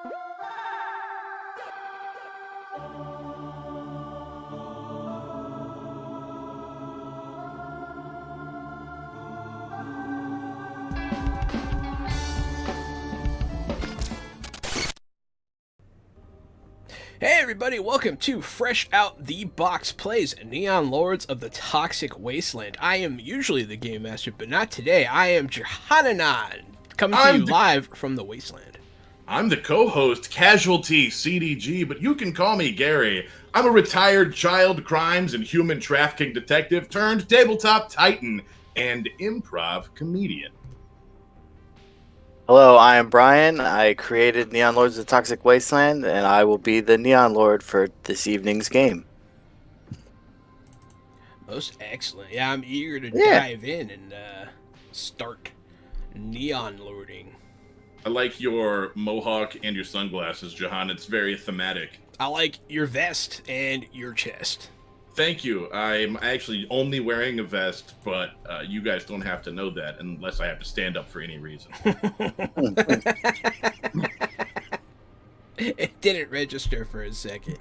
Hey everybody, welcome to Fresh Out the Box Plays Neon Lords of the Toxic Wasteland. I am usually the Game Master, but not today. I am Johananon, coming to you live from the Wasteland. I'm the co-host, Casualty CDG, but you can call me Gary. I'm a retired child crimes and human trafficking detective turned tabletop titan and improv comedian. Hello, I am Brian. I created Neon Lords of the Toxic Wasteland, and I will be the Neon Lord for this evening's game. Most excellent. Yeah, I'm eager to dive in and start Neon Lording. I like your mohawk and your sunglasses, Jahan. It's very thematic. I like your vest and your chest. Thank you. I'm actually only wearing a vest, but you guys don't have to know that unless I have to stand up for any reason. It didn't register for a second.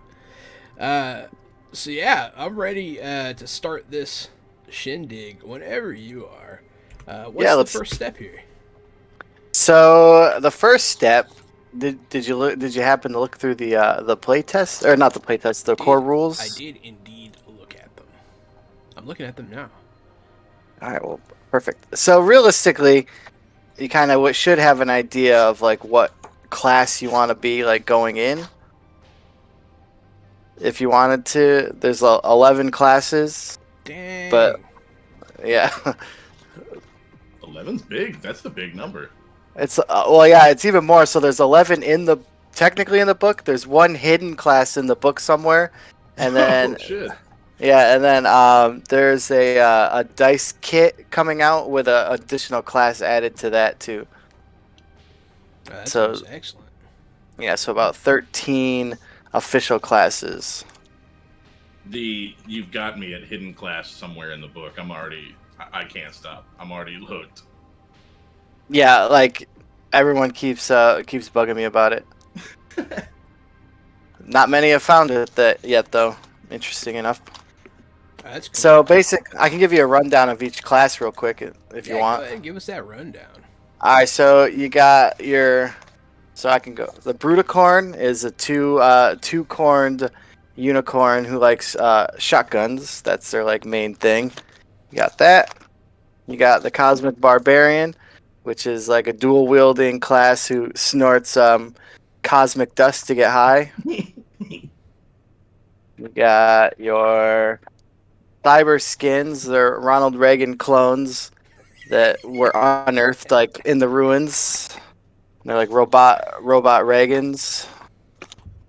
So yeah, I'm ready to start this shindig whenever you are. What's the first step here? So the first step, did you happen to look through the playtest, or not the playtest, the core rules? I did indeed look at them. I'm looking at them now. All right, well, perfect. So realistically, you kind of should have an idea of like what class you want to be like going in. If you wanted to, there's 11 classes. Dang. But yeah, 11's big. That's the big number. it's it's even more. So there's 11 technically in the book. There's one hidden class in the book somewhere, and then oh, shit. Yeah, and then there's a dice kit coming out with an additional class added to that too. That sounds excellent. Yeah, so about 13 official classes. You've got me at hidden class somewhere in the book. I can't stop. I'm already hooked. Yeah, like everyone keeps bugging me about it. Not many have found it yet though. Interesting enough. That's cool. So I can give you a rundown of each class real quick if you want. Go ahead and give us that rundown. All right, so you got so I can go. The Bruticorn is a two-corned unicorn who likes shotguns. That's their like main thing. You got that. You got the Cosmic Barbarian, which is like a dual-wielding class who snorts cosmic dust to get high. You got your Cyber Skins. They're Ronald Reagan clones that were unearthed like in the ruins. They're like robot Reagans.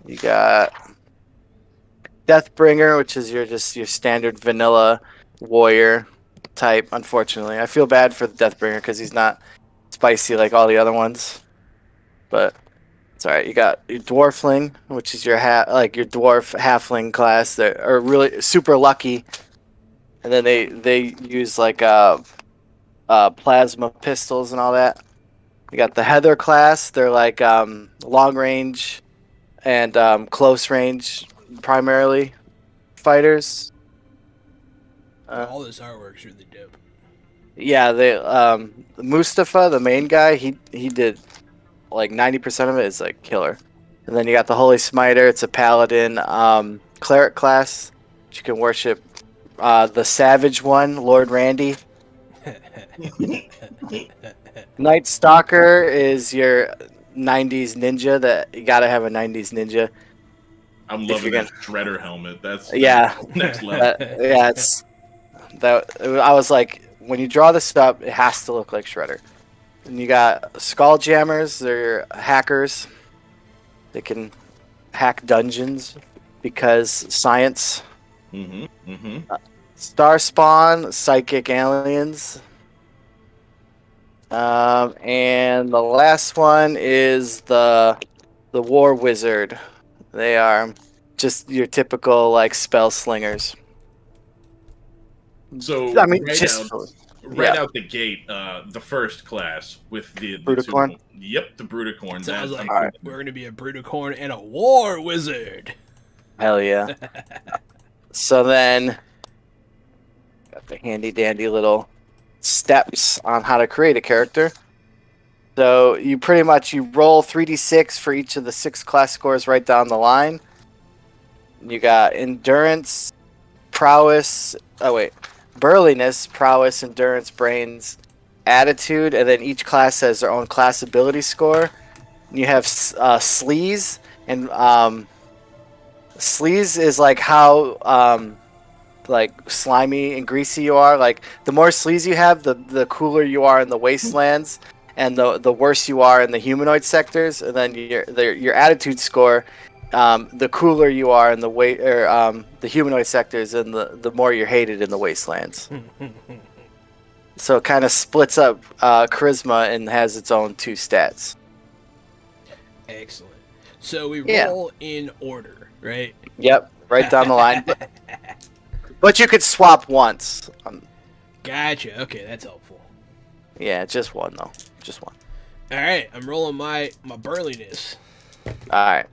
You got Deathbringer, which is your standard vanilla warrior type. Unfortunately, I feel bad for the Deathbringer because he's not spicy like all the other ones, but it's alright. You got your Dwarfling, which is your your dwarf halfling class that are really super lucky, and then they use like plasma pistols and all that. You got the Heather class. They're like long range and close range primarily fighters. All this artwork's really dope. Yeah, Mustafa, the main guy, he did like 90% of it is like killer. And then you got the Holy Smiter. It's a paladin cleric class. You can worship the Savage one, Lord Randy. Night Stalker is your 90s ninja. That you gotta have a 90s ninja. I'm loving that Shredder helmet. That's next level. It's that. I was like, when you draw this up, it has to look like Shredder. And you got Skull Jammers. They're hackers. They can hack dungeons because science. Starspawn, psychic aliens. And the last one is the War Wizard. They are just your typical like spell slingers. So I mean, right out the gate, the first class with the Bruticorn? Yep, the Bruticorn. Sounds like Alright. we're going to be a Bruticorn and a War Wizard. Hell yeah. So then, got the handy dandy little steps on how to create a character. So you pretty much roll 3d6 for each of the 6 class scores right down the line. You got endurance, prowess, burliness, prowess, endurance, brains, attitude, and then each class has their own class ability score. You have sleaze, and sleaze is like how like slimy and greasy you are. Like the more sleaze you have, the cooler you are in the wastelands, and the worse you are in the humanoid sectors. And then your attitude score, the cooler you are in the humanoid sectors, and the more you're hated in the wastelands. So it kind of splits up charisma and has its own 2 stats. Excellent. So we roll in order, right? Yep, right down the line. But you could swap once. Gotcha. Okay, that's helpful. Yeah, just one though. Just one. All right, I'm rolling my burliness. All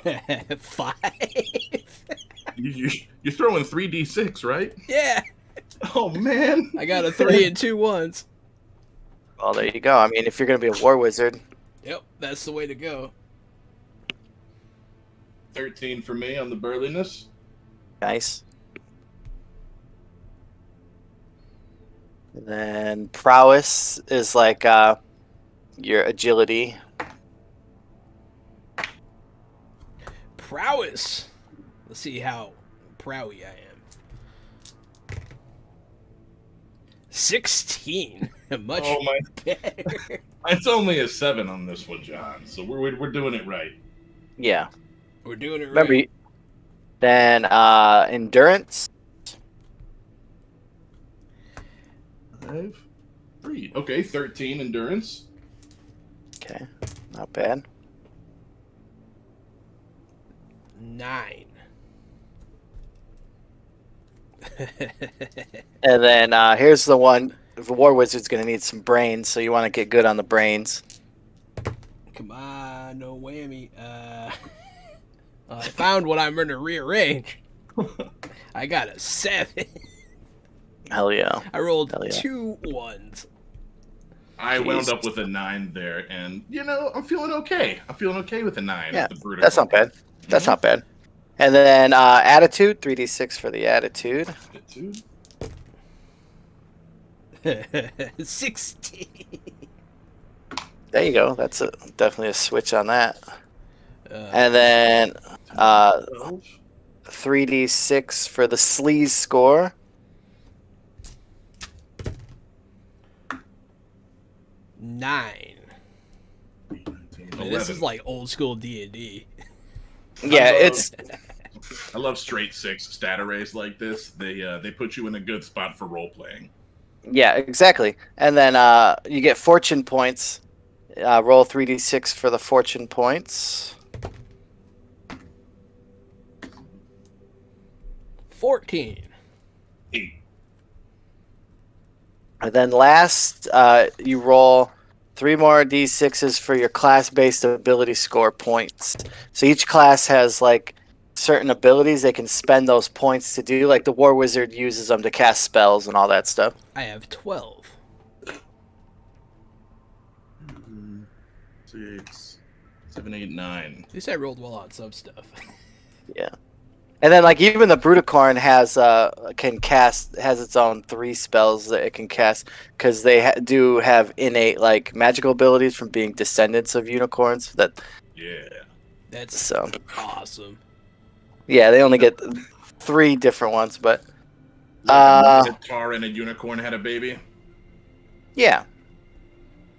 right. 5. You're throwing 3d6, right? Yeah. Oh man. I got a 3 and 2 ones. Well, there you go. I mean, if you're gonna be a war wizard. Yep, that's the way to go. 13 for me on the burliness. Nice. And then prowess is like your agility. Prowess. Let's see how prowy I am. 16. Much better. It's only a 7 on this one, John. So we're doing it right. Yeah. We're doing it right. Remember, then endurance. 5, 3. Okay, 13 endurance. Okay, not bad. 9. And then here's the one. The war wizard's gonna need some brains, so you want to get good on the brains. Come on, no whammy. I found what I'm going to rearrange. I got a 7. Hell yeah. I rolled 2 ones. I wound up with a 9 there, and I'm feeling okay. I'm feeling okay with a 9. Yeah, The that's not bad. That's not bad. And then attitude, 3d6 for the attitude. 16. There you go. That's definitely a switch on that. And then 3d6 for the sleaze score. 9. This is like old school D&D. Yeah, it's. I love straight 6 stat arrays like this. They put you in a good spot for role playing. Yeah, exactly. And then you get fortune points. Roll 3d6 for the fortune points. 14. 8. And then last, you roll 3 more d6s for your class-based ability score points. So each class has like certain abilities they can spend those points to do. Like the War Wizard uses them to cast spells and all that stuff. I have 12. 6, 7, 8, 9. At least I rolled well on some stuff. Yeah. And then, like, even the Bruticorn has its own 3 spells that it can cast because they do have innate like magical abilities from being descendants of unicorns. That's awesome. Yeah, they only get 3 different ones, but a tar and a unicorn had a baby. Yeah,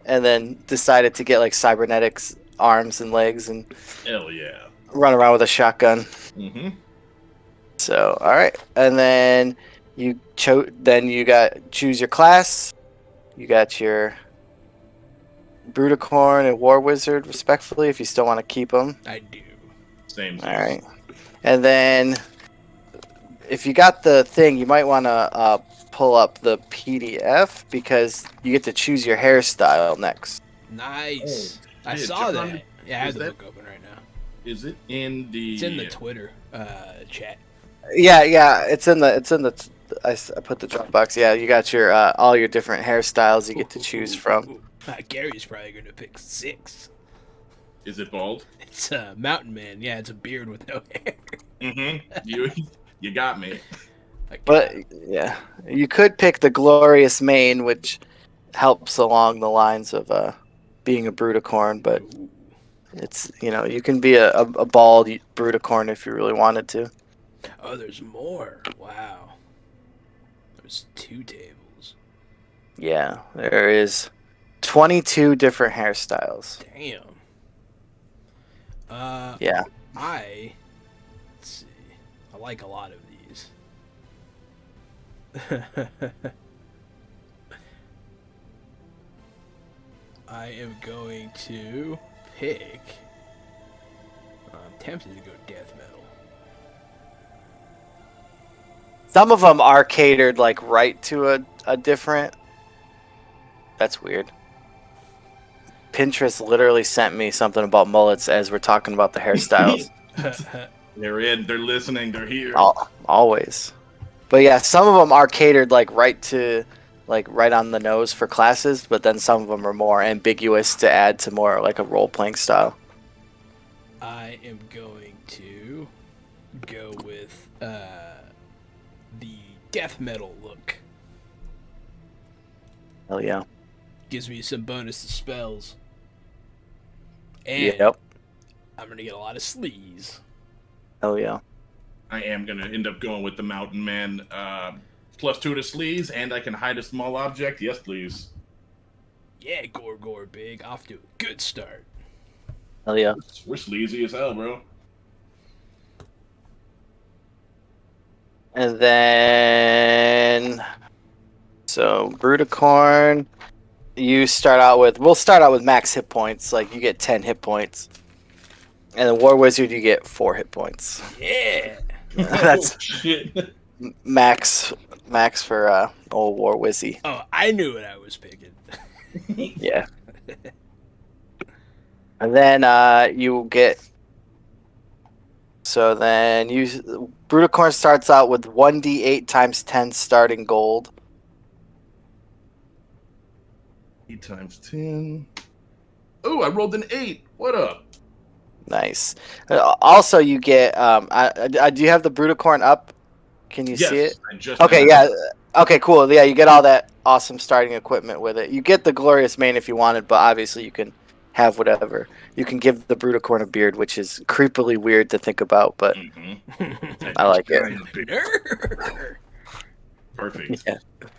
and then decided to get like cybernetics arms and legs and hell yeah, run around with a shotgun. Mm-hmm. So, all right, and then you choose your class. You got your Bruticorn and War Wizard, respectfully, if you still want to keep them. I do. Same. All right, and then if you got the thing, you might want to pull up the PDF because you get to choose your hairstyle next. Nice. Oh, I shit, saw John, that. Yeah, I have is the that- book open right now. Is it in the? It's in the Twitter chat. Yeah, it's in the. I put the Dropbox. Yeah, you got your all your different hairstyles you get to choose from. Gary's probably gonna pick 6. Is it bald? It's a mountain man. Yeah, it's a beard with no hair. Mm-hmm. You got me. Like, But yeah, you could pick the glorious mane, which helps along the lines of being a bruticorn. But it's you can be a bald bruticorn if you really wanted to. oh, there's more. Wow. There's 2 tables. Yeah, there is 22 different hairstyles. Damn. Yeah. Let's see. I like a lot of these. I am going to pick. I'm tempted to go death metal. Some of them are catered like right to a different. That's weird. Pinterest literally sent me something about mullets as we're talking about the hairstyles. They're in. They're listening. They're here. Always. But yeah, some of them are catered like right on the nose for classes, but then some of them are more ambiguous to add to more like a role-playing style. I am going to go with the death metal look. Hell yeah. Gives me some bonus to spells. And Yep. I'm going to get a lot of sleaze. Hell yeah. I am gonna end up going with the Mountain Man. +2 to sleaze, and I can hide a small object. Yes, please. Yeah, Gore Big. Off to a good start. Hell yeah. We're sleazy as hell, bro. And then so Bruticorn, we'll start out with max hit points, like you get 10 hit points. And the War Wizard you get 4 hit points. Yeah. That's shit. max for old War Wizzy. Oh, I knew what I was picking. Yeah. And then you get. So then Bruticorn starts out with 1d8 times 10 starting gold. 8 times 10. Oh, I rolled an 8. What up? Nice. Also, you get. Do you have the Bruticorn up? Can you see it? I just Okay, yeah. Okay, cool. Yeah, you get all that awesome starting equipment with it. You get the glorious mane if you wanted, but obviously you can have whatever. You can give the Bruticorn a beard, which is creepily weird to think about, but I like it. Perfect. Yeah. All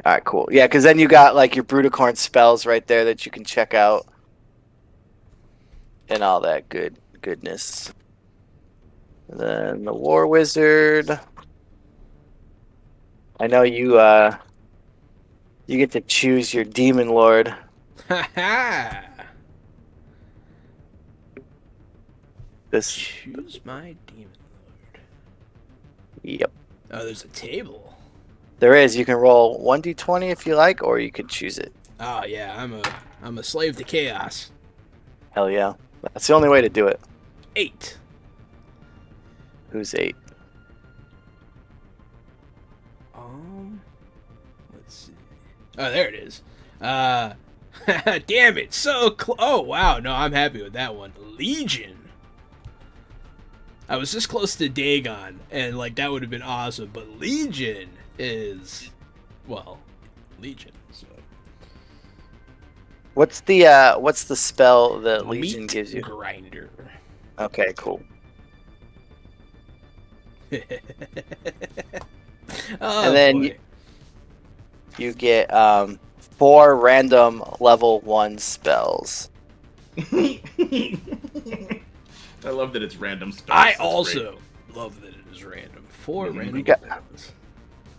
right, cool. Yeah, because then you got like your Bruticorn spells right there that you can check out, and all that goodness. And then the War Wizard. I know you get to choose your Demon Lord. Choose my demon lord. Yep. Oh, there's a table. There is. You can roll 1d20 if you like, or you could choose it. Oh yeah, I'm a slave to chaos. Hell yeah. That's the only way to do it. 8. Who's 8? Let's see. Oh, there it is. Damn it, so close. Oh wow, no, I'm happy with that one. Legion. I was this close to Dagon, and like that would have been awesome. But Legion is, well, Legion. So. What's the spell that Legion Meat gives you? Grinder. Okay, cool. Oh, And then boy. you get 4 random level 1 spells. I love that it's random spells. I That's also great. love that it is random. 4 random. You got- ones.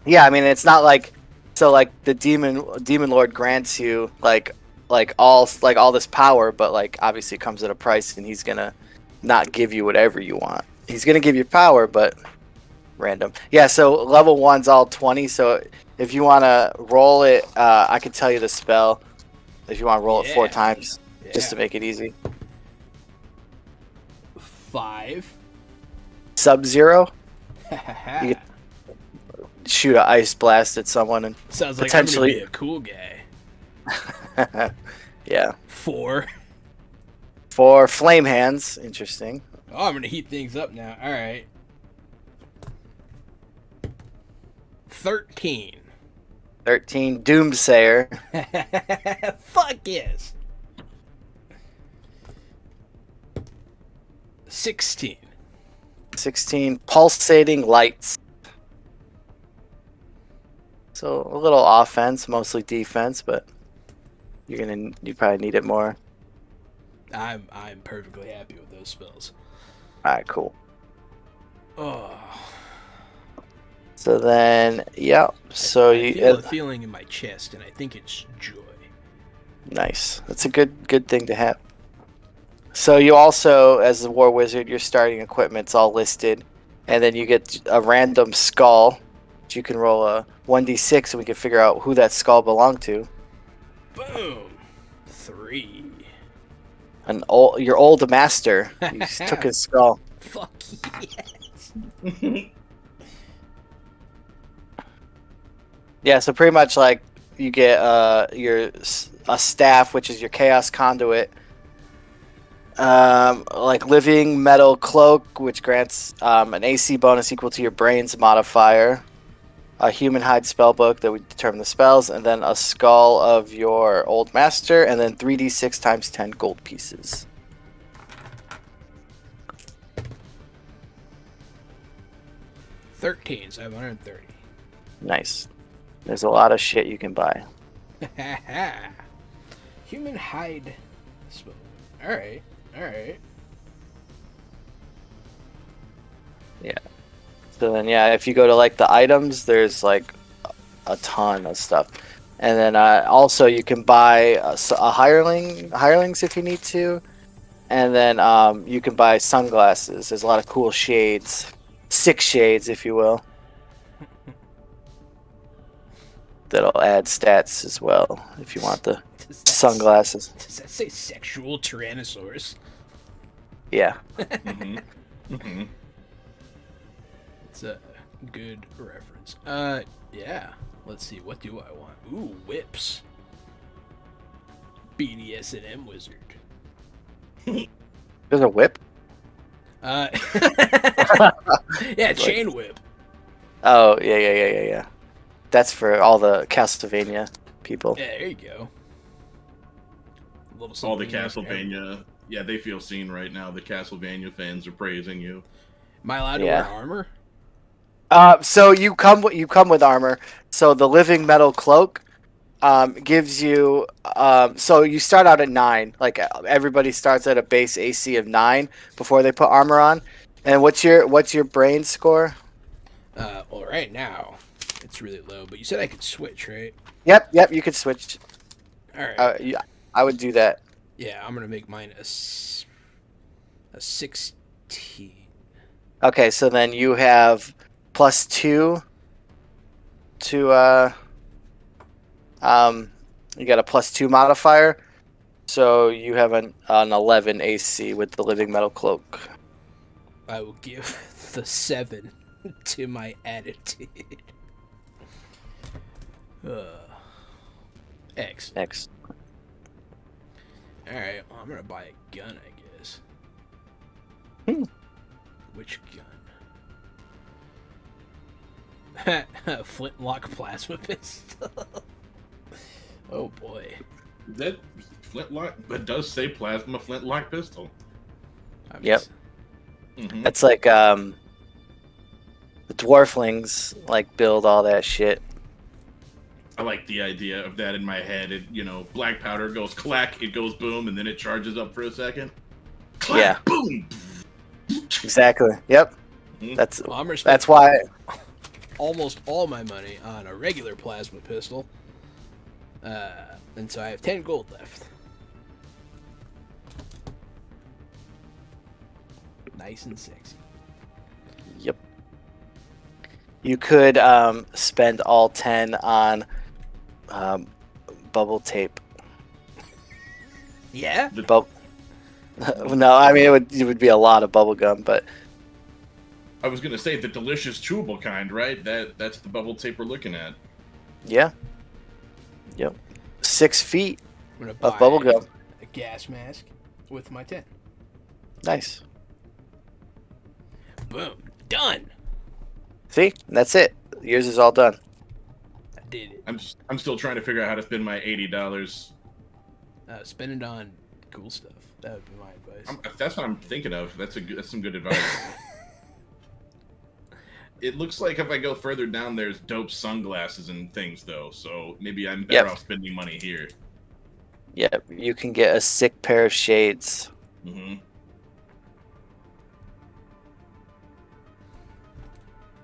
Yeah, I mean it's not like the demon lord grants you like all this power, but like obviously it comes at a price, and he's gonna not give you whatever you want. He's gonna give you power, but random. Yeah, so level 1's all 20, so if you want to roll it, I can tell you the spell. If you want to roll it 4 times, just to make it easy. 5. Sub-Zero. You can shoot an ice blast at someone and sounds like potentially I'm gonna be a cool guy. Yeah. 4. For flame hands, interesting. Oh, I'm gonna heat things up now. All right. 13. 13 Doomsayer. Fuck yes. 16. 16 Pulsating Lights. So a little offense, mostly defense, but you probably need it more. I'm perfectly happy with those spells. All right, cool. Oh. So then, yeah. So I feel a feeling in my chest, and I think it's joy. Nice. That's a good thing to have. So you also, as the War Wizard, your starting equipment's all listed, and then you get a random skull. You can roll a 1d6, and we can figure out who that skull belonged to. Boom. 3. Your old master. You took his skull. Fuck yes. Yeah, so pretty much like you get a staff, which is your chaos conduit. Like living metal cloak, which grants an AC bonus equal to your brain's modifier. A human hide spellbook that would determine the spells, and then a skull of your old master, and then 3d6 times 10 gold pieces. $13, so I have 130. Nice. There's a lot of shit you can buy. Human hide spell. Alright. Yeah. So then, yeah, if you go to like the items, there's like a ton of stuff, and then also you can buy a hirelings if you need to, and then you can buy sunglasses. There's a lot of cool shades, 6 shades, if you will, that'll add stats as well if you want the sunglasses. Does that say sexual Tyrannosaurus? Yeah. It's a good reference. Yeah. Let's see. What do I want? Ooh, whips. BDSM wizard. There's a whip. Yeah, chain whip. Oh yeah. That's for all the Castlevania people. Yeah, there you go. All the Castlevania. Yeah, they feel seen right now. The Castlevania fans are praising you. Am I allowed to wear armor? So you come with armor. So the living metal cloak gives you. So you start out at 9. Like everybody starts at a base AC of 9 before they put armor on. And what's your brain score? Well, right now it's really low. But you said I could switch, right? Yep. You could switch. All right. Yeah, I would do that. Yeah, I'm gonna make mine a 16. Okay, so then you have +2 to you got a +2 modifier, so you have an 11 AC with the living metal cloak. I will give the 7 to my attitude. X. Alright, well, I'm gonna buy a gun, I guess. Which gun? Flintlock plasma pistol. Oh boy. That flintlock, but does say plasma flintlock pistol. Yep. That's like the dwarflings like build all that shit. I like the idea of that in my head. It, black powder goes clack, it goes boom, and then it charges up for a second. Clack, boom. Exactly. Yep. That's that's why almost all my money on a regular plasma pistol. And so I have 10 gold left. Nice and sexy. Yep. You could spend all 10 on bubble tape. Yeah? No, I mean it would be a lot of bubble gum, but I was gonna say the delicious chewable kind, right? That's the bubble tape we're looking at. yeah. Yep. 6 feet I'm gonna of bubble buy gum. a gas mask with my 10. Nice. Boom. Done. See? That's it. Yours is all done. I did it. I'm still trying to figure out how to spend my $80. Spend it on cool stuff. That would be my advice. That's what I'm thinking of. That's some good advice. It looks like if I go further down, there's dope sunglasses and things, though. So maybe I'm better off spending money here. Yeah, you can get a sick pair of shades. Mm-hmm.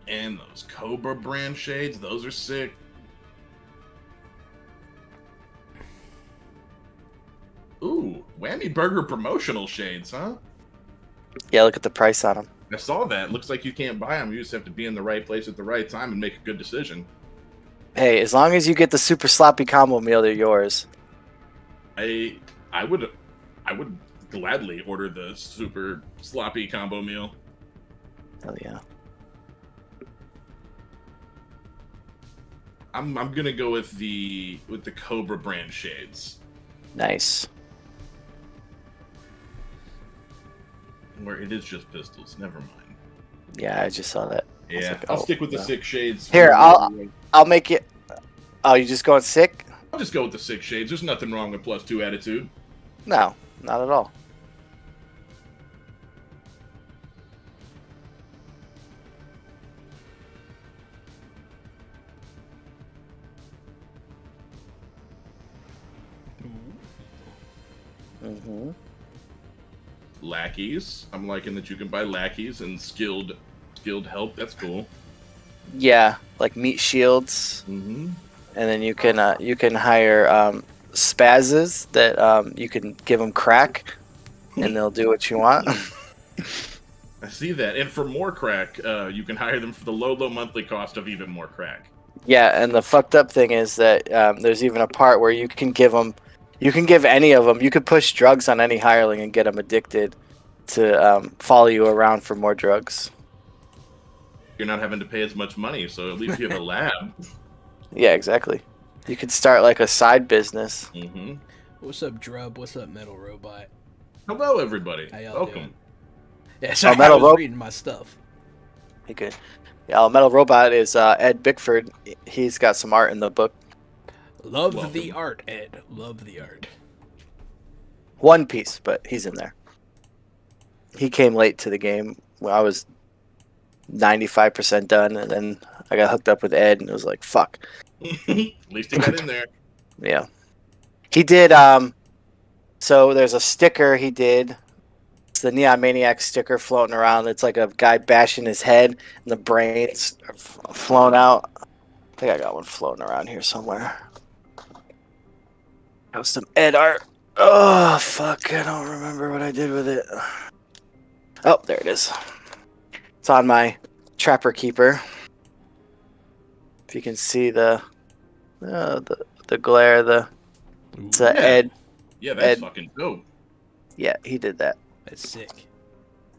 And those Cobra brand shades, those are sick. Ooh, Whammy Burger promotional shades, huh? Yeah, look at the price on them. I saw that. Looks like you can't buy them. You just have to be in the right place at the right time and make a good decision. Hey, as long as you get the super sloppy combo meal, they're yours. I would gladly order the super sloppy combo meal. Hell yeah. I'm gonna go with the Cobra brand shades. Nice. Where it is just pistols. Never mind. Yeah, I just saw that. Yeah, like, I'll stick with the 6 shades. Here, I'll make it. Oh, you just going sick? I'll just go with the 6 shades. There's nothing wrong with +2 attitude. No, not at all. Mm-hmm. Lackeys. I'm liking that you can buy lackeys and skilled help. That's cool. Yeah, like meat shields, Mm-hmm. and then you can hire spazzes that you can give them crack, and they'll do what you want. I see that. And for more crack, you can hire them for the low monthly cost of even more crack. Yeah, and the fucked up thing is that there's even a part where you can give any of them. You could push drugs on any hireling and get them addicted to follow you around for more drugs. You're not having to pay as much money, so at least you have a lab. Yeah, exactly. You could start like a side business. Mm-hmm. What's up, Drub? What's up, Metal Robot? Hello, everybody. How y'all Welcome. doing? Yeah, sorry, Metal I was reading my stuff. He could. Yeah, Metal Robot is Ed Bickford. He's got some art in the book. Love Welcome. the art, Ed. Love the art. One piece, but he's in there. He came late to the game. Well, I was 95% done, and then I got hooked up with Ed, and it was like, fuck. At least he got in there. Yeah. He did, so there's a sticker he did. It's the Neon Maniac sticker floating around. It's like a guy bashing his head, and the brains are flown out. I think I got one floating around here somewhere. That was some Ed art. Oh, fuck. I don't remember what I did with it. Oh, there it is. It's on my Trapper Keeper. If you can see the glare, it's yeah. Ed. Yeah, that's Ed. fucking dope. Yeah, he did that. That's sick.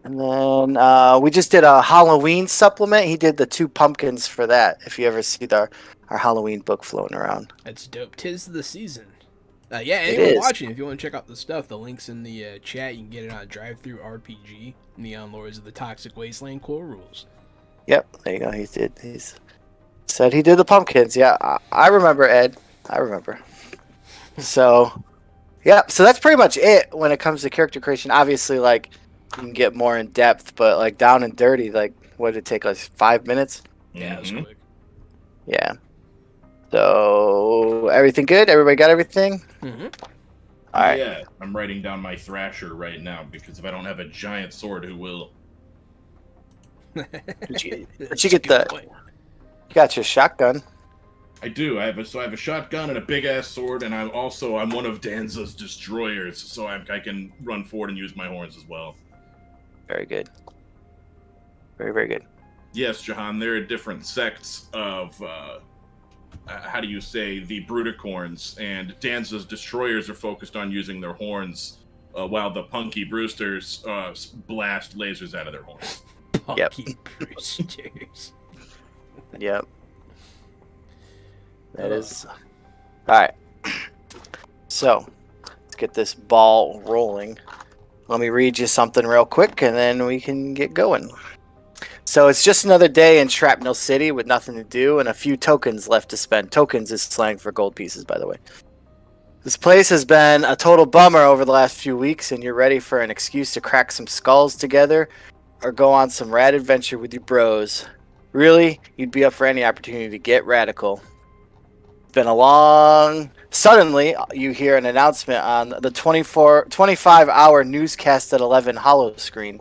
And then we just did a Halloween supplement. He did the 2 pumpkins for that. If you ever see our Halloween book floating around. That's dope. 'Tis the season. Yeah, It anyone is. watching, if you want to check out the stuff, the link's in the chat. You can get it on Drive-Thru RPG, Neon Lords of the Toxic Wasteland Core Rules. Yep, there you go. He's said he did the pumpkins. Yeah, I remember, Ed. I remember. So, yeah, so that's pretty much it when it comes to character creation. Obviously, like, you can get more in depth, but like down and dirty, like, what did it take, like 5 minutes? Yeah, that's Mhm. quick. Yeah. So, everything good? Everybody got everything? Mm-hmm. All right. Yeah, I'm writing down my Thrasher right now because if I don't have a giant sword, who will? Did you get the- You got your shotgun. I do. I have a shotgun and a big ass sword, and I'm one of Danza's destroyers, so I can run forward and use my horns as well. Very good. Very, very good. Yes, Jahan, there are different sects of, how do you say, the Bruticorns, and Danza's destroyers are focused on using their horns, while the Punky Brewsters blast lasers out of their horns. Punky Brewsters. Yep. That is. Alright. So, let's get this ball rolling. Let me read you something real quick, and then we can get going. So it's just another day in Shrapnel City with nothing to do and a few tokens left to spend. Tokens is slang for gold pieces, by the way. This place has been a total bummer over the last few weeks, and you're ready for an excuse to crack some skulls together or go on some rad adventure with your bros. Really, you'd be up for any opportunity to get radical. It's been a long... Suddenly, you hear an announcement on the 25-hour newscast at 11 holo screen.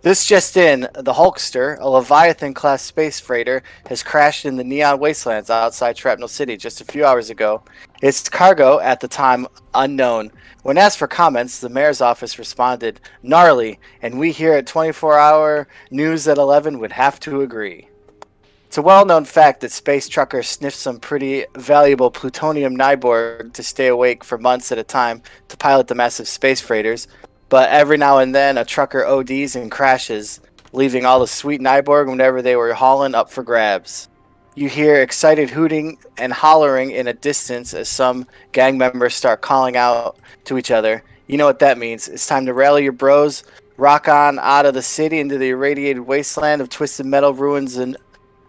This just in, the Hulkster, a Leviathan-class space freighter, has crashed in the neon wastelands outside Shrapnel City just a few hours ago. Its cargo, at the time, unknown. When asked for comments, the mayor's office responded, "Gnarly," and we here at 24-hour news at 11 would have to agree. It's a well-known fact that space truckers sniff some pretty valuable plutonium Nyborg to stay awake for months at a time to pilot the massive space freighters. But every now and then, a trucker ODs and crashes, leaving all the sweet Nyborg whenever they were hauling up for grabs. You hear excited hooting and hollering in a distance as some gang members start calling out to each other. You know what that means. It's time to rally your bros, rock on out of the city into the irradiated wasteland of twisted metal ruins and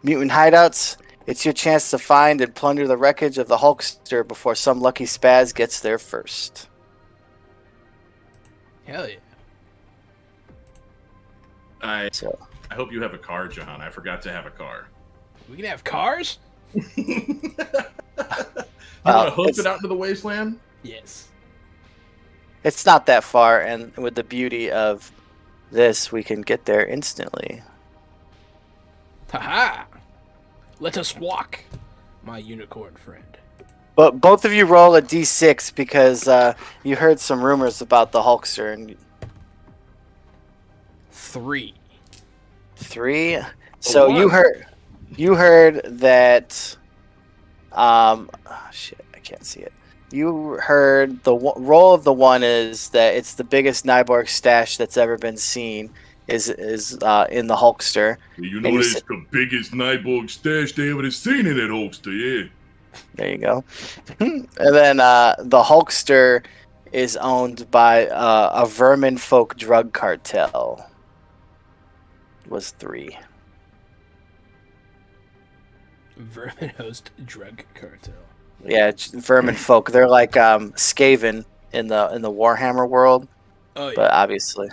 mutant hideouts. It's your chance to find and plunder the wreckage of the Hulkster before some lucky spaz gets there first. Hell yeah. I hope you have a car, Jahan. I forgot to have a car. We can have cars? You want to hook it out into the wasteland? Yes. It's not that far, and with the beauty of this, we can get there instantly. Haha! Let us walk, my unicorn friend. But both of you roll a d6 because you heard some rumors about the Hulkster. And 3. 3. So you heard that. Shit, I can't see it. You heard the roll of the one is that it's the biggest Nyborg stash that's ever been seen. Is in the Hulkster. You know, it's the biggest Nyborg stash they ever seen in that Hulkster, yeah. There you go. And then the Hulkster is owned by a vermin folk drug cartel. Was 3. Vermin host drug cartel. Yeah, vermin folk. They're like Skaven in the Warhammer world. Oh yeah. But obviously,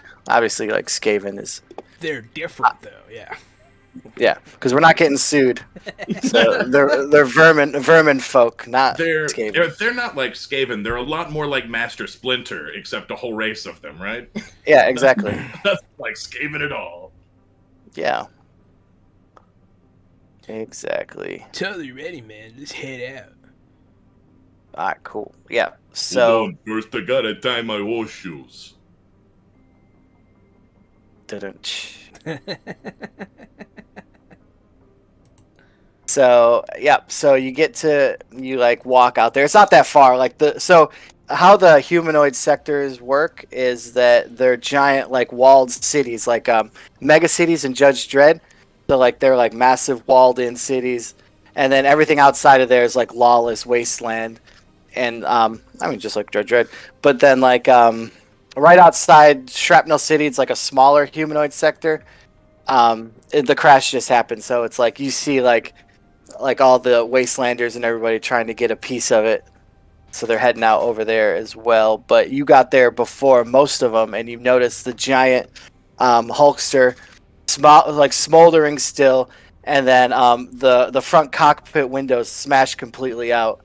like Skaven is. They're different though. Yeah. Yeah, because we're not getting sued. So they're vermin folk, not Skaven. They're not like Skaven. They're a lot more like Master Splinter, except a whole race of them, right? Yeah, exactly. Not like Skaven at all. Yeah. Exactly. Totally ready, man. Let's head out. Alright, cool. Yeah. So Hold on. First, I gotta tie my horseshoes. So yeah, so you like walk out there. It's not that far. So how the humanoid sectors work is that they're giant like walled cities, like mega cities in Judge Dredd. So like they're like massive walled in cities, and then everything outside of there is like lawless wasteland. And I mean just like Judge Dredd. But then like right outside Shrapnel City, it's like a smaller humanoid sector. The crash just happened, so it's like you see like all the wastelanders and everybody trying to get a piece of it. So they're heading out over there as well. But you got there before most of them, and you noticed the giant Hulkster, like smoldering still, and then the front cockpit windows smashed completely out,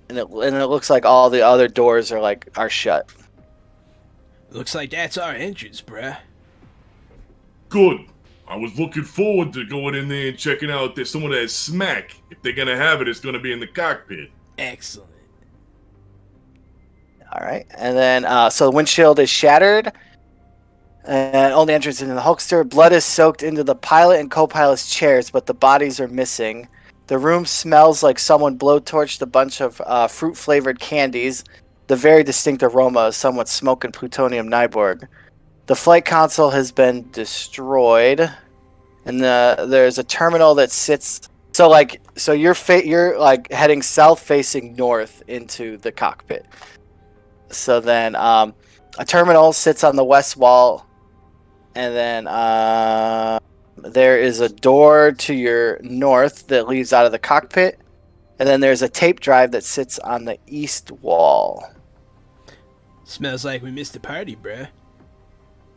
and it looks like all the other doors are shut. Looks like that's our entrance, bruh. Good. I was looking forward to going in there and checking out some of that smack. If they're gonna have it, it's gonna be in the cockpit. Excellent. All right, and then so the windshield is shattered, And only entrance into the Hulkster. Blood is soaked into the pilot and co-pilot's chairs, but the bodies are missing. The room smells like someone blowtorched a bunch of fruit-flavored candies. The very distinct aroma of someone smoking plutonium Nyborg. The flight console has been destroyed, and there's a terminal that sits. So you're like heading south, facing north into the cockpit. So then a terminal sits on the west wall. And then there is a door to your north that leads out of the cockpit. And then there's a tape drive that sits on the east wall. Smells like we missed a party, bruh.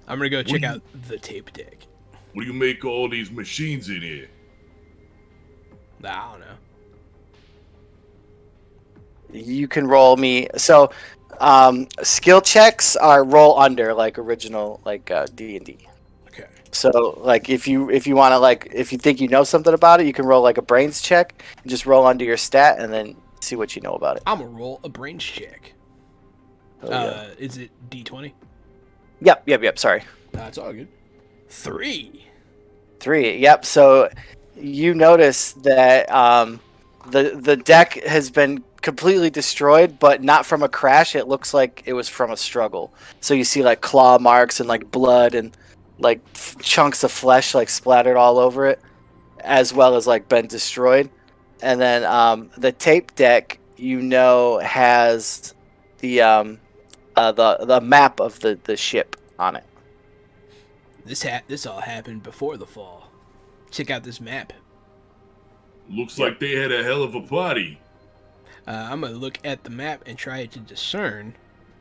I'm gonna go check out the tape deck. What do you make all these machines in here? I don't know. You can roll me. So skill checks are roll under like original like D&D. Okay. So like if you want to like if you think you know something about it, you can roll like a brains check and just roll under your stat and then see what you know about it. I'm gonna roll a brains check. Oh, yeah. Is it D20? Yep. Sorry. That's all good. 3. Yep. So you notice that the deck has been completely destroyed, but not from a crash. It looks like it was from a struggle. So you see like claw marks and like blood and like chunks of flesh like splattered all over it, as well as like been destroyed. And then the tape deck, has the map of the ship on it. This all happened before the fall. Check out this map. Looks like they had a hell of a party. I'm gonna look at the map and try to discern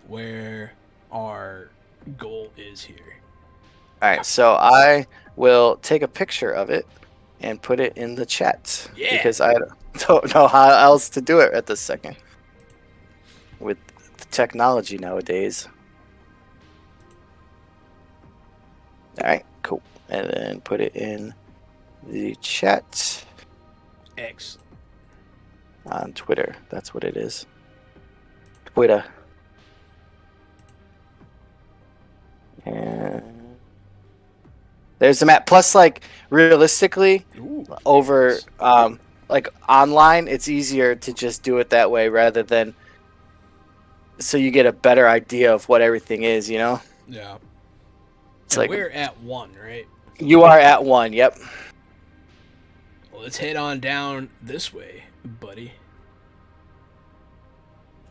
where our goal is here. All right, so I will take a picture of it and put it in the chat. Yeah. Because I don't know how else to do it at this second with the technology nowadays. All right, cool. And then put it in the chat. Excellent. On Twitter. That's what it is. Twitter. And there's the map. Plus, like, realistically, over, like, online, it's easier to just do it that way rather than so you get a better idea of what everything is, you know? Yeah. It's and like we're at 1, right? You are at 1, yep. Well, let's head on down this way, buddy.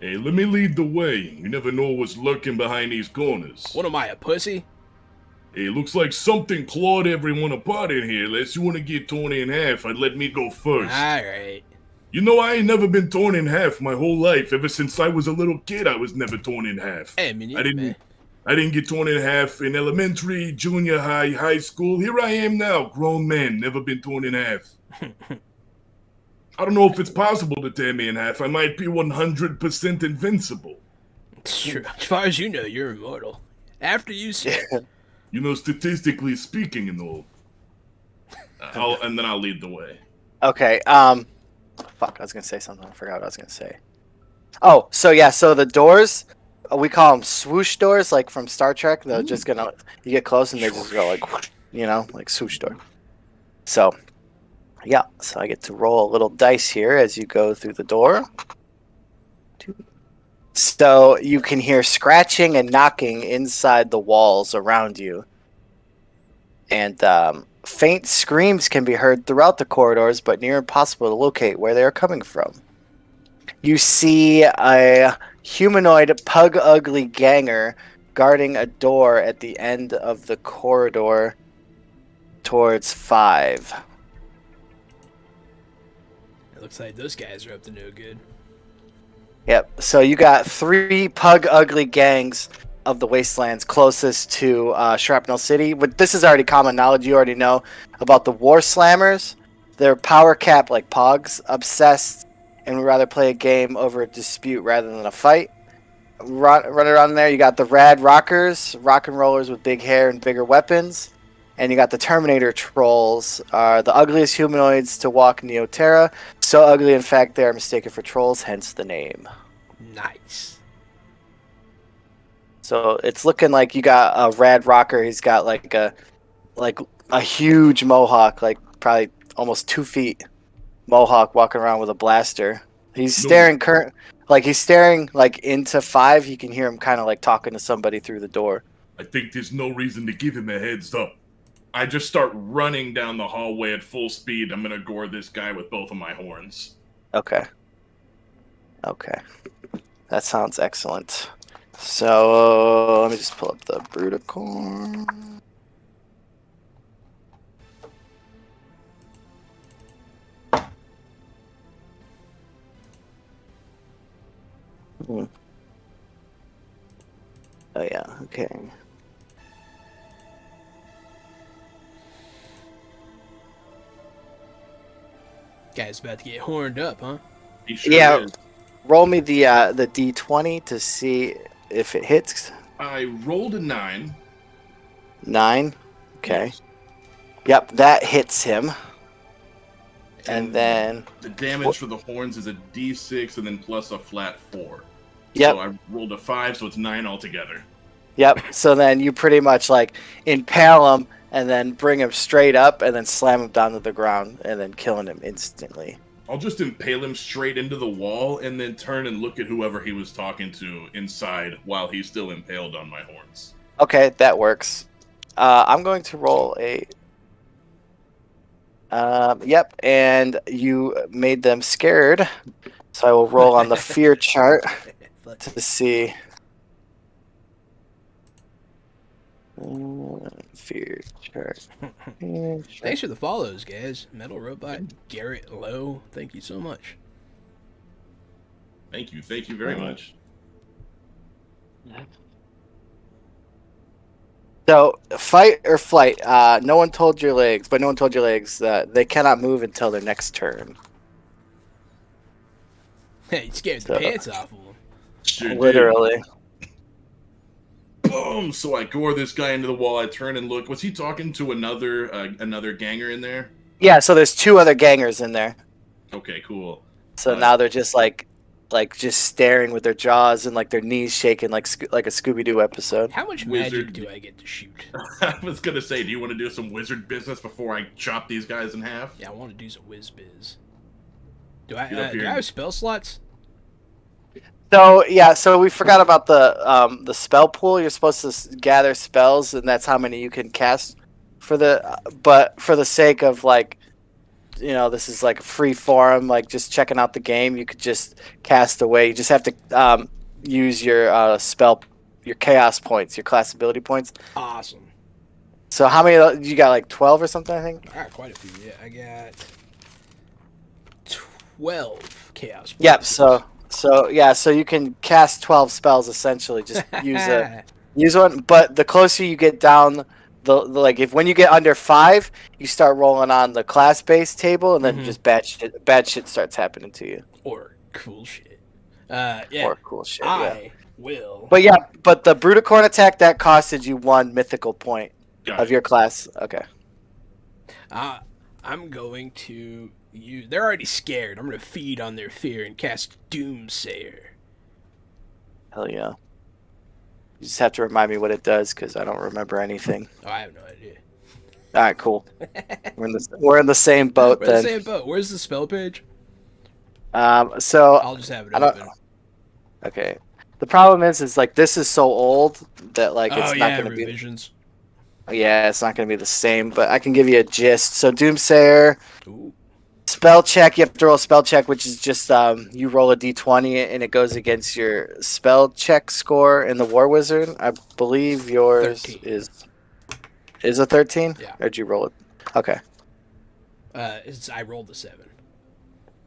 Hey, let me lead the way. You never know what's lurking behind these corners. What am I, a pussy? Hey, looks like something clawed everyone apart in here. Unless you want to get torn in half, I'd let me go first. Alright. You know, I ain't never been torn in half my whole life. Ever since I was a little kid, I was never torn in half. Hey, man, I didn't get torn in half in elementary, junior high, high school. Here I am now, grown man, never been torn in half. I don't know if it's possible to tear me in half. I might be 100% invincible. It's true. As far as you know, you're immortal. After you say You know, statistically speaking and all. And then I'll lead the way. Okay, fuck, I was gonna say something. I forgot what I was gonna say. Oh, so the doors, we call them swoosh doors, like from Star Trek. They're just gonna, you get close and they just go like, you know, like swoosh door. So, yeah, so I get to roll a little dice here as you go through the door. So you can hear scratching and knocking inside the walls around you. And faint screams can be heard throughout the corridors, but near impossible to locate where they are coming from. You see a humanoid pug ugly ganger guarding a door at the end of the corridor towards 5. It looks like those guys are up to no good. Yep, so you got 3 pug ugly gangs of the Wastelands closest to Shrapnel City. But this is already common knowledge. You already know about the War Slammers. They're power cap like pogs, obsessed, and would rather play a game over a dispute rather than a fight. Run around there. You got the Rad Rockers, rock and rollers with big hair and bigger weapons. And you got the Terminator Trolls, are the ugliest humanoids to walk Neoterra. So ugly, in fact, they are mistaken for trolls, hence the name. Nice. So it's looking like you got a rad rocker. He's got like a huge mohawk, like probably almost 2 feet mohawk, walking around with a blaster. He's staring he's staring like into 5. You can hear him kind of like talking to somebody through the door. I think there's no reason to give him a heads up. I just start running down the hallway at full speed. I'm gonna gore this guy with both of my horns. Okay. That sounds excellent. So let me just pull up the Bruticorn. Oh yeah, okay. Guy's about to get horned up, huh? He sure Yeah. is. Roll me the D20 to see if it hits. I rolled a 9. 9. Okay. Yes. Yep, that hits him. And then the damage for the horns is a D6 and then plus a flat 4. Yep. So I rolled a 5, so it's 9 altogether. Yep. So then you pretty much like impale him and then bring him straight up and then slam him down to the ground and then killing him instantly. I'll just impale him straight into the wall and then turn and look at whoever he was talking to inside while he's still impaled on my horns. Okay, that works. I'm going to roll a. Yep, and you made them scared, so I will roll on the fear chart to see. Fear chart. Thanks for the follows, guys. Metal Robot, Garrett Lowe, thank you so much. Thank you very much. So, fight or flight. No one told your legs, but no one told your legs that they cannot move until their next turn. Hey, you scared the pants off of them. Sure Literally. did. Boom! So I gore this guy into the wall. I turn and look. Was he talking to another ganger in there? Yeah, so there's 2 other gangers in there. Okay, cool. So now they're just like just staring with their jaws and like their knees shaking like a Scooby-Doo episode. How much magic do I get to shoot? I was gonna say, do you want to do some wizard business before I chop these guys in half? Yeah, I want to do some whiz biz. Do I Get up do here. I have spell slots? So yeah, so we forgot about the spell pool. You're supposed to gather spells, and that's how many you can cast but for the sake of like, this is like a free forum, like just checking out the game. You could just cast away. You just have to use your your chaos points, your class ability points. Awesome. So how many you got? Like 12 or something, I think. I got quite a few. Yeah, I got 12 chaos points. Yep. So you can cast 12 spells essentially. Just use one. But the closer you get down, when you get under 5, you start rolling on the class base table, and then just bad shit starts happening to you. Or cool shit. Yeah. Or cool shit. I will. But the Bruticorn attack that costed you 1 mythical point of your class. Okay. I'm going to use. They're already scared. I'm going to feed on their fear and cast Doomsayer. Hell yeah. You just have to remind me what it does because I don't remember anything. Oh, I have no idea. All right, cool. We're in the same boat We're then. in the same boat. Where's the spell page? So I'll just have it open. Okay. The problem is like this is so old that like it's not going to be. Revisions. Yeah, it's not going to be the same. But I can give you a gist. So Doomsayer. Ooh. Spell check. You have to roll a spell check, which is just you roll a d20 and it goes against your spell check score in the War Wizard. I believe yours 13. is a 13. Yeah. Or did you roll it? Okay. I rolled a 7.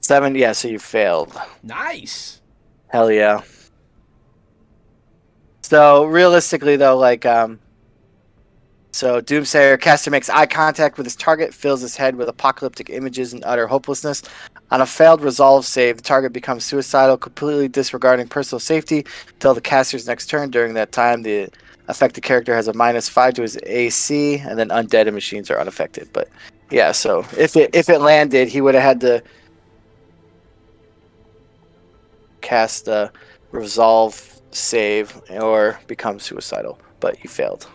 7. Yeah. So you failed. Nice. Hell yeah. So realistically though, like so Doomsayer caster makes eye contact with his target, fills his head with apocalyptic images and utter hopelessness. On a failed resolve save, the target becomes suicidal, completely disregarding personal safety until the caster's next turn. During that time, the affected character has a -5 to his AC, and then undead and machines are unaffected. But yeah, so if it landed, he would have had to cast the resolve save or become suicidal, but you failed.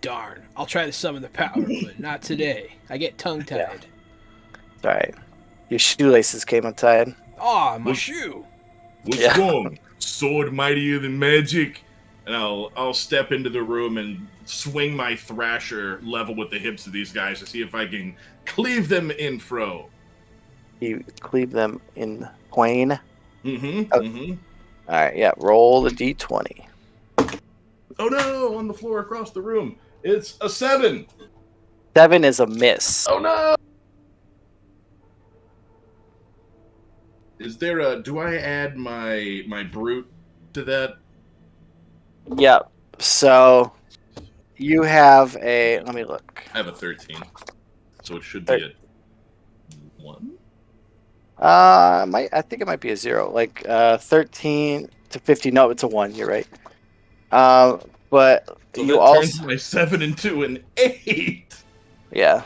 Darn. I'll try to summon the power, but not today. I get tongue-tied. All right. Your shoelaces came untied. Aw, my shoe. What's wrong? Sword mightier than magic? And I'll step into the room and swing my thrasher level with the hips of these guys to see if I can cleave them in fro. You cleave them in twain. Mm-hmm. Okay. Mm-hmm. All right, yeah. Roll the d20. Oh no! On the floor across the room. It's a 7. 7 is a miss. Oh no! Is there a? Do I add my brute to that? Yep. So you have a. Let me look. I have a 13, so it should be a 1. I think it might be a 0. Like 13 to 50. No, it's a 1. You're right. But So you that also turns my 7 into an 8. yeah.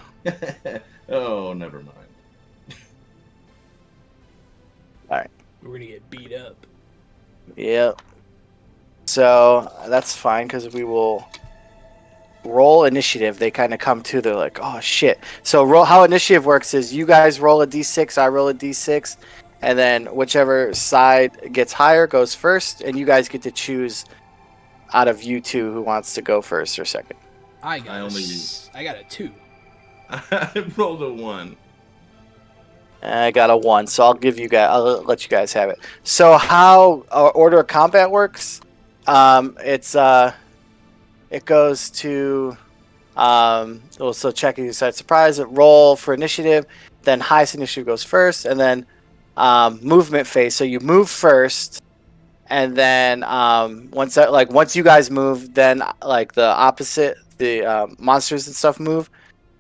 Oh, never mind. We're gonna get beat up. Yep. So that's fine because we will roll initiative. They kind of come to. They're like, oh shit. So roll. How initiative works is you guys roll a d6, I roll a d6, and then whichever side gets higher goes first, and you guys get to choose out of you two who wants to go first or second. I got a 2. I rolled a 1. I got a 1, so I'll let you guys have it. So how order of combat works? It goes to so checking your side surprise, roll for initiative, then highest initiative goes first, and then movement phase. So you move first, and then once you guys move, then like the opposite, the monsters and stuff move.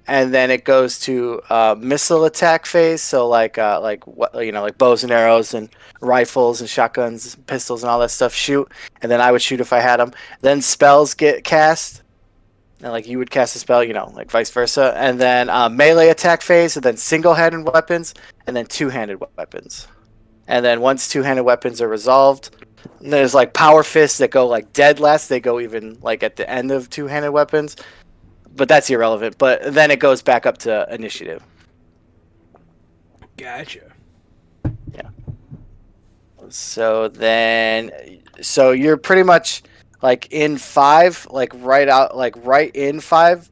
And then it goes to missile attack phase, so like bows and arrows and rifles and shotguns, and pistols and all that stuff shoot. And then I would shoot if I had them. Then spells get cast, and like you would cast a spell, like vice versa. And then melee attack phase, and then single-handed weapons, and then two-handed weapons. And then once two-handed weapons are resolved, there's like power fists that go like dead last. They go even like at the end of two-handed weapons. But that's irrelevant. But then it goes back up to initiative. Gotcha. Yeah. So you're pretty much like in 5, like right in 5.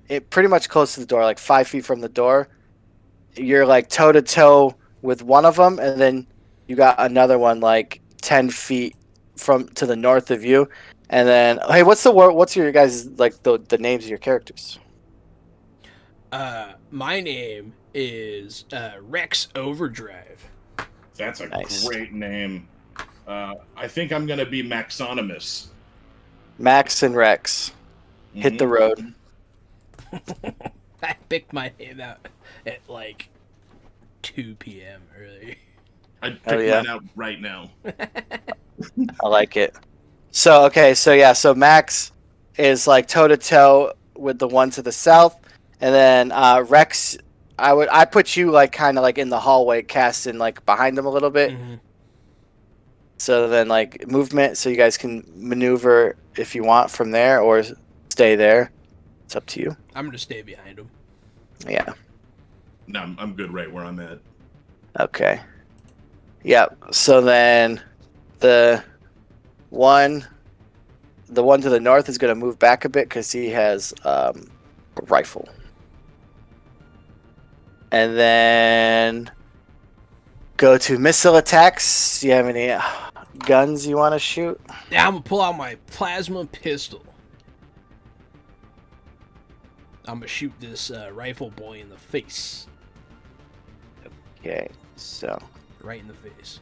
It pretty much close to the door, like 5 feet from the door. You're like toe to toe with one of them, and then you got another one like 10 feet to the north of you. And then, hey, what's your guys' like the names of your characters? My name is Rex Overdrive. That's a Nice. great name. I think I'm gonna be Maxonimus. Max and Rex hit the road. I picked my name out at like 2 p.m. earlier. I'd pick mine out right now. I like it. So Max is like toe to toe with the one to the south, and then Rex, I put you like kind of like in the hallway, casting like behind him a little bit. Mm-hmm. So then like movement, so you guys can maneuver if you want from there or stay there. It's up to you. I'm gonna stay behind him. Yeah. No, I'm good right where I'm at. Okay. Yeah. So then the one to the north is going to move back a bit because he has a rifle. And then go to missile attacks. Do you have any guns you want to shoot? Yeah, I'm gonna pull out my plasma pistol. I'm gonna shoot this rifle boy in the face. Okay, so. Right in the face.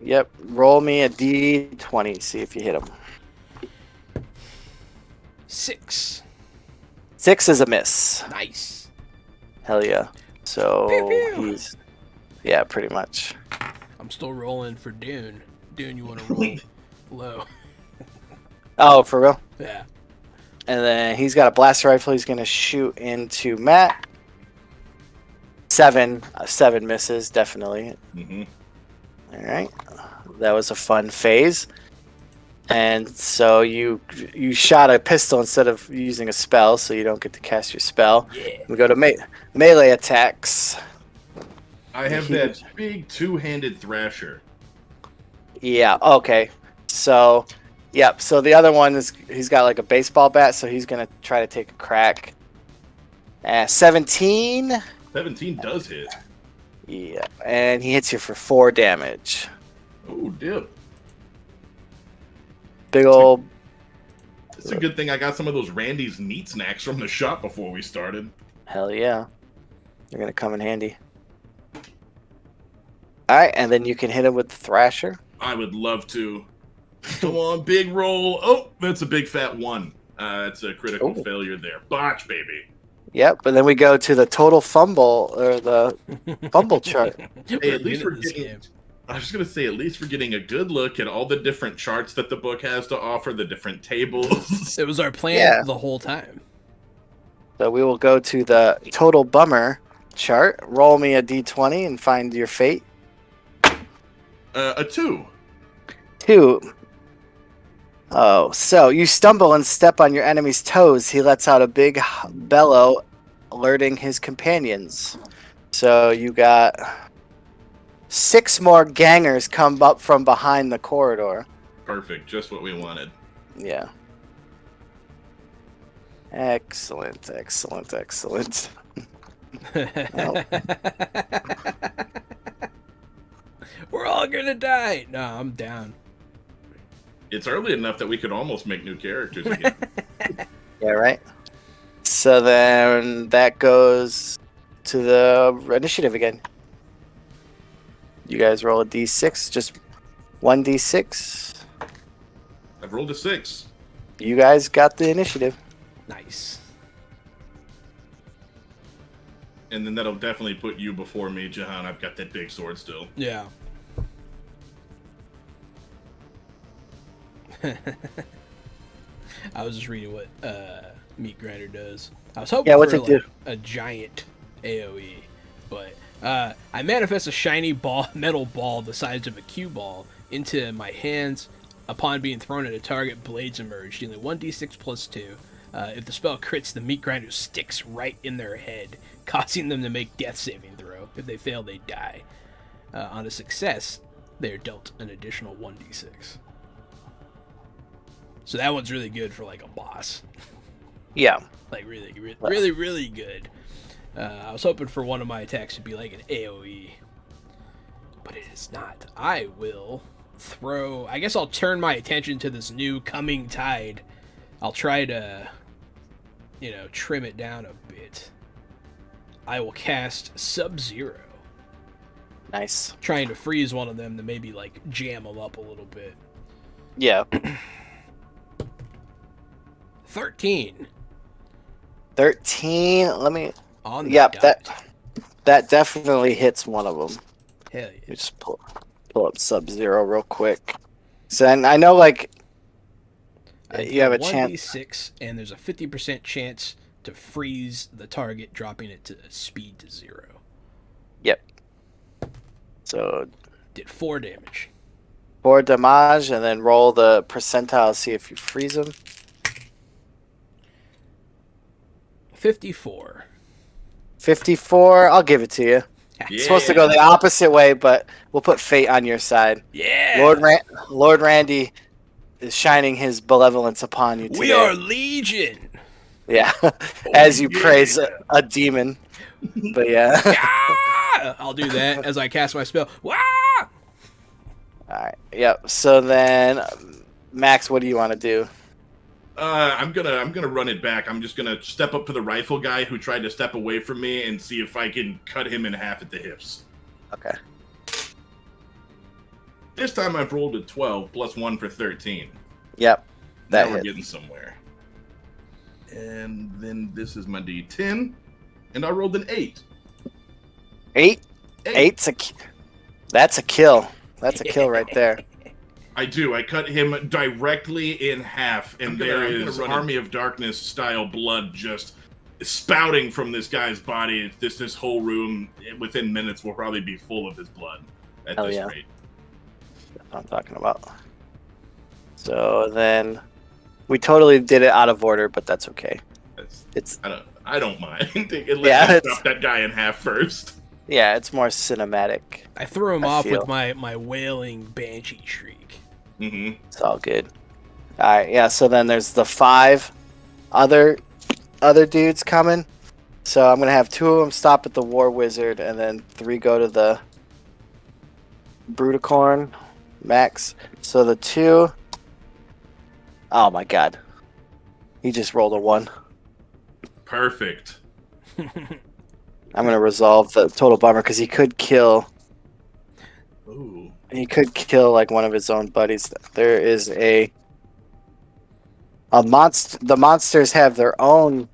Yep, roll me a d20, see if you hit him. 6. 6 is a miss. Nice. Hell yeah. So Pew, pew. he's, yeah, pretty much. I'm still rolling for Dune. Dune, you want to roll low? Oh, for real? Yeah. And then he's got a blaster rifle. He's gonna shoot into Matt. 7 misses, definitely. Mm-hmm. All right. that was a fun phase. And so you shot a pistol instead of using a spell, so you don't get to cast your spell. Yeah. We go to melee attacks. I have that big two-handed thrasher. Yeah, okay. So, yep. So the other one is he's got like a baseball bat, so he's gonna try to take a crack. 17. 17 does hit. Yeah, and he hits you for 4 damage. Oh, dip. Big old. It's a good thing I got some of those Randy's meat snacks from the shop before we started. Hell yeah. They're gonna come in handy. Alright, and then you can hit him with the Thrasher. I would love to. Come on, big roll. Oh, that's a big fat 1. That's a critical failure there. Botch, baby. Yep, and then we go to the total fumble, or the fumble chart. Hey, at least we're getting... I was going to say, at least we're getting a good look at all the different charts that the book has to offer, the different tables. It was our plan the whole time. So we will go to the total bummer chart. Roll me a d20 and find your fate. A 2. 2. Oh, so you stumble and step on your enemy's toes. He lets out a big bellow, alerting his companions. So you got 6 more gangers come up from behind the corridor. Perfect, just what we wanted. Yeah. Excellent, excellent, excellent. We're all gonna die. No, I'm down. It's early enough that we could almost make new characters again. Yeah, right? So then that goes to the initiative again. You guys roll a d6, just 1d6. I've rolled a 6. You guys got the initiative. Nice. And then that'll definitely put you before me, Jahan. I've got that big sword still. Yeah. I was just reading what Meat Grinder does. I was hoping for like a giant AoE, but I manifest a shiny metal ball the size of a cue ball into my hands. Upon being thrown at a target, blades emerge, dealing 1d6 plus 2. If the spell crits, the Meat Grinder sticks right in their head, causing them to make death saving throw. If they fail, they die. On a success, they are dealt an additional 1d6. So that one's really good for like a boss. Yeah. Like really good. I was hoping for one of my attacks to be like an AoE, but it is not. I will throw. I guess I'll turn my attention to this new coming tide. I'll try to, trim it down a bit. I will cast Sub-Zero. Nice. Trying to freeze one of them to maybe like jam them up a little bit. Yeah. 13. 13. Let me. On the yep, dot. that definitely hits one of them. Hell yeah. You just pull up Sub-Zero real quick. So, and I know like you have a chance. 1d6, and there's a 50% chance to freeze the target, dropping it to speed to 0. Yep. So did 4 damage. 4 damage, and then roll the percentile. See if you freeze them. 54. 54. I'll give it to you. Yeah. It's supposed to go the opposite way, but we'll put fate on your side. Yeah. Lord Randy is shining his benevolence upon you today. We are legion. Yeah. As you praise a demon. But yeah. I'll do that as I cast my spell. Wah! Alright. Yep. So then, Max, what do you want to do? I'm gonna run it back. I'm just gonna step up to the rifle guy who tried to step away from me and see if I can cut him in half at the hips. Okay. This time I've rolled a 12 plus 1 for 13. Yep. Now we're getting somewhere. And then this is my D10, and I rolled an 8. 8? 8's that's a kill. That's a kill right there. I do. I cut him directly in half, and there is Army of Darkness style blood just spouting from this guy's body. This whole room, within minutes, will probably be full of his blood at this rate. what I'm talking about. So then we totally did it out of order, but that's okay. I don't mind. Yeah, Chop that guy in half first. Yeah, it's more cinematic. I threw him off with my wailing banshee shriek. Mm-hmm. It's all good. All right, yeah. So then there's the 5 other dudes coming. So I'm gonna have 2 of them stop at the War Wizard, and then 3 go to the Bruticorn Max. So the 2. Oh my God, he just rolled a 1. Perfect. I'm gonna resolve the total bummer because he could kill. Ooh. He could kill like one of his own buddies. There is a monster. The monsters have their own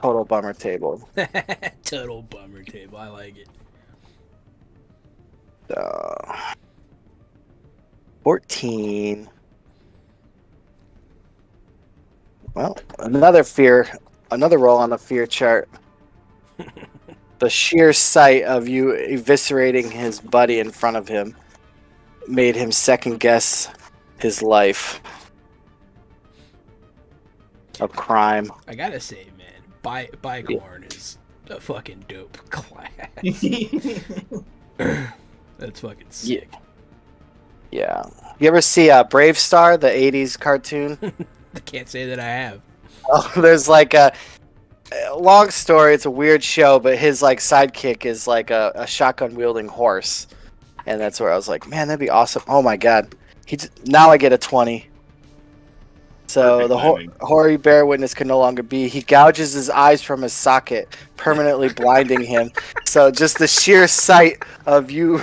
total bummer table. Total bummer table. I like it. 14. Well, another roll on the fear chart. The sheer sight of you eviscerating his buddy in front of him made him second guess his life of crime. I gotta say, man, Bicorn is a fucking dope class. That's fucking sick. Yeah. You ever see Brave Star, the 80s cartoon? I can't say that I have. Oh, there's like a long story. It's a weird show, but his like sidekick is like a shotgun wielding horse, and that's where I was like, man, that'd be awesome. Oh my God, now I get a 20. So the hoary bear witness can no longer be. He gouges his eyes from his socket, permanently blinding him. So just the sheer sight of you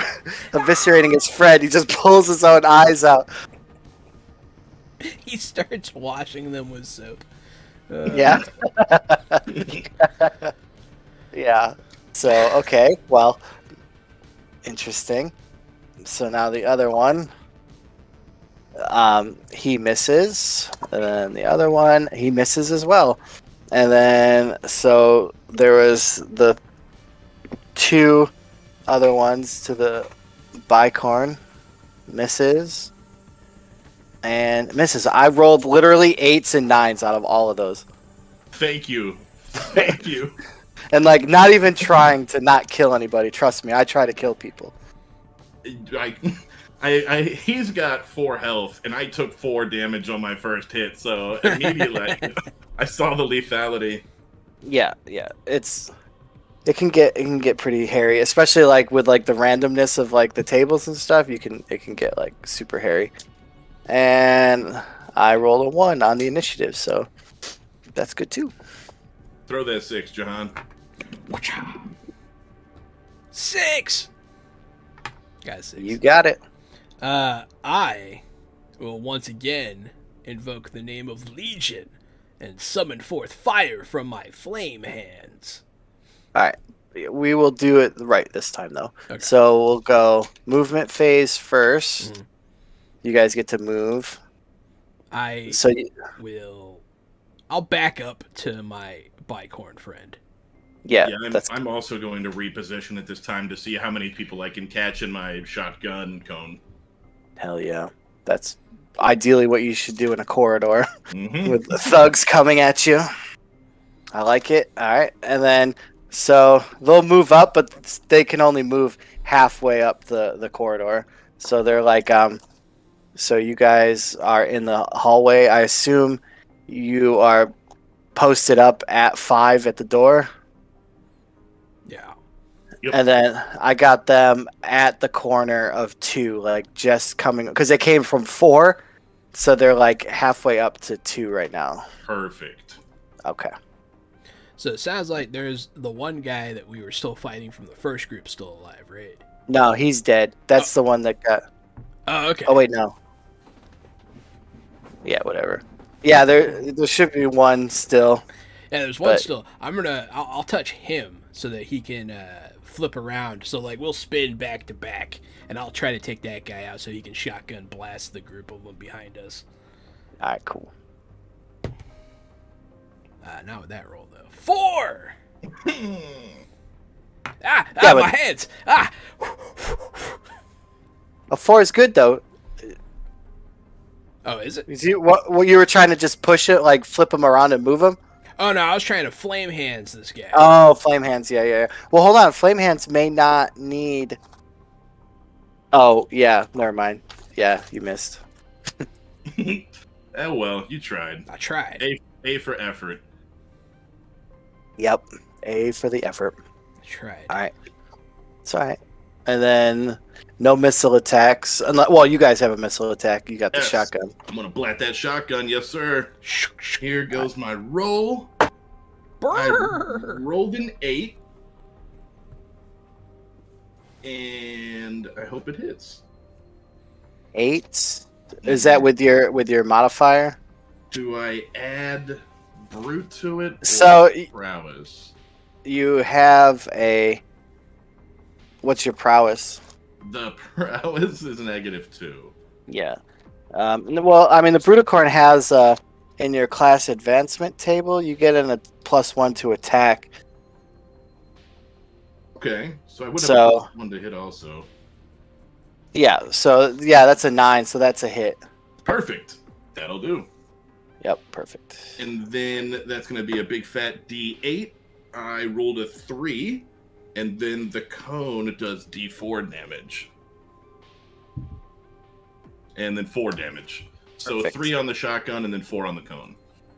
eviscerating his friend, he just pulls his own eyes out. He starts washing them with soap. Yeah. Yeah. So, okay. Well, interesting. So now the other one, he misses. And then the other one, he misses as well. And then, so there was the 2 other ones to the Bicorn. Misses. And misses. I rolled literally 8s and 9s out of all of those. Thank you. Thank you. And like not even trying to not kill anybody. Trust me, I try to kill people. He's got 4 health, and I took 4 damage on my first hit, so immediately I saw the lethality. Yeah. It can get pretty hairy, especially like with like the randomness of like the tables and stuff. It can get like super hairy. And I rolled a 1 on the initiative, so that's good too. Throw that 6, Jahan. 6. Got 6. You got it. I will once again invoke the name of Legion and summon forth fire from my flame hands. All right. We will do it right this time though. Okay. So we'll go movement phase first. Mm-hmm. You guys get to move. I'll back up to my Bicorn friend. Yeah, I'm also going to reposition at this time to see how many people I can catch in my shotgun cone. Hell yeah. That's ideally what you should do in a corridor with the thugs coming at you. I like it. All right. And then, so they'll move up, but they can only move halfway up the corridor. So they're like, so you guys are in the hallway. I assume you are posted up at 5 at the door. Yeah. Yep. And then I got them at the corner of 2, like just coming, because they came from 4. So they're like halfway up to 2 right now. Perfect. Okay. So it sounds like there's the one guy that we were still fighting from the first group still alive, right? No, he's dead. That's the one that got... Oh, okay. Oh, wait, no. Yeah, whatever. Yeah, there should be one still. Yeah, there's one still. I'll touch him so that he can flip around. So like we'll spin back to back, and I'll try to take that guy out so he can shotgun blast the group of them behind us. All right, cool. Not with that roll though. 4. Yeah, my hands. A 4 is good though. Oh, is it? What you were trying to just push it, like flip him around and move him? Oh no, I was trying to flame hands this guy. Oh, flame hands. Yeah. Well, hold on. Flame hands may not need. Oh yeah, never mind. Yeah, you missed. Oh well, you tried. I tried. A for effort. Yep. A for the effort. I tried. All right. It's all right. And then no missile attacks. Well, you guys have a missile attack. You got the shotgun. I'm gonna blat that shotgun, yes sir. Here goes my roll. Brrr. I rolled an 8, and I hope it hits. 8. Is that with your modifier? Do I add brute to it? Or So prowess. you have a. What's your prowess? The prowess is -2. Yeah. Well, I mean, the Bruticorn has in your class advancement table, you get a +1 to attack. Okay, so I would have So- one to hit also. Yeah. So yeah, that's a 9. So that's a hit. Perfect. That'll do. Yep. Perfect. And then that's going to be a big fat D8. I rolled a 3, and then the cone does D4 damage. And then 4 damage. So Perfect. 3 on the shotgun and then 4 on the cone.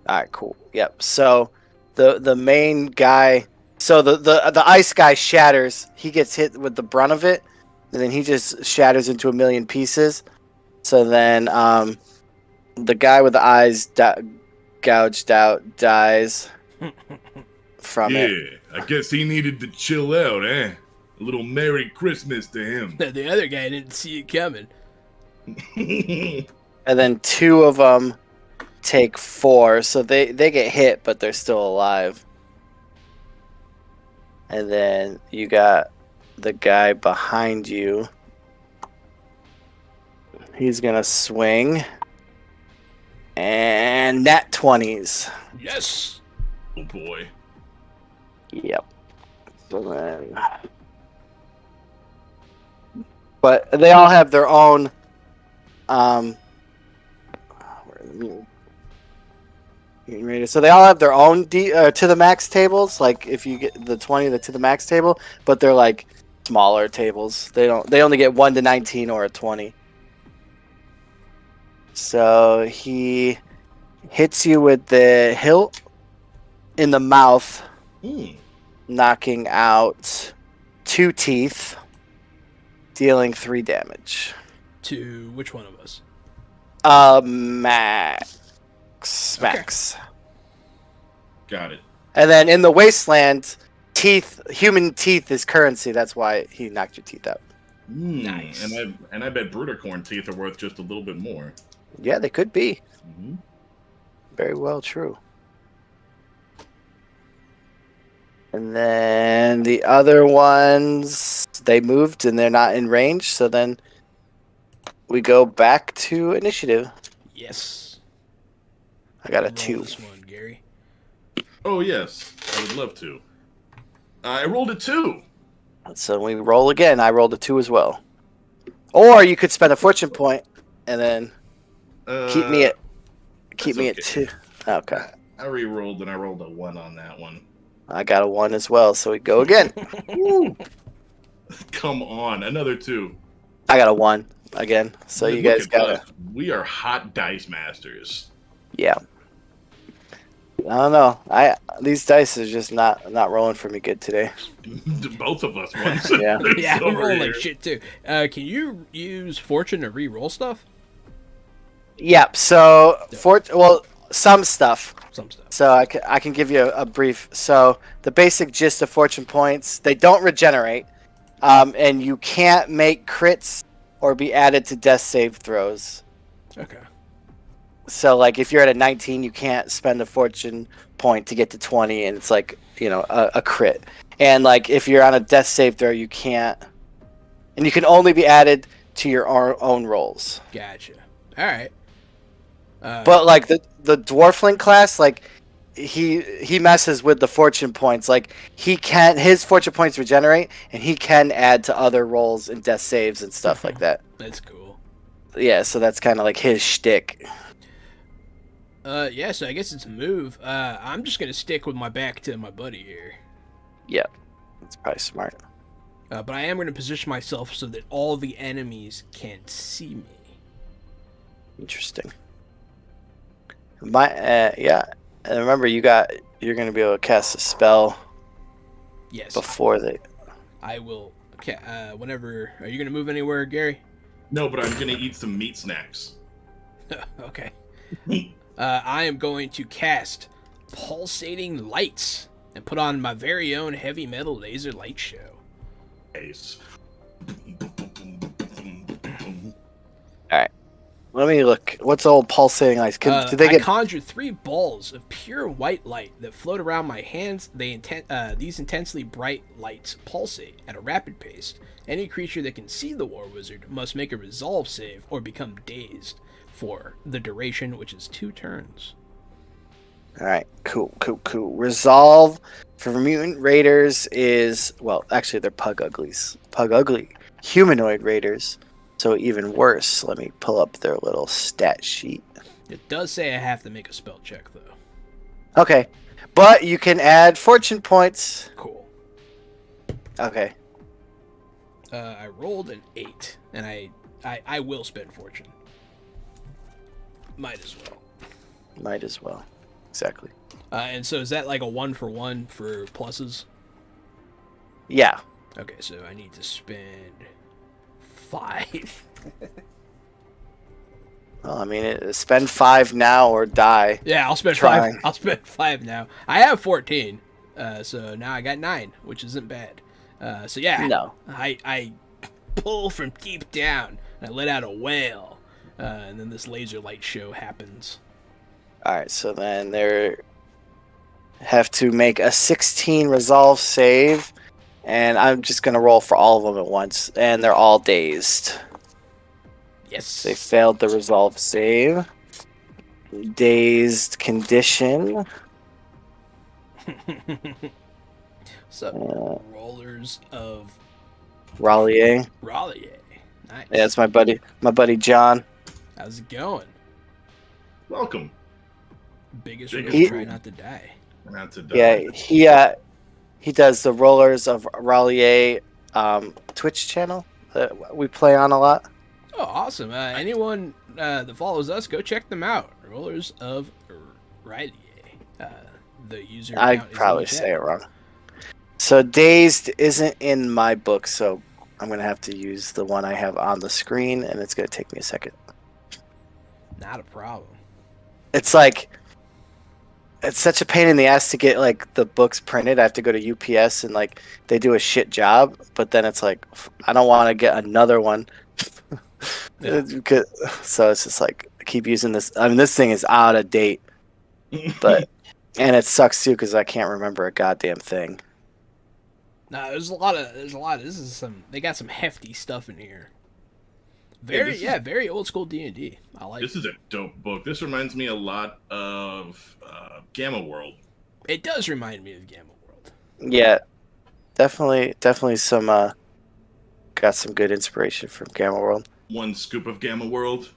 All right. Cool. Yep. So the main guy. So the ice guy shatters. He gets hit with the brunt of it, and then he just shatters into a million pieces. So then the guy with the eyes gouged out dies from it. I guess he needed to chill out, eh? A little Merry Christmas to him. The other guy didn't see it coming. And then 2 of them take 4, so they get hit, but they're still alive. And then you got the guy behind you. He's gonna swing. And nat 20s. Yes. Oh boy. Yep. So then... But they all have their own... So they all have their own to the max tables. Like if you get the 20 to the max table, but they're like smaller tables. They only get 1 to 19 or a 20. So he hits you with the hilt in the mouth, knocking out 2 teeth, dealing 3 damage. To which one of us? Max. Got it. And then in the wasteland, human teeth is currency. That's why he knocked your teeth out. Nice. And I bet Bruticorn teeth are worth just a little bit more. Yeah, they could be. Mm-hmm. Very well true. And then the other ones, they moved and they're not in range. So then we go back to initiative. Yes. I got a Roll 2. This one, Gary. Oh yes, I would love to. I rolled a 2. So we roll again. I rolled a 2 as well. Or you could spend a fortune point and then keep me at okay. 2. Okay. I re-rolled and I rolled a 1 on that one. I got a 1 as well, so we go again. Woo. Come on, another 2. I got a 1 again. So you Look guys at got us. We are hot dice masters. Yeah. I don't know. These dice are just not rolling for me good today. Both of us once. Yeah. Yeah, I'm Over rolling here. like shit too. Can you use fortune to re-roll stuff? Yep. So some stuff. Some stuff. So I can give you a brief. So the basic gist of fortune points, they don't regenerate, and you can't make crits or be added to death save throws. Okay. So like if you're at a 19, you can't spend a fortune point to get to 20, and it's like a crit. And like if you're on a death save throw, you can't, and you can only be added to your own rolls. Gotcha. All right. But like the dwarfling class, like he messes with the fortune points. Like his fortune points regenerate, and he can add to other rolls and death saves and stuff like that. That's cool. Yeah, so that's kind of like his shtick. Yeah, so I guess it's a move. I'm just gonna stick with my back to my buddy here. Yeah, that's probably smart. But I am gonna position myself so that all the enemies can't see me. Interesting. Yeah, and remember you're gonna be able to cast a spell. Yes. Before they. I will. Okay. Whenever. Are you gonna move anywhere, Gary? No, but I'm gonna eat some meat snacks. Okay. I am going to cast Pulsating Lights and put on my very own heavy metal laser light show. Nice. Alright. Let me look. What's old pulsating lights? Do they get... I conjure 3 balls of pure white light that float around my hands. These intensely bright lights pulsate at a rapid pace. Any creature that can see the War Wizard must make a resolve save or become dazed for the duration, which is 2 turns. Alright, cool. Resolve for mutant raiders is... Well, actually, they're pug uglies. Pug ugly. Humanoid raiders. So even worse. Let me pull up their little stat sheet. It does say I have to make a spell check, though. Okay. But you can add fortune points. Cool. Okay. I rolled an 8, and I will spend fortune. Might as well. Exactly. And so is that like a 1-for-1 for pluses? Yeah. Okay, so I need to spend 5. Well, I mean, spend 5 now or die. Yeah, I'll spend Trying. 5. I'll spend 5 now. I have 14, so now I got 9, which isn't bad. So yeah, No. I pull from deep down. And I let out a wail, and then this laser light show happens. All right, so then they have to make a 16 resolve save, and I'm just gonna roll for all of them at once, and they're all dazed. Yes. They failed the resolve save. Dazed condition. So, rollers of Raleigh. Raleigh. Nice. Yeah, it's my buddy John. How's it going? Welcome. Biggest Biggest rule, He- try not to die. Not to die. Yeah, he does the Rollers of Raleigh Twitch channel that we play on a lot. Oh, awesome. Anyone that follows us, go check them out. Rollers of Raleigh. The user I account is probably in the chat. say it wrong. So Dazed isn't in my book, so I'm gonna have to use the one I have on the screen, and it's gonna take me a second. Not a problem. It's like it's such a pain in the ass to get like the books printed. I have to go to UPS and like they do a shit job, but then it's like I don't want to get another one. Yeah. So it's just like I keep using this. I mean, this thing is out of date, but and it sucks too because I can't remember a goddamn thing. No, there's a lot. This is they got some hefty stuff in here. Very old school D&D. I like This is a dope book. This reminds me a lot of Gamma World. It does remind me of Gamma World. Yeah, definitely some got some good inspiration from Gamma World. One scoop of Gamma World.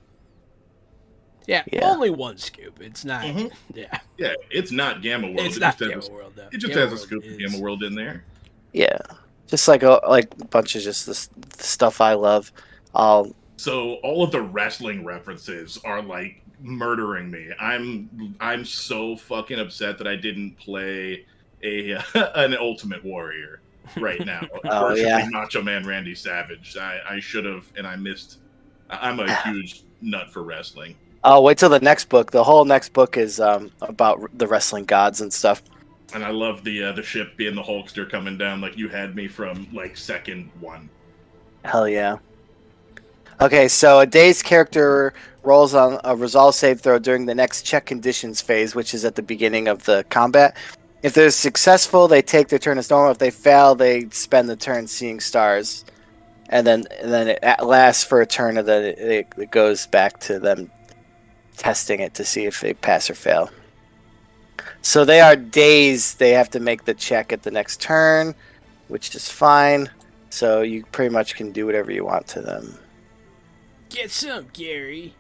Yeah, Yeah. only one scoop. It's not. Mhm. Yeah, Yeah, it's not Gamma World. it's it not just Gamma has World though. it just Gamma has a World scoop of is- Gamma World in there. Yeah, just like a bunch of just the stuff I love. So all of the wrestling references are like murdering me. I'm so fucking upset that I didn't play an Ultimate Warrior right now. Oh, Worshiping yeah. Macho Man Randy Savage. I should have, and I missed. I'm a huge nut for wrestling. I'll wait till the next book. The whole next book is about the wrestling gods and stuff. And I love the ship being the Hulkster coming down like you had me from like second 1. Hell yeah. Okay, so a dazed character rolls on a resolve save throw during the next check conditions phase, which is at the beginning of the combat. If they're successful, they take their turn as normal. If they fail, they spend the turn seeing stars. And then it lasts for a turn, and then it goes back to them testing it to see if they pass or fail. So they are dazed. They have to make the check at the next turn, which is fine. So you pretty much can do whatever you want to them. Get some, Gary.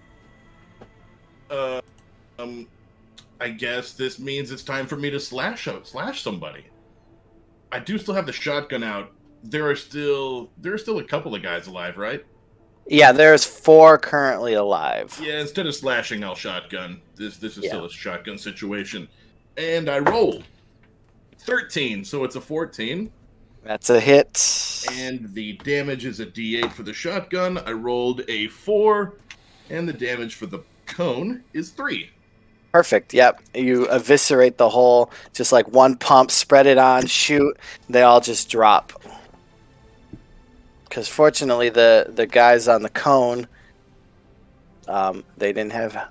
I guess this means it's time for me to slash somebody. I do still have the shotgun out. There are still a couple of guys alive, right? Yeah, there's 4 currently alive. Yeah, instead of slashing, I'll shotgun. This is still a shotgun situation. And I rolled 13, so it's a 14. That's a hit. And the damage is a D8 for the shotgun. I rolled a 4, and the damage for the cone is 3. Perfect. Yep. You eviscerate the hole, just like one pump, spread it on, shoot. They all just drop. Because fortunately, the guys on the cone, they didn't have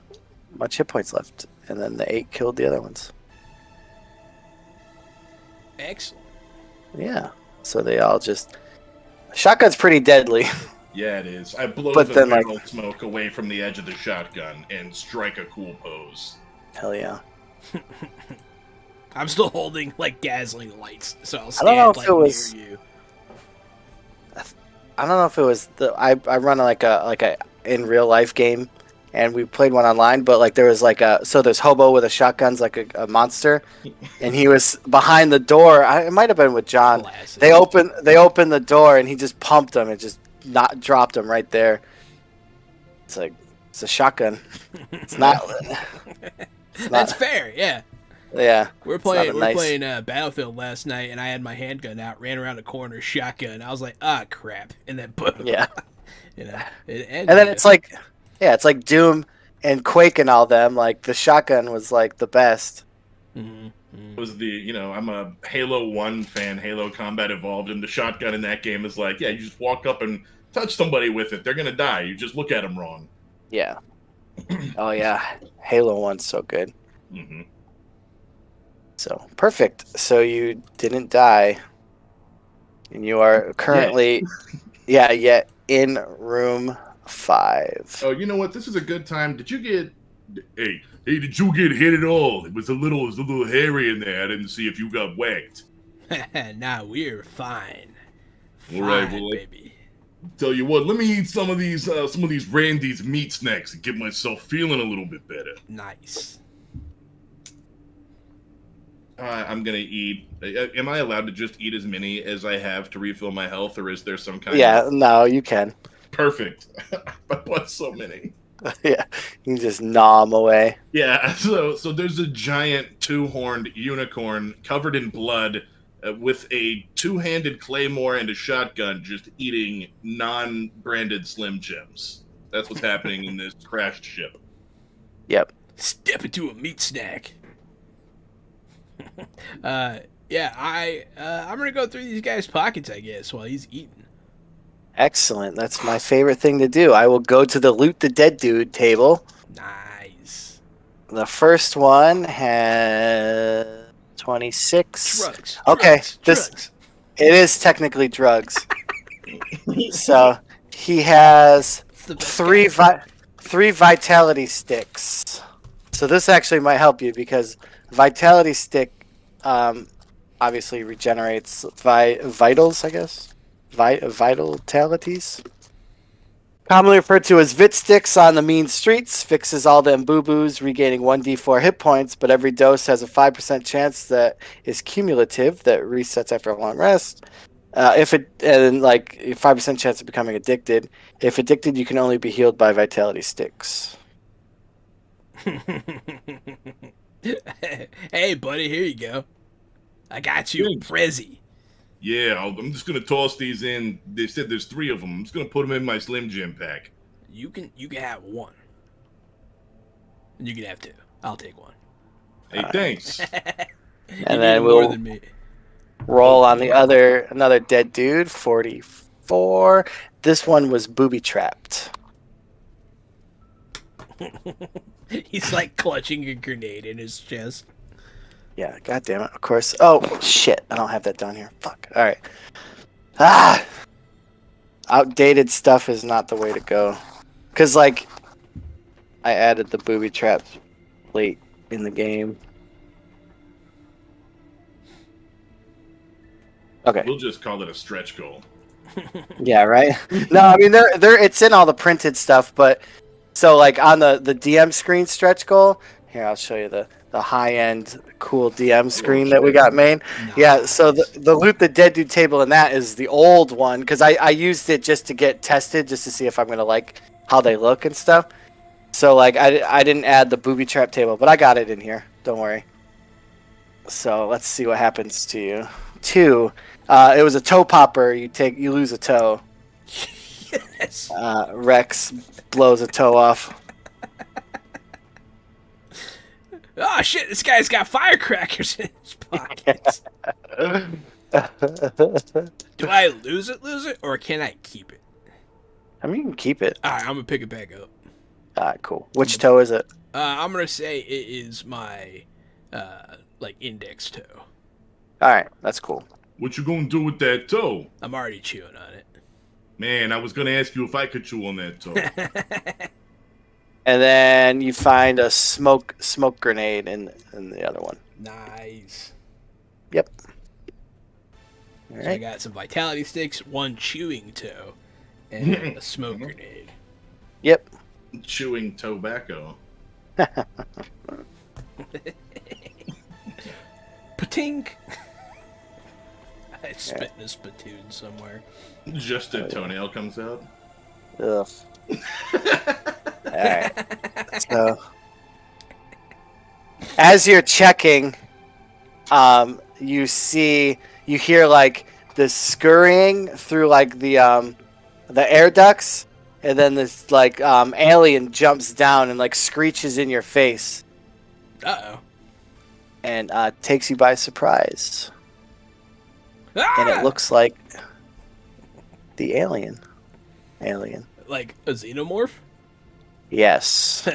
much hit points left, and then the 8 killed the other ones. Excellent. Yeah. So they all just. Shotgun's pretty deadly. Yeah, it is. I blow But the then, barrel smoke away from the edge of the shotgun and strike a cool pose. Hell yeah. I'm still holding like dazzling lights, so I'll I stand don't know if like it was- near you. I don't know if it was I run like a in real life game, and we played one online. But like there was like there's hobo with a shotgun's like a monster, and he was behind the door. It might have been with John. Glasses. They opened the door, and he just pumped him and just not dropped him right there. It's like it's a shotgun. It's not. That's fair, yeah. Yeah. We're playing Battlefield last night, and I had my handgun out, ran around a corner, shotgun. I was like, crap, and then boom. Yeah. And then it's like, it's like Doom and Quake and all them. Like the shotgun was like the best. It was I'm a Halo 1 fan, Halo Combat Evolved, and the shotgun in that game is like, yeah, you just walk up and touch somebody with it. They're going to die. You just look at them wrong. Yeah. Oh, yeah. Halo 1's so good. Mm-hmm. So, perfect. So you didn't die. And you are currently, yet in room 5. Oh, you know what? This is a good time. Did you get... Hey, did you get hit at all? It was a little hairy in there. I didn't see if you got whacked. Nah, we're fine. All right, Fine, well, baby. Tell you what, let me eat some of these Randy's meat snacks and get myself feeling a little bit better. Nice. I'm gonna eat. Am I allowed to just eat as many as I have to refill my health, or is there some kind of... No, you can. Perfect. I bought so many. Yeah, you can just gnaw them away. Yeah, so there's a giant 2-horned unicorn covered in blood with a 2-handed claymore and a shotgun just eating non-branded Slim Jims. That's what's happening in this crashed ship. Yep. Step into a meat snack. I'm gonna go through these guys' pockets, I guess, while he's eating. Excellent. That's my favorite thing to do. I will go to the loot the dead dude table. Nice. The first one has 26. Drugs. Okay, Drugs. it is technically drugs. So he has It's the best three vitality sticks. So this actually might help you because vitality stick obviously regenerates vitals, I guess. Vitalities. Commonly referred to as Vit Sticks on the mean streets, fixes all them boo-boos, regaining 1d4 hit points, but every dose has a 5% chance that is cumulative, that resets after a long rest. If it, and like a 5% chance of becoming addicted. If addicted, you can only be healed by Vitality Sticks. Hey, buddy, here you go. I got you a Prezi. Yeah, I'm just gonna toss these in. They said there's 3 of them. I'm just gonna put them in my Slim Jim pack. You can have one. And you can have 2. I'll take one. Hey, thanks. And then we'll more than me. roll on another dead dude, 44. This one was booby trapped. He's like clutching a grenade in his chest. Yeah, god damn it, of course. Oh, shit, I don't have that down here. Fuck, alright. Ah! Outdated stuff is not the way to go. Because, like, I added the booby traps late in the game. Okay. We'll just call it a stretch goal. Yeah, right. No, I mean they're it's in all the printed stuff, but so like on the DM screen stretch goal. Here, I'll show you the high end cool DM screen that we got made. Nice. Yeah, so the Loot the Dead Dude table in that is the old one because I used it just to get tested, just to see if I'm gonna like how they look and stuff. So like I didn't add the booby trap table, but I got it in here. Don't worry. So let's see what happens to you. 2. It was a toe popper. You lose a toe. Yes. Rex blows a toe off. Oh shit! This guy's got firecrackers in his pockets. Do I lose it, or can I keep it? I mean, you can keep it. All right, I'm gonna pick it back up. Cool. Which toe is it? I'm gonna say it is my like index toe. All right, that's cool. What you gonna do with that toe? I'm already chewing on it. Man, I was gonna ask you if I could chew on that toe. And then you find a smoke grenade in the other one. Nice. Yep. All So I right. got some vitality sticks, 1 chewing toe, and a smoke grenade. Yep. Chewing tobacco. Patink! I spit in a spittoon somewhere. Just a toenail comes out. Ugh. All right. So, as you're checking, you hear like the scurrying through like the air ducts, and then this like alien jumps down and like screeches in your face Uh-oh. and takes you by surprise. Ah! And it looks like the alien. Like a xenomorph? Yes.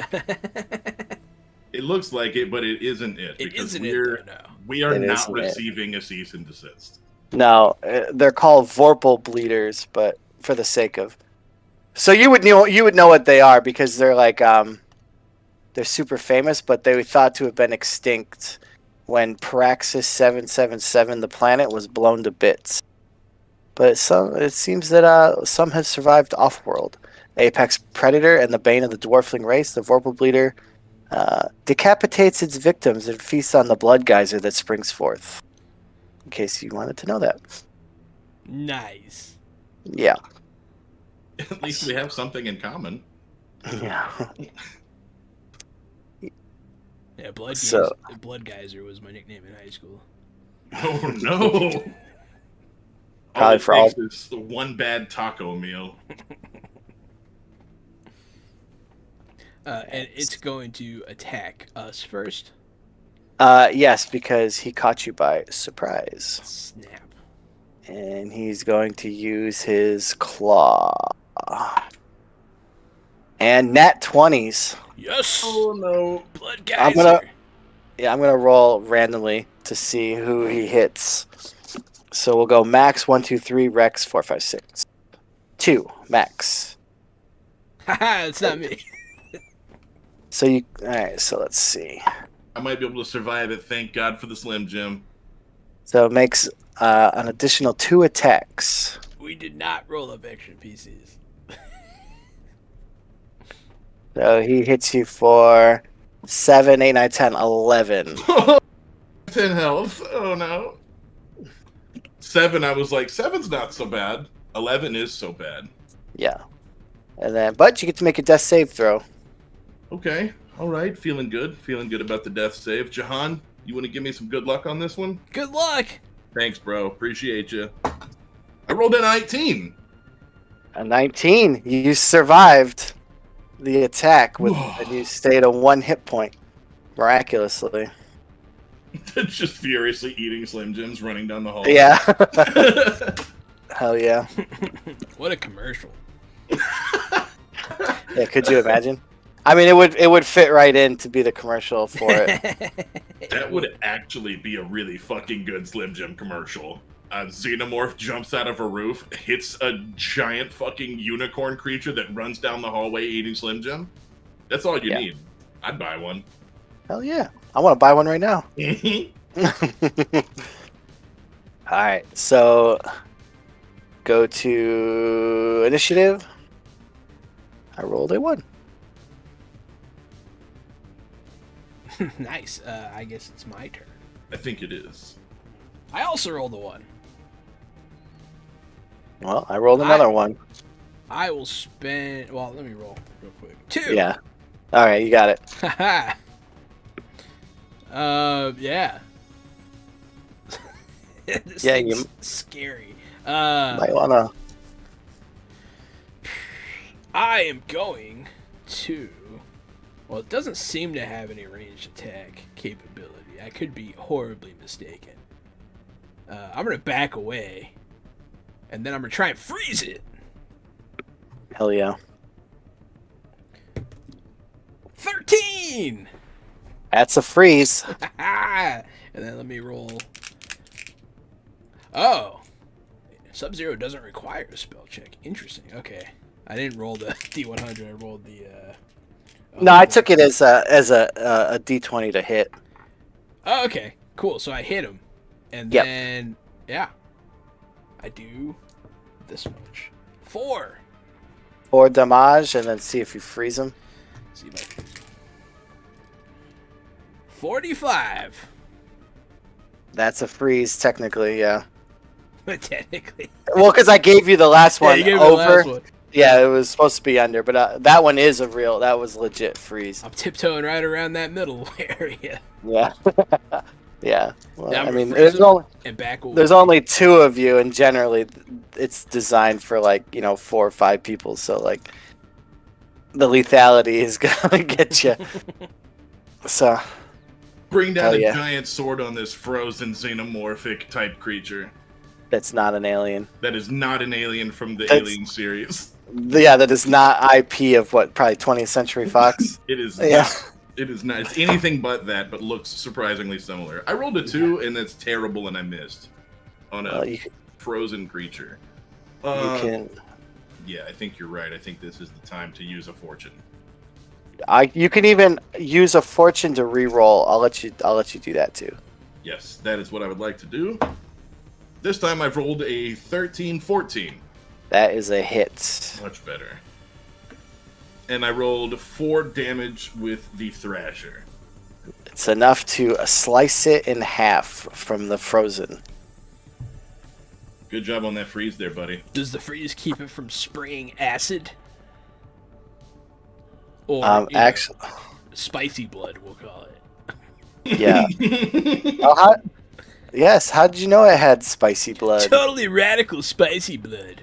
It looks like it, but it isn't it. It Because isn't we're, it, though, no. we are It not isn't it. receiving a cease and desist. No, they're called Vorpal bleeders, but for the sake of, so you would know what they are because they're like they're super famous, but they were thought to have been extinct when Praxis 777, the planet, was blown to bits. But it seems that some have survived off-world. Apex predator and the bane of the dwarfling race, the Vorpal bleeder decapitates its victims and feasts on the blood geyser that springs forth. In case you wanted to know that. Nice. Yeah. At least we have something in common. Yeah. Yeah, Blood Geyser was my nickname in high school. Oh no! Probably for all. Is one bad taco meal. And it's going to attack us first. Yes, because he caught you by surprise. Snap. And he's going to use his claw. And nat 20s. Yes. Oh no! Blood Geyser. I'm gonna roll randomly to see who he hits. So we'll go Max 1, 2, 3, Rex 4, 5, 6. 2, Max. Haha, it's not me. So you alright, so let's see. I might be able to survive it. Thank God for the Slim Jim. So it makes an additional 2 attacks. We did not roll up extra PCs. So he hits you for 7, 8, 9, 10, 11. 10 health. Oh no. 7, I was like, 7's not so bad. 11 is so bad. Yeah. And then, but you get to make a death save throw. Okay. All right. Feeling good. Feeling good about the death save. Jahan, you want to give me some good luck on this one? Good luck. Thanks, bro. Appreciate you. I rolled a 19. A 19. You survived the attack and you stayed at 1 hit point. Miraculously. Just furiously eating Slim Jims running down the hall. Yeah. Hell yeah. What a commercial. Yeah, could you imagine? I mean, it would fit right in to be the commercial for it. That would actually be a really fucking good Slim Jim commercial. A xenomorph jumps out of a roof, hits a giant fucking unicorn creature that runs down the hallway eating Slim Jim. That's all you need. I'd buy one. Hell yeah. I want to buy one right now. Alright, so go to initiative. I rolled a 1. Nice. I guess it's my turn. I think it is. I also rolled a 1. Well, I rolled another 1. I will spend... Well, let me roll real quick. 2! Yeah. Alright, you got it. Haha. Yeah. This Yeah, thing's you- scary. Might wanna... I am going to... Well, it doesn't seem to have any ranged attack capability. I could be horribly mistaken. I'm going to back away. And then I'm going to try and freeze it. Hell yeah. 13! That's a freeze. And then let me roll. Oh. Sub-Zero doesn't require a spell check. Interesting. Okay. I didn't roll the D100. I rolled the... No, I took it as a D20 to hit. Oh, okay. Cool. So I hit him. And Yep. then... Yeah. I do this much. 4. 4 damage, and then see if you freeze him. See if I... 45. That's a freeze, technically, yeah. But technically. Well, because I gave you the last one you gave me over. the last one. Yeah, it was supposed to be under, but that one is that was legit freeze. I'm tiptoeing right around that middle area. Yeah. Yeah. Well, Yeah, I'm I mean, gonna freeze there's him only, and back away. there's only 2 of you, and generally it's designed for, 4 or 5 people, so, the lethality is gonna get you. So... Bring down Hell a yeah. giant sword on this frozen xenomorphic type creature. That's not an alien. That is not an alien from the That's- Alien series. Yeah, that is not IP of probably 20th Century Fox. It is. Yeah. Not, it is not. It's anything but that, but looks surprisingly similar. I rolled a 2, and that's terrible, and I missed on a Well, you frozen creature. can. Yeah, I think you're right. I think this is the time to use a fortune. You can even use a fortune to re-roll. I'll let you do that too. Yes, that is what I would like to do. This time I've rolled a 13-14. That is a hit. Much better. And I rolled 4 damage with the Thrasher. It's enough to slice it in half from the frozen. Good job on that freeze there, buddy. Does the freeze keep it from spraying acid? Or Actually, spicy blood, we'll call it. yeah. Oh, yes. How did you know it had spicy blood? Totally radical spicy blood.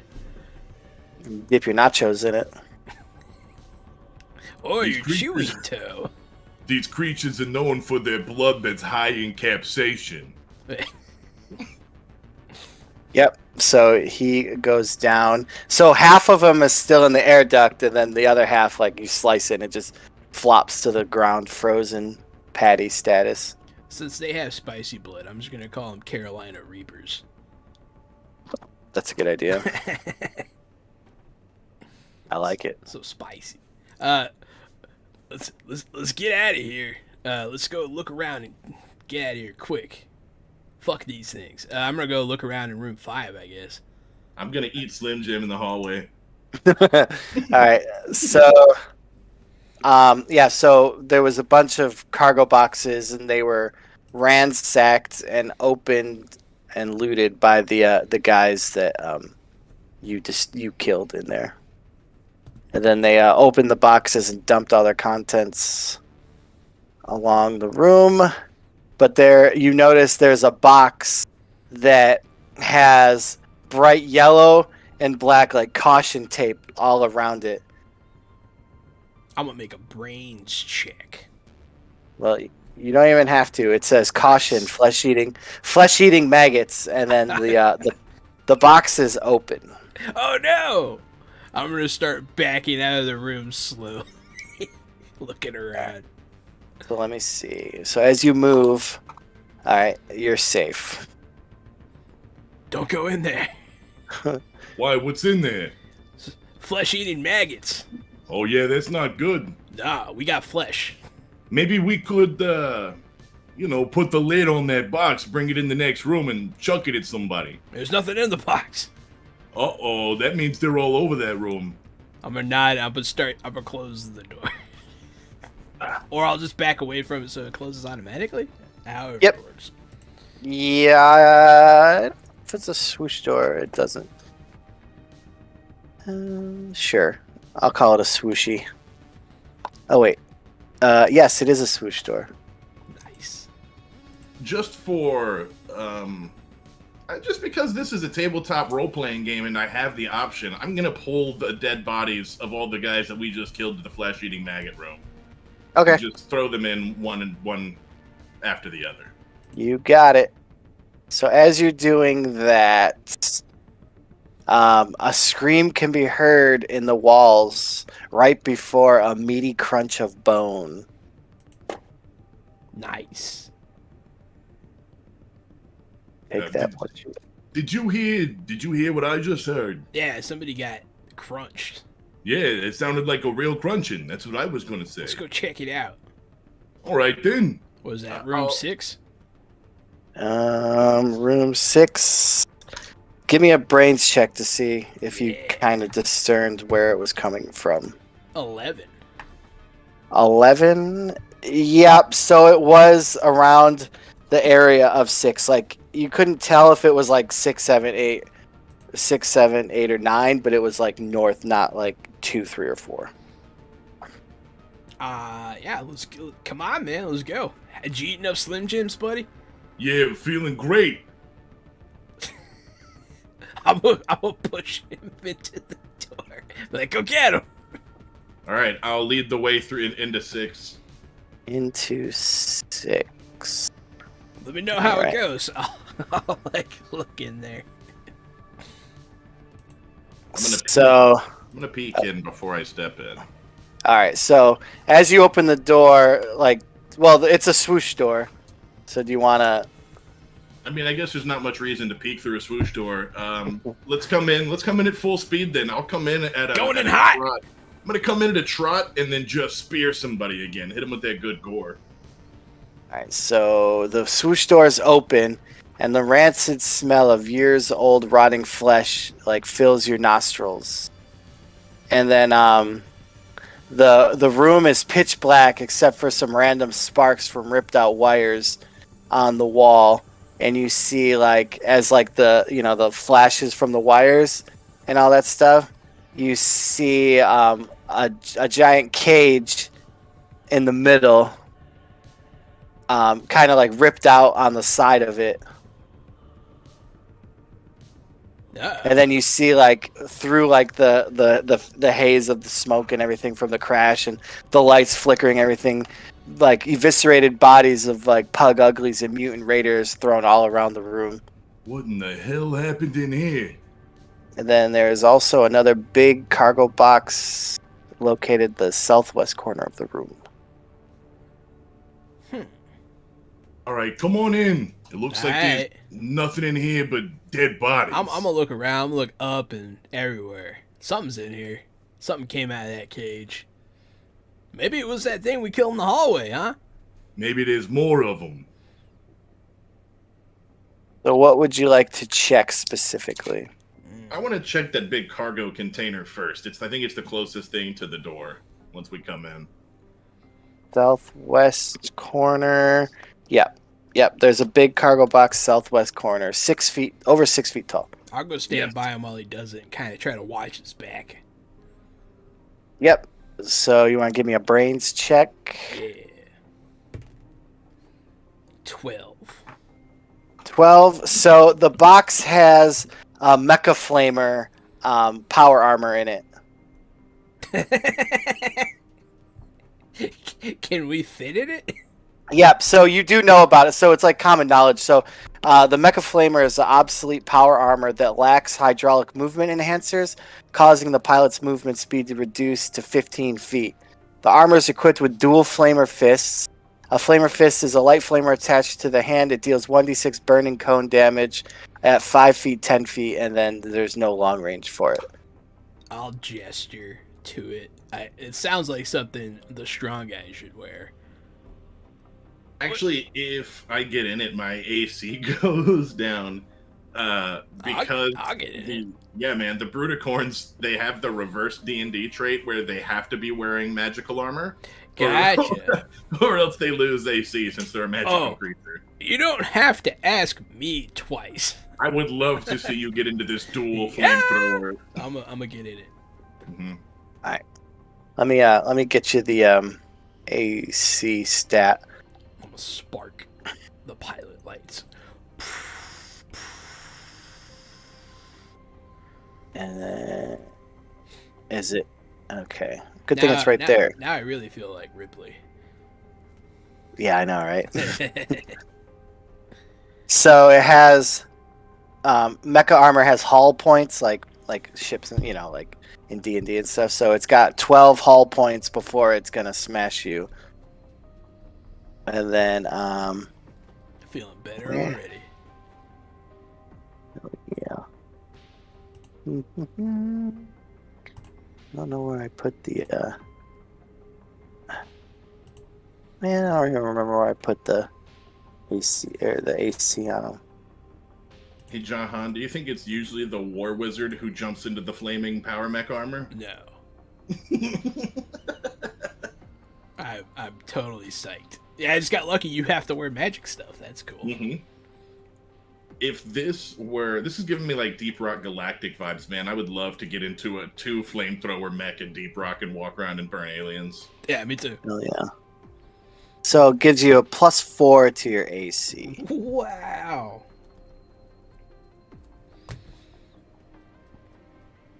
Dip your nachos in it. Or These your creatures- chewy toe. These creatures are known for their blood that's high in capsaicin. Yep. So he goes down. So half of him is still in the air duct, and then the other half, you slice it, and it just flops to the ground, frozen patty status. Since they have spicy blood, I'm just going to call them Carolina Reapers. That's a good idea. I like it. So spicy. Let's get out of here. Let's go look around and get out of here quick. Fuck these things. I'm gonna go look around in room 5, I guess. I'm gonna eat Slim Jim in the hallway. All right. So, so there was a bunch of cargo boxes, and they were ransacked and opened and looted by the guys that you killed in there. And then they opened the boxes and dumped all their contents along the room. But you notice there's a box that has bright yellow and black caution tape all around it. I'm gonna make a brains check. Well, you don't even have to. It says caution, flesh eating maggots, and then the box is open. Oh no! I'm gonna start backing out of the room slowly, looking around. So let me see. So as you move, all right, you're safe. Don't go in there. Why? What's in there? Flesh-eating maggots. Oh yeah, that's not good. Nah, we got flesh. Maybe we could, put the lid on that box, bring it in the next room, and chuck it at somebody. There's nothing in the box. Uh-oh, that means they're all over that room. I'm gonna nod. I'm gonna close the door, or I'll just back away from it so it closes automatically. However Yep. it works. Yeah, if it's a swoosh door, it doesn't. Sure, I'll call it a swooshy. Oh wait, yes, it is a swoosh door. Nice. Just for, just because this is a tabletop role-playing game and I have the option, I'm gonna pull the dead bodies of all the guys that we just killed to the flesh-eating maggot room. Okay, And just throw them in one after the other. you got it. So as you're doing that, a scream can be heard in the walls right before a meaty crunch of bone. Nice. Take that. Did you hear what I just heard? Yeah, somebody got crunched. Yeah, it sounded like a real crunching. That's what I was gonna say. Let's go check it out. All right then. Was that room I'll- 6? Room 6. Give me a brains check to see if you Yeah. kind of discerned where it was coming from. 11. 11? Yep, so it was around the area of 6. Like, you couldn't tell if it was like 6, 7, 8, 6, 7, 8, or 9, but it was like north, not like 2, 3, or 4. Yeah, let's go. Come on, man, let's go. Had you eaten up Slim Jims, buddy? Yeah, feeling great. I'm gonna push him into the door. Like, go get him. All right, I'll lead the way through into 6. Into 6. Let me know how Alright. it goes. I'll like look in there. So, I'm gonna peek in before I step in. alright, so as you open the door, like, well, it's a swoosh door. So do you want to... I mean, I guess there's not much reason to peek through a swoosh door. Let's come in. Let's come in at full speed. Then I'll come in at a Going in at a hot. trot. I'm gonna come in at a trot and then just spear somebody again. Hit them with that good gore. Alright, so the swoosh door is open, and the rancid smell of years-old rotting flesh like fills your nostrils. And then the room is pitch black except for some random sparks from ripped out wires on the wall, and you see like as like the the flashes from the wires and all that stuff, you see a giant cage in the middle, kind of like ripped out on the side of it. And then you see like through like the haze of the smoke and everything from the crash and the lights flickering, everything like eviscerated bodies of like pug uglies and mutant raiders thrown all around the room. What in the hell happened in here? And then there's also another big cargo box located the southwest corner of the room. All right, come on in. It looks like there's Alright. nothing in here but dead bodies. I'm gonna look around, I'm gonna look up and everywhere. Something's in here. Something came out of that cage. Maybe it was that thing we killed in the hallway, huh? Maybe there's more of them. So what would you like to check specifically? I want to check that big cargo container first. I think it's the closest thing to the door once we come in. Southwest corner. Yep. There's a big cargo box southwest corner, over 6 feet tall. I'll go stand Yes. by him while he does it and kind of try to watch his back. Yep. So you want to give me a brains check? Yeah. 12. 12. So the box has a mecha flamer power armor in it. Can we fit in it? Yep, so you do know about it, so it's like common knowledge. So the Mecha Flamer is the obsolete power armor that lacks hydraulic movement enhancers, causing the pilot's movement speed to reduce to 15 feet. The armor is equipped with dual Flamer Fists. A Flamer Fist is a light flamer attached to the hand. It deals 1d6 burning cone damage at 5 feet, 10 feet, and then there's no long range for it. I'll gesture to it. It sounds like something the strong guy should wear. Actually, if I get in it, my AC goes down. Because I'll get it. yeah, man, the Bruticorns, they have the reverse D&D trait where they have to be wearing magical armor. Gotcha. Or else they lose AC since they're a magical creature. You don't have to ask me twice. I would love to see you get into this dual flamethrower. I'm gonna get in it. Mm-hmm. All right. Let me get you the AC stat. I'm gonna spark the pilot lights. And then, is it okay? Good thing it's right there. Now I really feel like Ripley. Yeah, I know, right? So it has mecha armor has hull points like ships and like in D&D and stuff. So it's got 12 hull points before it's gonna smash you. And then Feeling better already. Yeah. I don't know where I put the man, I don't even remember where I put the AC on them. Hey, Jahan, do you think it's usually the War Wizard who jumps into the flaming power mech armor? No. I'm totally psyched. Yeah, I just got lucky. You have to wear magic stuff. That's cool. Mm-hmm. If this is giving me like Deep Rock Galactic vibes, man. I would love to get into a 2 flamethrower mech in Deep Rock and walk around and burn aliens. Yeah, me too. Oh yeah. So it gives you a +4 to your AC. Wow.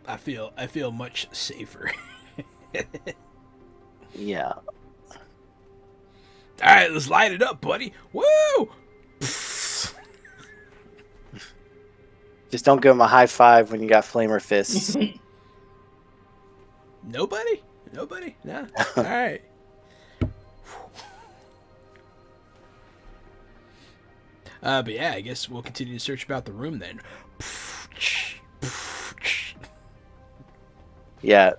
I feel much safer. Yeah. All right, let's light it up, buddy. Woo! Just don't give him a high five when you got flamer fists. Nobody? No. All right. But yeah, I guess we'll continue to search about the room then. Yeah.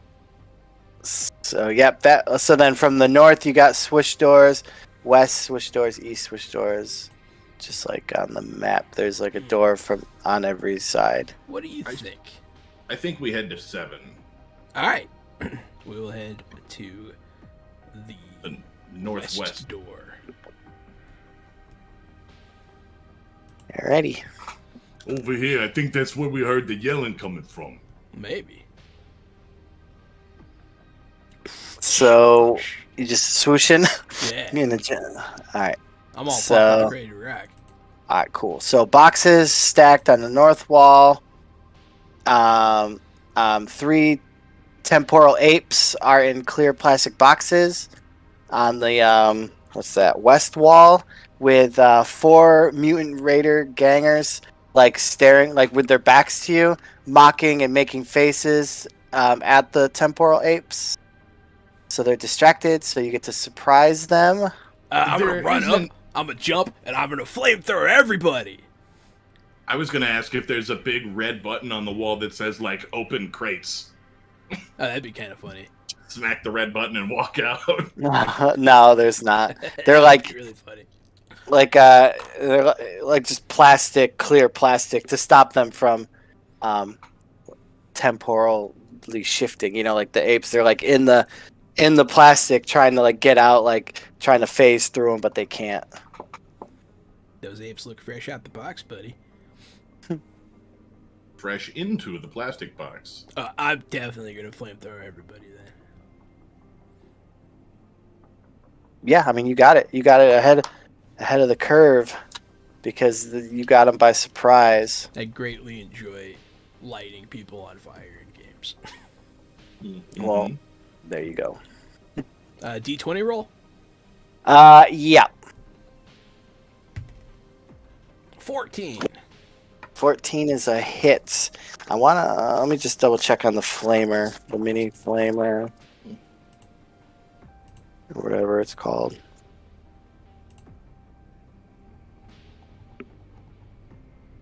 So yep, so then from the north you got switch doors, west switch doors, east switch doors. Just like on the map, there's like a door on every side. What do you think? I think we head to 7. All right. We will head to the northwest west door. Alrighty. Over here, I think that's where we heard the yelling coming from. Maybe. So you just swooshing? Yeah. Alright. I'm all pumped up, ready to rock. Alright, cool. So boxes stacked on the north wall. 3 temporal apes are in clear plastic boxes on the west wall, with 4 mutant raider gangers like staring, like with their backs to you, mocking and making faces at the temporal apes. So they're distracted, so you get to surprise them. I'm gonna run up, I'm gonna jump, and I'm gonna flamethrower everybody. I was gonna ask if there's a big red button on the wall that says like "Open Crates." Oh, that'd be kind of funny. Smack the red button and walk out. No, there's not. They're like really funny. They're like just plastic, clear plastic to stop them from temporally shifting. Like the apes, they're like in the plastic trying to like get out, like trying to phase through them, but they can't. Those apes look fresh out the box, buddy. Fresh into the plastic box. I'm definitely gonna flamethrower everybody then. Yeah, I mean you got it. You got it ahead of the curve because you got them by surprise. I greatly enjoy lighting people on fire in games. Mm-hmm. Well, there you go. D20 roll? Yeah. 14. 14 is a hit. I wanna let me just double check on the flamer, the mini flamer, or whatever it's called.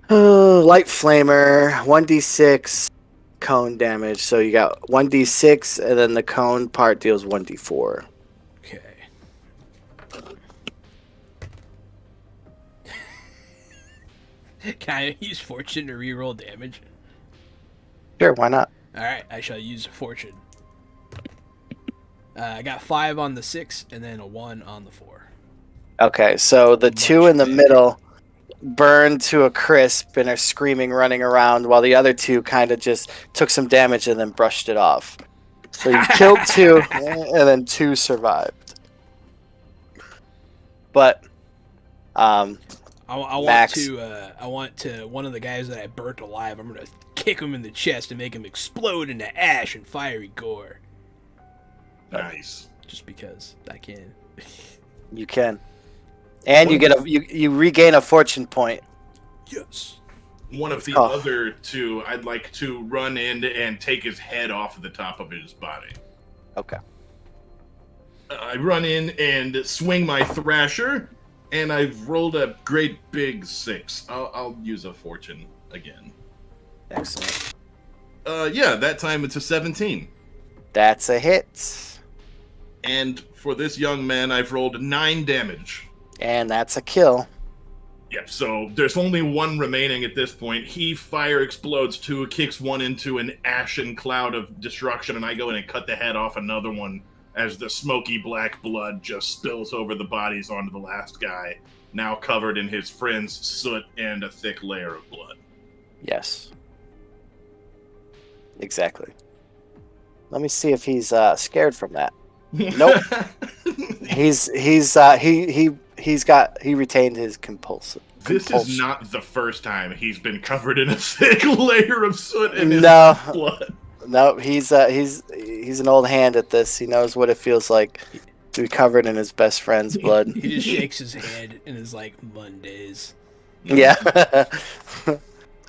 Light flamer, 1d6 cone damage. So you got 1d6, and then the cone part deals 1d4. Okay. Can I use fortune to reroll damage? Sure, why not? All right, I shall use fortune. I got 5 on the 6 and then a 1 on the 4. Okay, so the Much 2 in the better. middle burn to a crisp and are screaming, running around, while the other 2 kind of just took some damage and then brushed it off. So you killed 2, and then 2 survived. But, I Max. want to one of the guys that I burnt alive. I'm gonna kick him in the chest and make him explode into ash and fiery gore. Nice. Just because I can. You can, and you get you regain a fortune point. Yes. One of the Oh. other 2, I'd like to run in and take his head off of the top of his body. Okay. I run in and swing my thrasher, and I've rolled a great big 6. I'll use a fortune again. Excellent. Yeah, that time it's a 17. That's a hit, And for this young man, I've rolled 9 damage. and that's a kill. Yep, so there's only 1 remaining at this point. He fire explodes 2, kicks 1 into an ashen cloud of destruction, and I go in and cut the head off another one as the smoky black blood just spills over the bodies onto the last guy, now covered in his friend's soot and a thick layer of blood. Yes. Exactly. Let me see if he's scared from that. Nope. He retained his compulsive. This is not the first time he's been covered in a thick layer of soot and his No. blood. No, he's an old hand at this. He knows what it feels like to be covered in his best friend's blood. He just shakes his head and is like, Mondays. Yeah. All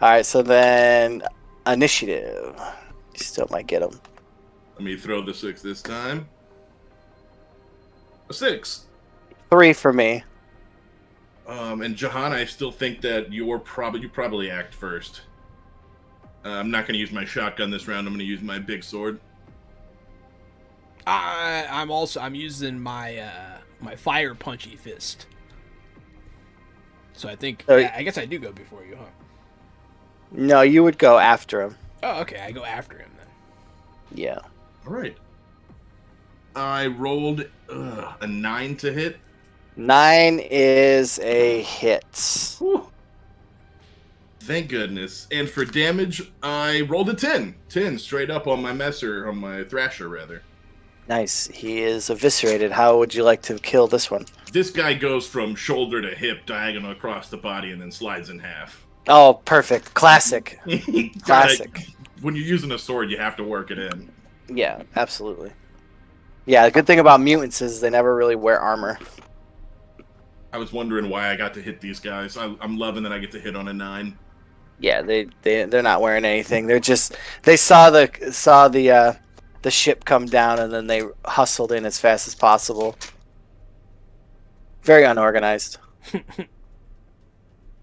right, so then initiative. You still might get him. Let me throw the 6 this time. A 6. 3 for me. And Jahan, I still think that you probably act first. I'm not going to use my shotgun this round. I'm going to use my big sword. I'm using my my fire punchy fist. So I think I guess I do go before you, huh? No, you would go after him. Oh, okay. I go after him then. Yeah. All right. I rolled a 9 to hit. 9 is a hit. Whew. Thank goodness. And for damage, I rolled a 10. 10 straight up on my thrasher, rather. Nice. He is eviscerated. How would you like to kill this one? This guy goes from shoulder to hip, diagonal across the body, and then slides in half. Oh, perfect. Classic. Classic. When you're using a sword, you have to work it in. Yeah, absolutely. Yeah, the good thing about mutants is they never really wear armor. I was wondering why I got to hit these guys. I'm loving that I get to hit on a 9. Yeah, they're not wearing anything. They saw the ship come down and then they hustled in as fast as possible. Very unorganized.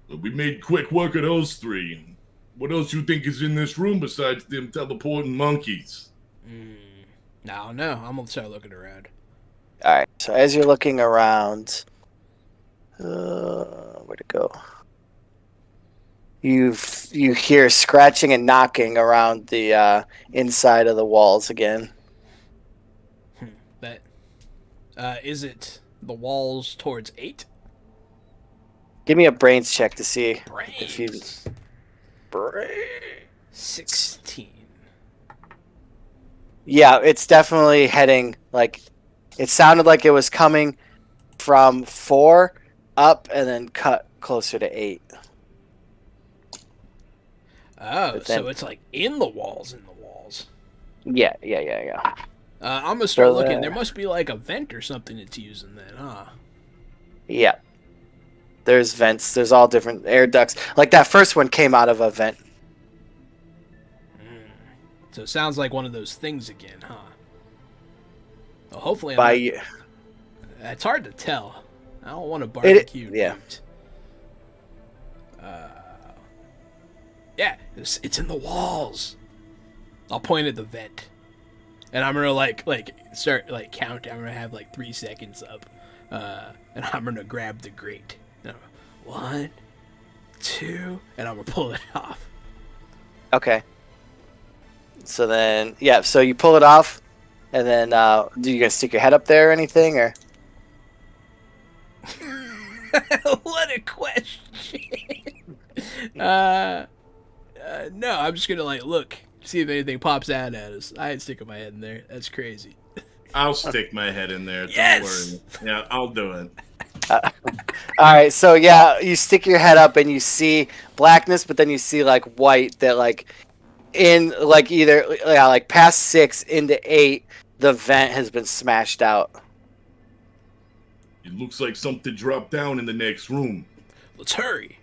We made quick work of those 3. What else you think is in this room besides them teleporting monkeys? I don't know. I'm gonna start looking around. All right. So as you're looking around, where'd it go? You hear scratching and knocking around the inside of the walls again. Is it the walls towards 8? Give me a brains check to see if you. Brains. 16. Yeah, it's definitely heading like. It sounded like it was coming from 4 up and then cut closer to 8. Oh, But so then- it's like in the walls. Yeah. I'm gonna start So, looking. There must be like a vent or something it's using then, huh? Yeah. There's vents. There's all different air ducts. Like that first one came out of a vent. So it sounds like one of those things again, huh? Well, hopefully, it's hard to tell. I don't want to barbecue. Yeah. Yeah, it's in the walls. I'll point at the vent, and I'm gonna like start count. I'm gonna have 3 seconds up, and I'm gonna grab the grate. 1, 2, and I'm gonna pull it off. Okay. So then, yeah. So you pull it off, and then do you gonna stick your head up there or anything, or? What a question. No, I'm just gonna like look, see if anything pops out at us. I ain't sticking my head in there. That's crazy. I'll stick my head in there. Yes! Don't worry. Yeah, I'll do it. All right. So yeah, you stick your head up and you see blackness, but then you see like white that like in like either like past 6 into 8, the vent has been smashed out. It looks like something dropped down in the next room. Let's hurry.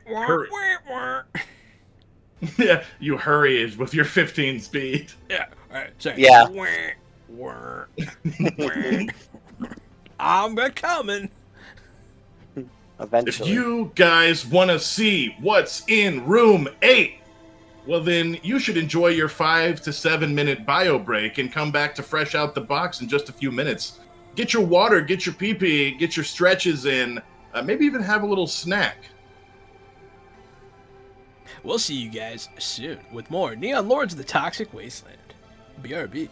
Hurry. Yeah, you hurry with your 15 speed. Yeah. All right. Sorry. Yeah. I'm coming. Eventually. If you guys want to see what's in room 8, well then you should enjoy your 5 to 7 minute bio break and come back to fresh out the box in just a few minutes. Get your water, get your pee-pee, get your stretches in, maybe even have a little snack. We'll see you guys soon with more Neon Lords of the Toxic Wasteland. BRB.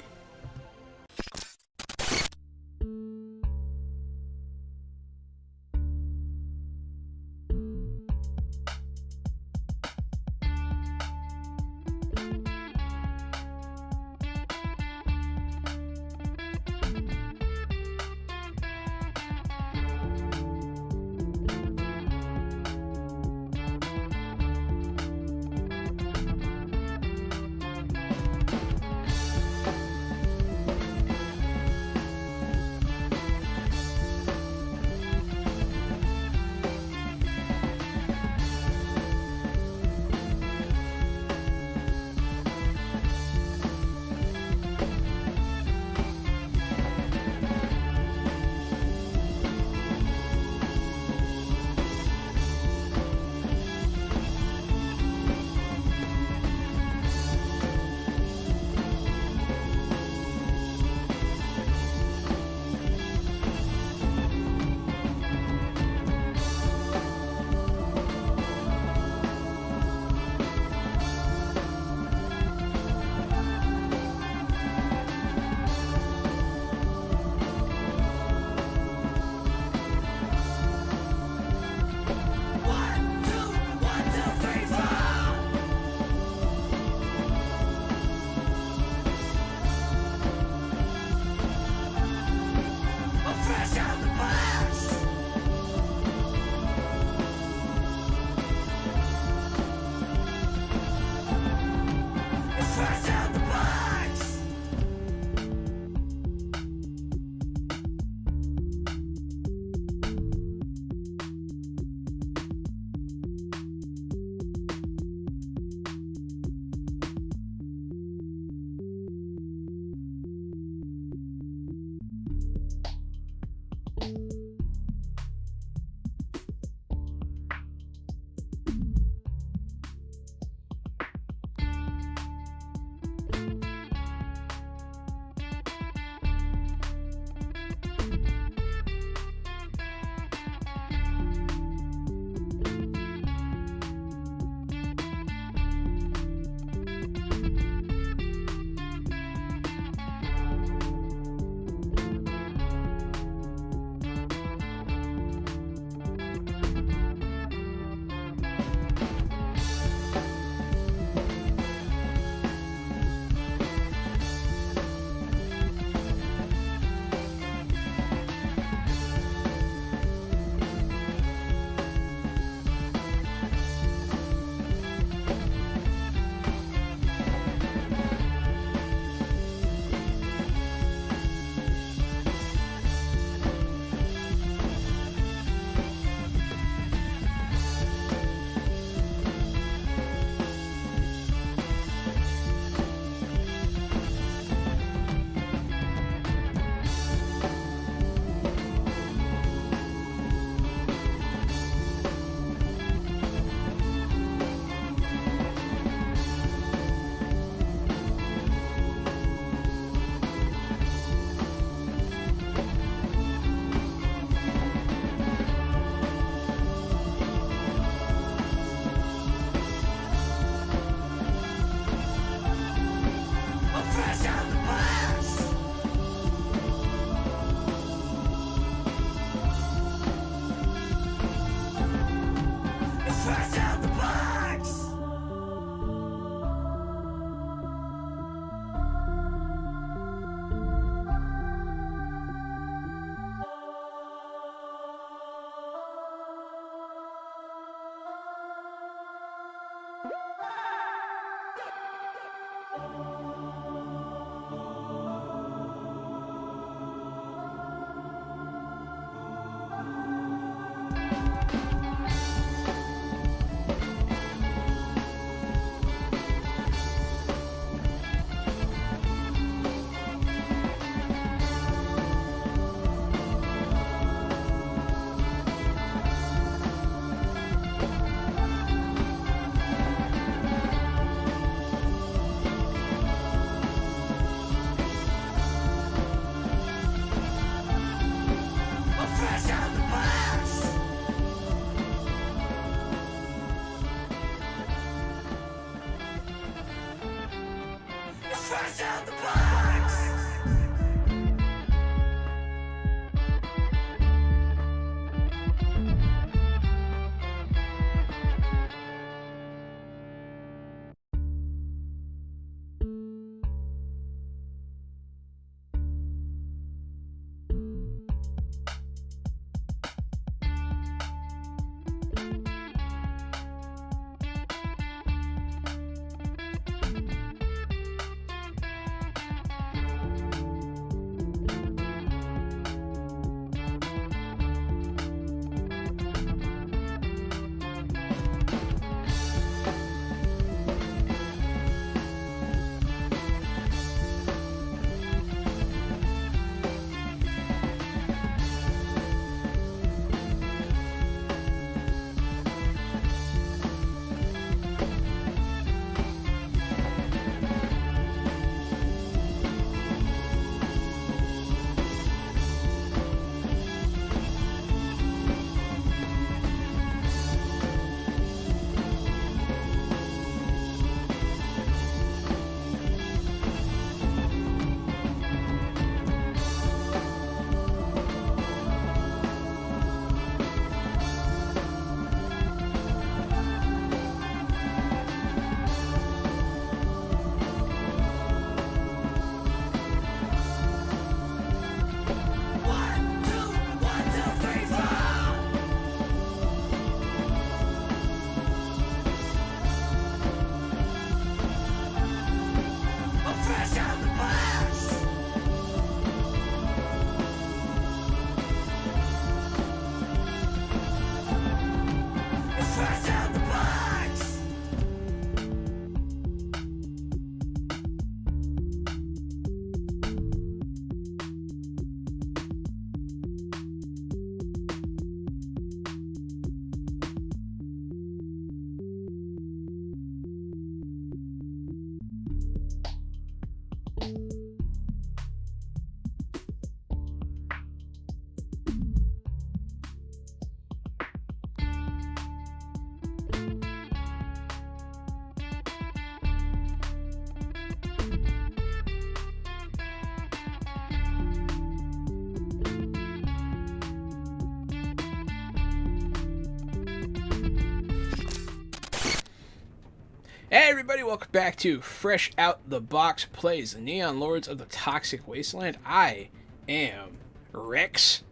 Hey everybody, welcome back to Fresh Out the Box Plays, the Neon Lords of the Toxic Wasteland. I am Rex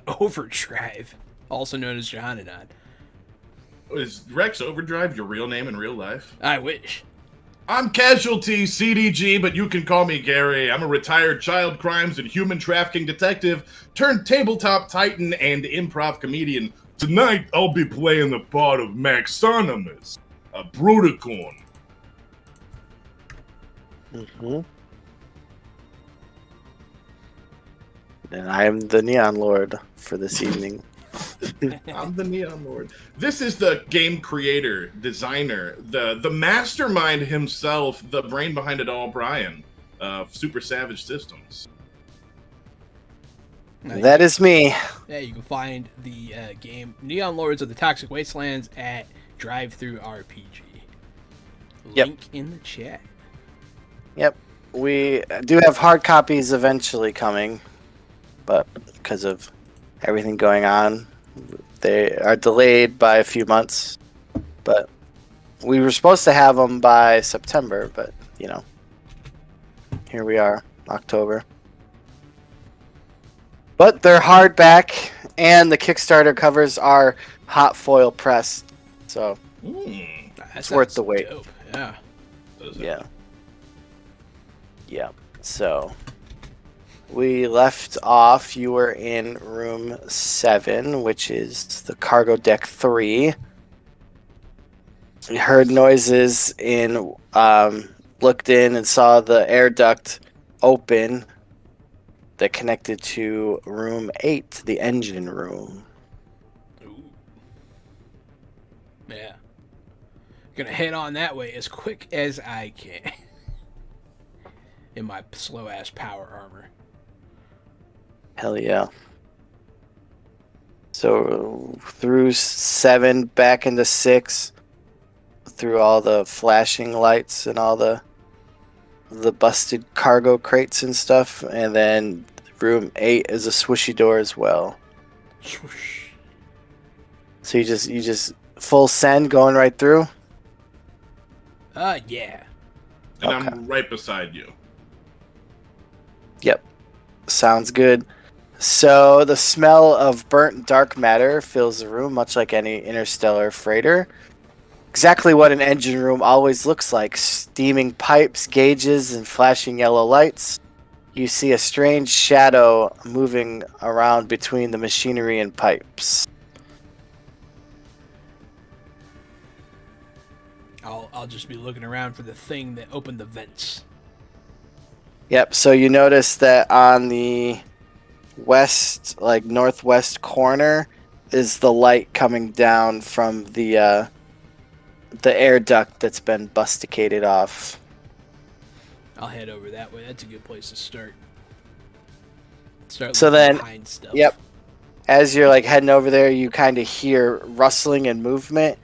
Overdrive, also known as Johannanon. Is Rex Overdrive your real name in real life? I wish. I'm Casualty CDG, but you can call me Gary. I'm a retired child crimes and human trafficking detective turned tabletop titan and improv comedian. Tonight, I'll be playing the part of Maxonimus, a Bruticorn. Mm-hmm. And I am the Neon Lord for this evening. I'm the Neon Lord. This is the game creator, designer, the mastermind himself, the brain behind it all, Brian, of Super Savage Systems. That is me. Yeah, you can find the game Neon Lords of the Toxic Wastelands at Drive-Thru RPG. Link in the chat. Yep. We do have hard copies eventually coming, but because of everything going on, they are delayed by a few months. But we were supposed to have them by September, but, you know, here we are, October. But they're hardback, and the Kickstarter covers are hot foil pressed, so it's worth the wait. Dope. Yeah. Yeah. Yeah. So we left off. You were in room 7, which is the cargo deck 3. We heard noises and looked in and saw the air duct open that connected to room 8, the engine room. Ooh. Yeah. Gonna head on that way as quick as I can. In my slow ass power armor. Hell yeah. So through 7, back into 6, through all the flashing lights and all the the busted cargo crates and stuff, and then room 8 is a swishy door as well. Swoosh. So you just full send going right through? Yeah. And Okay. I'm right beside you. Yep. Sounds good. So the smell of burnt dark matter fills the room, much like any interstellar freighter. Exactly what an engine room always looks like. Steaming pipes, gauges, and flashing yellow lights. You see a strange shadow moving around between the machinery and pipes. I'll just be looking around for the thing that opened the vents. Yep, so you notice that on the west, like northwest corner, is the light coming down from the air duct that's been busticated off. I'll head over that way. That's a good place to start. Start So looking then- behind stuff. Yep. As you're like heading over there, you kind of hear rustling and movement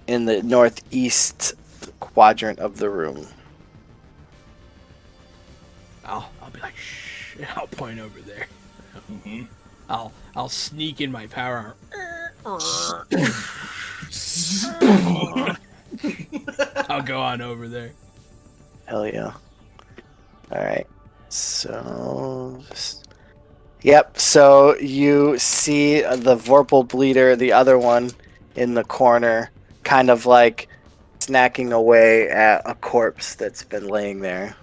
in the northeast quadrant of the room. I'll be like, shh. I'll point over there. Mhm. I'll sneak in my power armor. I'll go on over there. Hell yeah. Alright. So yep, so you see the Vorpal Bleeder, the other one, in the corner, kind of like snacking away at a corpse that's been laying there.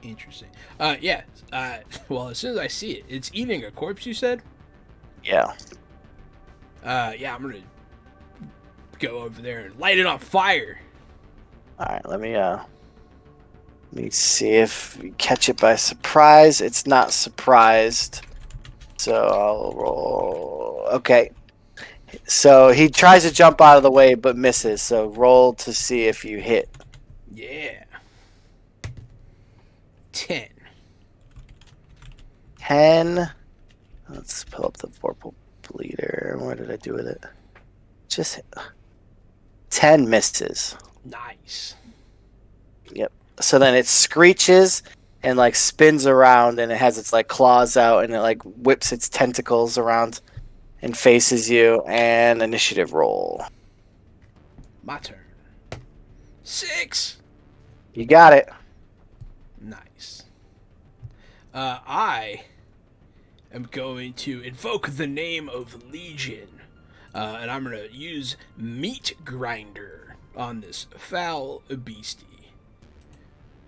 Interesting. Yeah. Well, as soon as I see it, it's eating a corpse, you said? Yeah. Yeah, I'm gonna go over there and light it on fire. Alright, let me see if we catch it by surprise. It's not surprised. So I'll roll. Okay. So he tries to jump out of the way but misses. So roll to see if you hit. Yeah. 10. 10. Let's pull up the Vorpal Bleeder. What did I do with it? Just hit. 10 misses. Nice. Yep. So then it screeches and like spins around, and it has its like claws out, and it like whips its tentacles around and faces you. And initiative roll. My turn. 6. You got it. Nice. I am going to invoke the name of Legion, and I'm going to use Meat Grinder on this foul beastie.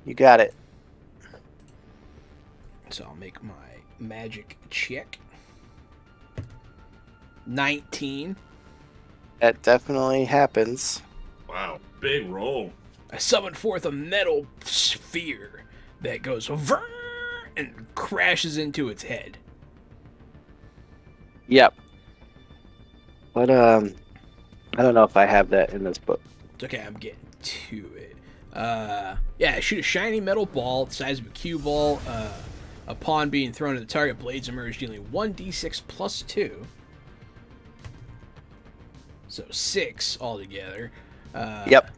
You got it. So I'll make my magic check. 19. That definitely happens. Wow, big roll. I summon forth a metal sphere that goes vrr and crashes into its head. Yep. But I don't know if I have that in this book. It's okay, I'm getting to it. Yeah, shoot a shiny metal ball the size of a cue ball. Upon being thrown at the target, blades emerge, dealing 1d6 plus 2. So 6 altogether. Yep.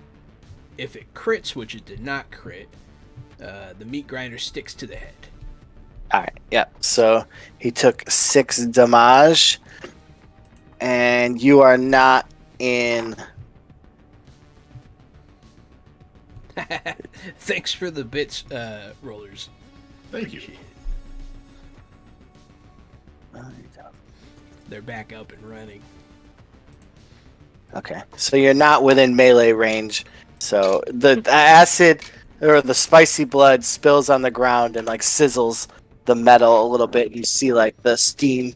If it crits, which it did not crit, the meat grinder sticks to the head. Alright, yep. So he took 6 damage. And you are not in. Thanks for the bits, rollers. Thank you. They're back up and running. Okay, so you're not within melee range. So the acid or the spicy blood spills on the ground and like sizzles the metal a little bit. You see like the steam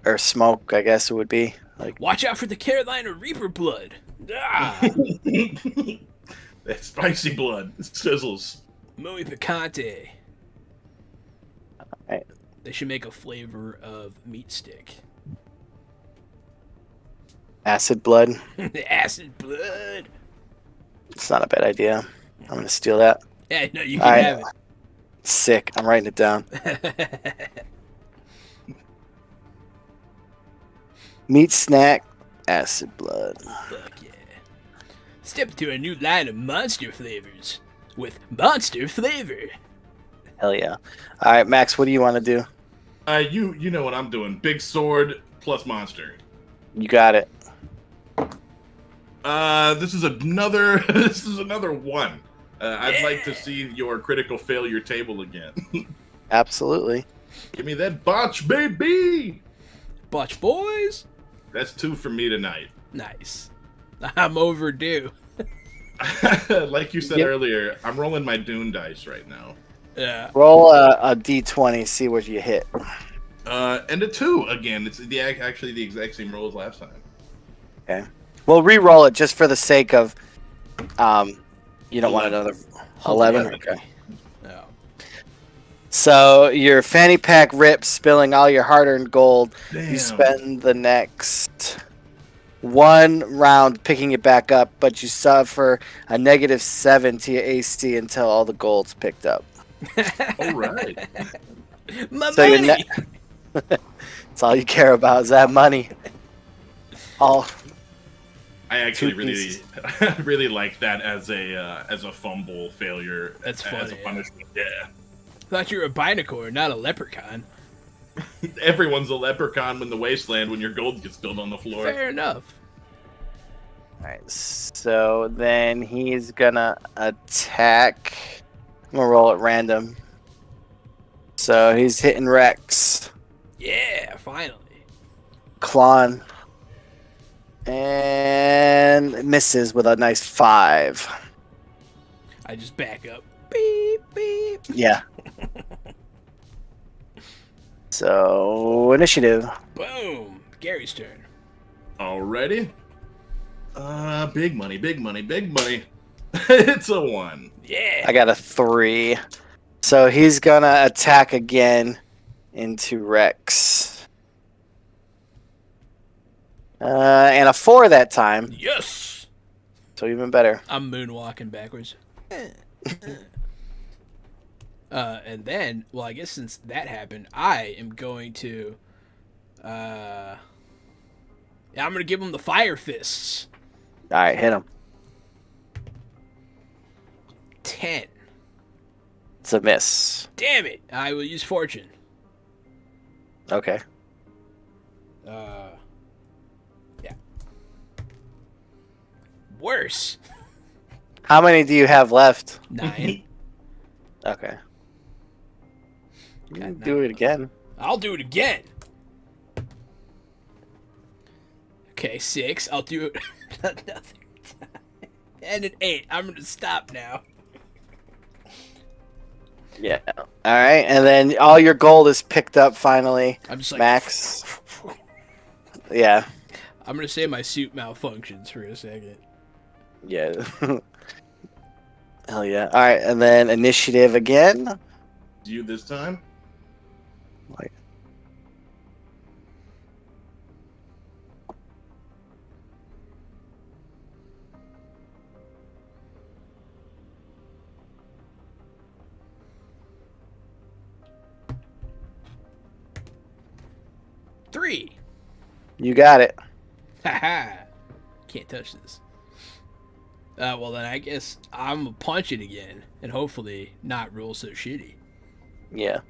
or smoke, I guess it would be. Like, Watch out for the Carolina Reaper blood. Ah, That spicy blood sizzles. muy picante. Alright. They should make a flavor of meat stick. acid blood. Acid blood. It's not a bad idea. I'm gonna steal that. Yeah, no, you can Alright. have Sick. I'm writing it down. it. Meat snack, acid blood. Fuck yeah. Step into a new line of monster flavors with monster flavor. Hell yeah. All right, Max, what do you want to do? You know what I'm doing. Big sword plus monster. You got it. This is another this is another one. I'd like to see your critical failure table again. Absolutely. Give me that botch, baby. Botch boys. That's 2 for me tonight. Nice. I'm overdue. Like you said Yep. earlier, I'm rolling my Dune dice right now. Yeah. Roll a d20, see what you hit. And a 2 again. It's actually the exact same roll as last time. Okay. We'll re-roll it just for the sake of, you don't want 11. another 11? 11. Okay. No. So your fanny pack rips, spilling all your hard-earned gold. Damn. You spend the next 1 round picking it back up, but you suffer a -7 to your AC until all the gold's picked up. All right. My So your money. That's all you care about is that money. All I actually 2 really, pieces. really like that as a fumble failure. That's as funny, a yeah. punishment. Yeah. Thought you were a binocore, not a leprechaun. Everyone's a leprechaun when the wasteland when your gold gets spilled on the floor. Fair enough. right. So then he's gonna attack. I'm gonna roll at random. So he's hitting Rex, Yeah, finally. Klon, and misses with a nice 5. I just back up. Beep, beep. Yeah. So initiative. Boom. Gary's turn. Alrighty. Big money, big money, big money. It's a 1. Yeah. I got a 3. So he's gonna attack again into Rex. And a 4 that time. Yes. So even better. I'm moonwalking backwards. And then, well, I guess since that happened, I am going to, yeah, I'm gonna give him the fire fists. All right, hit him. 10. It's a miss. Damn it! I will use fortune. Okay. Yeah. Worse. How many do you have left? 9. Okay. You Got can do it again. I'll do it again. Okay, 6. I'll do it another time. And an 8. I'm gonna stop now. Yeah. All right, and then all your gold is picked up finally. I'm just like Max. Yeah. I'm gonna say my suit malfunctions for a second. Yeah. Hell yeah. All right, and then initiative again. You this time? Like, Three. you got it. Haha. Can't touch this. Well then I guess I'm gonna punch it again and hopefully not roll so shitty. Yeah.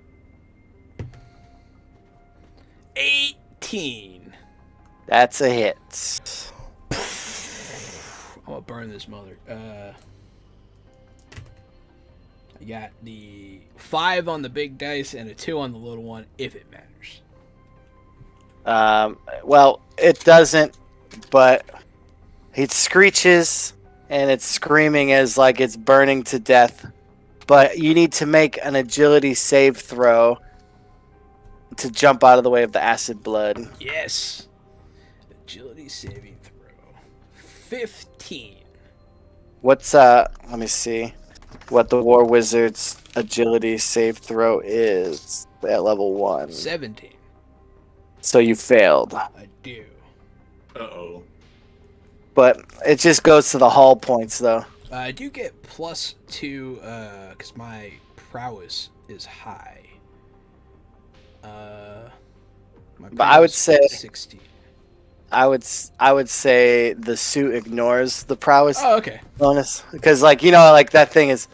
18. That's a hit. I'm gonna burn this mother. I got the 5 on the big dice and a 2 on the little one, if it matters. Well, it doesn't, but it screeches and it's screaming as like it's burning to death. But you need to make an agility save throw to jump out of the way of the acid blood. Yes. Agility saving throw. 15. What's let me see what the War Wizard's agility save throw is at level 1. 17. So you failed. I do. Uh-oh. But it just goes to the hull points though. I do get +2 because my prowess is high. My But I would prowess say- is 16. I would say the suit ignores the prowess Oh, okay. bonus because, like, like that thing is.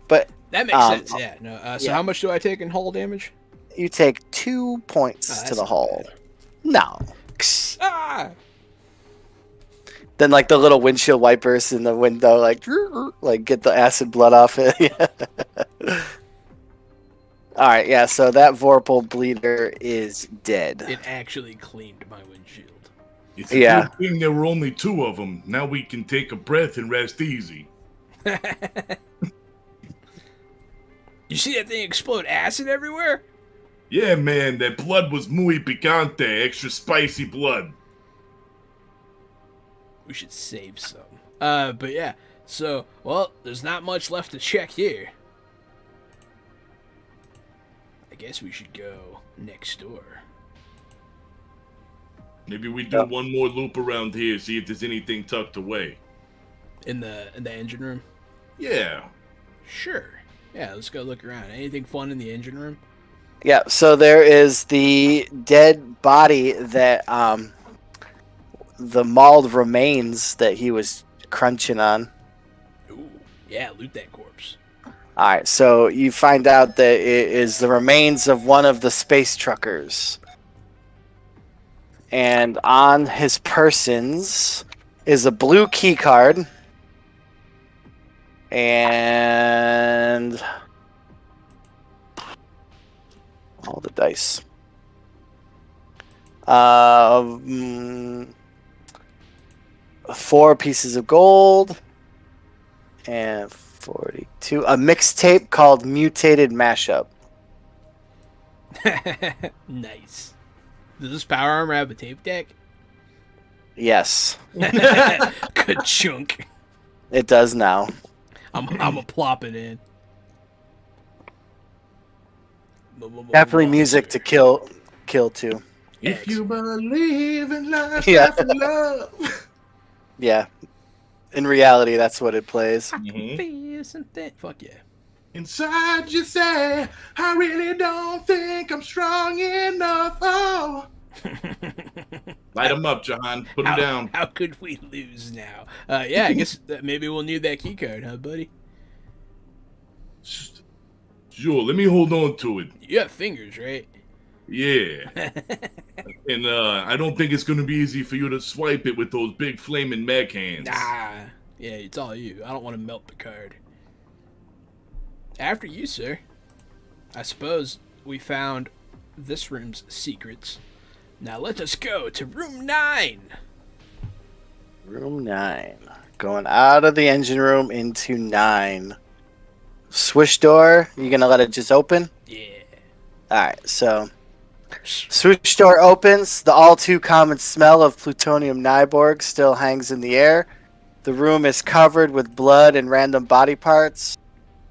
But That makes sense. Yeah. No. So yeah. how much do I take in hull damage? You take 2 points to the hull. No. Ah! Then, like, the little windshield wipers in the window, like get the acid blood off it. All right, yeah. So that Vorpal bleeder is dead. It actually cleaned my windshield. It's a good thing there were only 2 of them. Now we can take a breath and rest easy. You see that thing explode acid everywhere? Yeah, man, that blood was muy picante, extra spicy blood. We should save some. But yeah. So, well, there's not much left to check here. I guess we should go next door. Maybe we do one more loop around here, see if there's anything tucked away. In the engine room? Yeah. Sure. Yeah, let's go look around. Anything fun in the engine room? Yeah, so there is the dead body that the mauled remains that he was crunching on. Ooh, yeah, loot that corpse. Alright, so you find out that it is the remains of one of the space truckers. And on his persons is a blue key card. And all the dice. 4 pieces of gold. And 42. A mixtape called Mutated Mashup. Nice. Does this power armor have a tape deck? Yes. Good chunk. It does now. I'm a plop it in. Definitely music to kill to. If you believe in life, Yeah. and love. Yeah. In reality, that's what it plays. Feel something. Fuck yeah. Inside you say, I really don't think I'm strong enough. Oh. Light them up, Jahan. Put them down. How could we lose now? Yeah, I guess maybe we'll need that key card, huh, buddy? Sure, let me hold on to it. You have fingers, right? Yeah. And I don't think it's going to be easy for you to swipe it with those big flaming mech hands. Nah. Yeah, it's all you. I don't want to melt the card. After you, sir. I suppose we found this room's secrets. Now let us go to room 9. Room 9. Going out of the engine room into 9. Swish door. You gonna let it just open? Yeah. Alright, so switch door opens. The all too common smell of plutonium Nyborg still hangs in the air. The room is covered with blood and random body parts.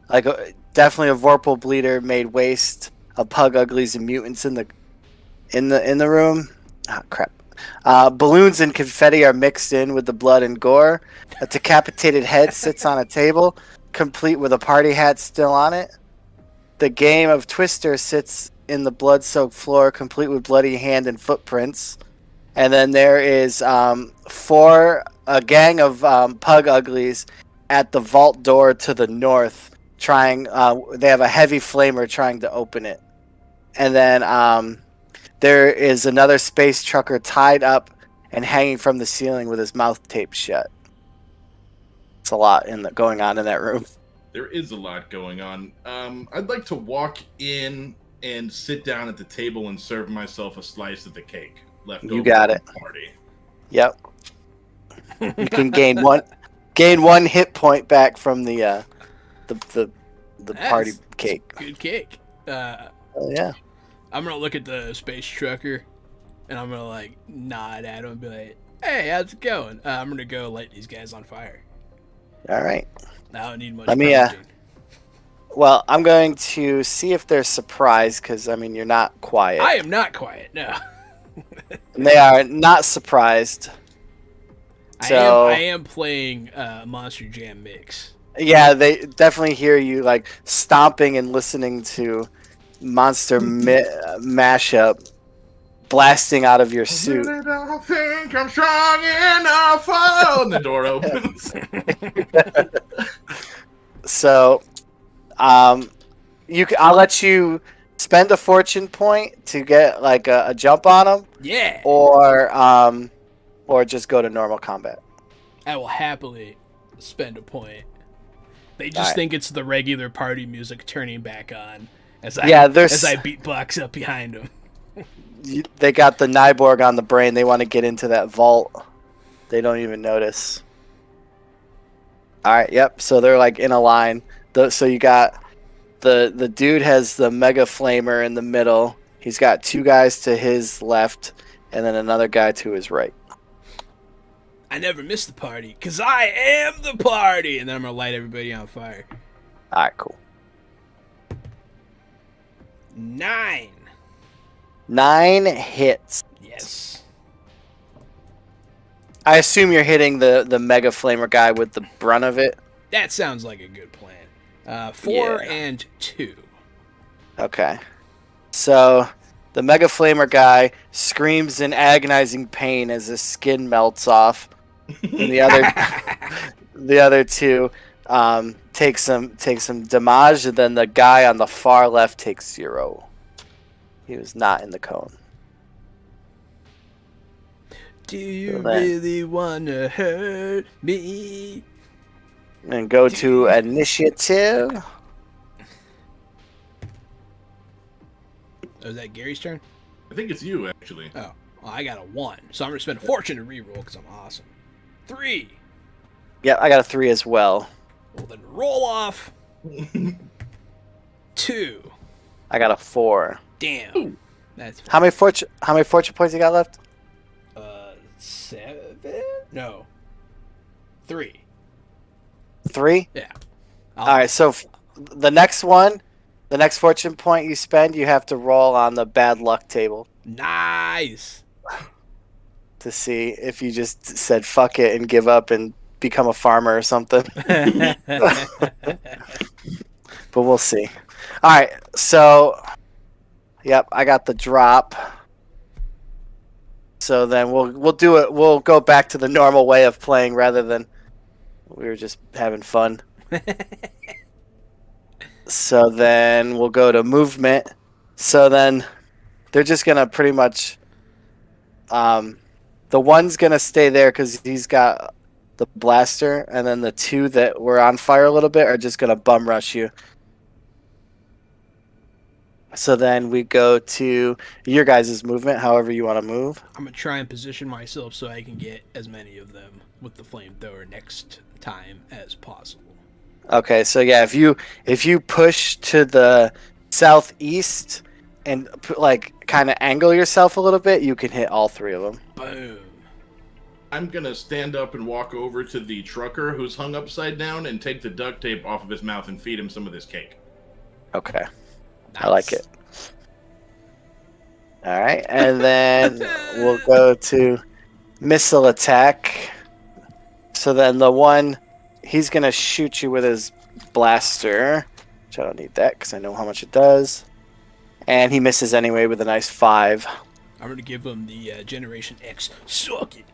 Like definitely a Vorpal bleeder made waste of pug uglies and mutants in the room. Ah, crap. Balloons and confetti are mixed in with the blood and gore. A decapitated head sits on a table, complete with a party hat still on it. The game of Twister sits in the blood-soaked floor, complete with bloody hand and footprints. And then there is a gang of pug uglies at the vault door to the north, trying. They have a heavy flamer trying to open it. And then there is another space trucker tied up and hanging from the ceiling with his mouth taped shut. It's a lot going on in that room. There is a lot going on. I'd like to walk in and sit down at the table and serve myself a slice of the cake left over. You got it. From the party. Yep. You can gain one hit point back from the party cake. Good cake. Oh yeah. I'm gonna look at the space trucker, and I'm gonna like nod at him and be like, "Hey, how's it going? I'm gonna go light these guys on fire." All right. I don't need much. Let me. Well, I'm going to see if they're surprised because I mean you're not quiet. I am not quiet. No. They are not surprised. So I am playing Monster Jam Mix. Yeah, they definitely hear you like stomping and listening to Monster Mashup. blasting out of your I suit. really don't think I'm strong enough. Oh, and the door opens. So, I'll let you spend a fortune point to get like a jump on him, Yeah. or just go to normal combat. I will happily spend a point. They just Alright. think it's the regular party music turning back on as I beatbox up behind them. They got the Nyborg on the brain. They want to get into that vault. They don't even notice. All right, yep. So they're like in a line. So you got the dude has the mega flamer in the middle. He's got two guys to his left, and then another guy to his right. I never miss the party, because I am the party! And then I'm going to light everybody on fire. All right, cool. 9. 9 hits. Yes. I assume you're hitting the mega flamer guy with the brunt of it. That sounds like a good plan. 4 and 2. Okay. So the mega flamer guy screams in agonizing pain as his skin melts off. And the other two take some damage, and then the guy on the far left takes 0. He was not in the cone. Do you really want to hurt me? And go to initiative. Oh, is that Gary's turn? I think it's you, actually. Oh, well, I got a 1. So I'm going to spend a fortune to reroll because I'm awesome. 3. Yeah, I got a 3 as well. Well, then roll off. 2. I got a 4. Damn. Ooh. That's How many fortune points you got left? 7? No. 3. 3? Yeah. All right, so the next fortune point you spend, you have to roll on the bad luck table Nice. to see if you just said fuck it and give up and become a farmer or something. But we'll see. All right, so yep, I got the drop. So then we'll do it. We'll go back to the normal way of playing rather than we were just having fun. So then we'll go to movement. So then they're just gonna pretty much the one's gonna stay there because he's got the blaster, and then the two that were on fire a little bit are just gonna bum rush you. So then we go to your guys' movement, however you want to move. I'm going to try and position myself so I can get as many of them with the flamethrower next time as possible. Okay, so yeah, if you push to the southeast and like kind of angle yourself a little bit, you can hit all 3 of them. Boom. I'm gonna stand up and walk over to the trucker who's hung upside down and take the duct tape off of his mouth and feed him some of this cake. Okay. Nice. I like it. All right, and then we'll go to missile attack. So then the one, he's going to shoot you with his blaster, which I don't need that because I know how much it does. And he misses anyway with a nice 5. I'm going to give him the Generation X. Suck it.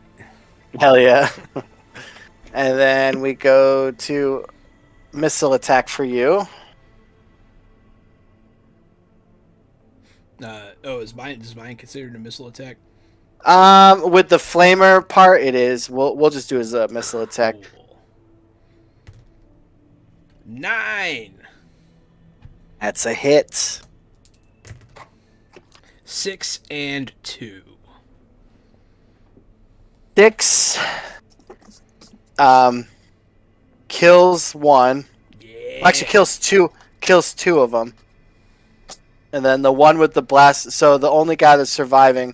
Hell yeah. And then we go to missile attack for you. Is mine considered a missile attack? With the flamer part, it is. We'll just do as a missile attack. Cool. 9. That's a hit. 6 and 2. 6. Kills 1. Yeah. Actually, kills 2. Kills 2 of them. And then the one with the blast. So the only guy that's surviving,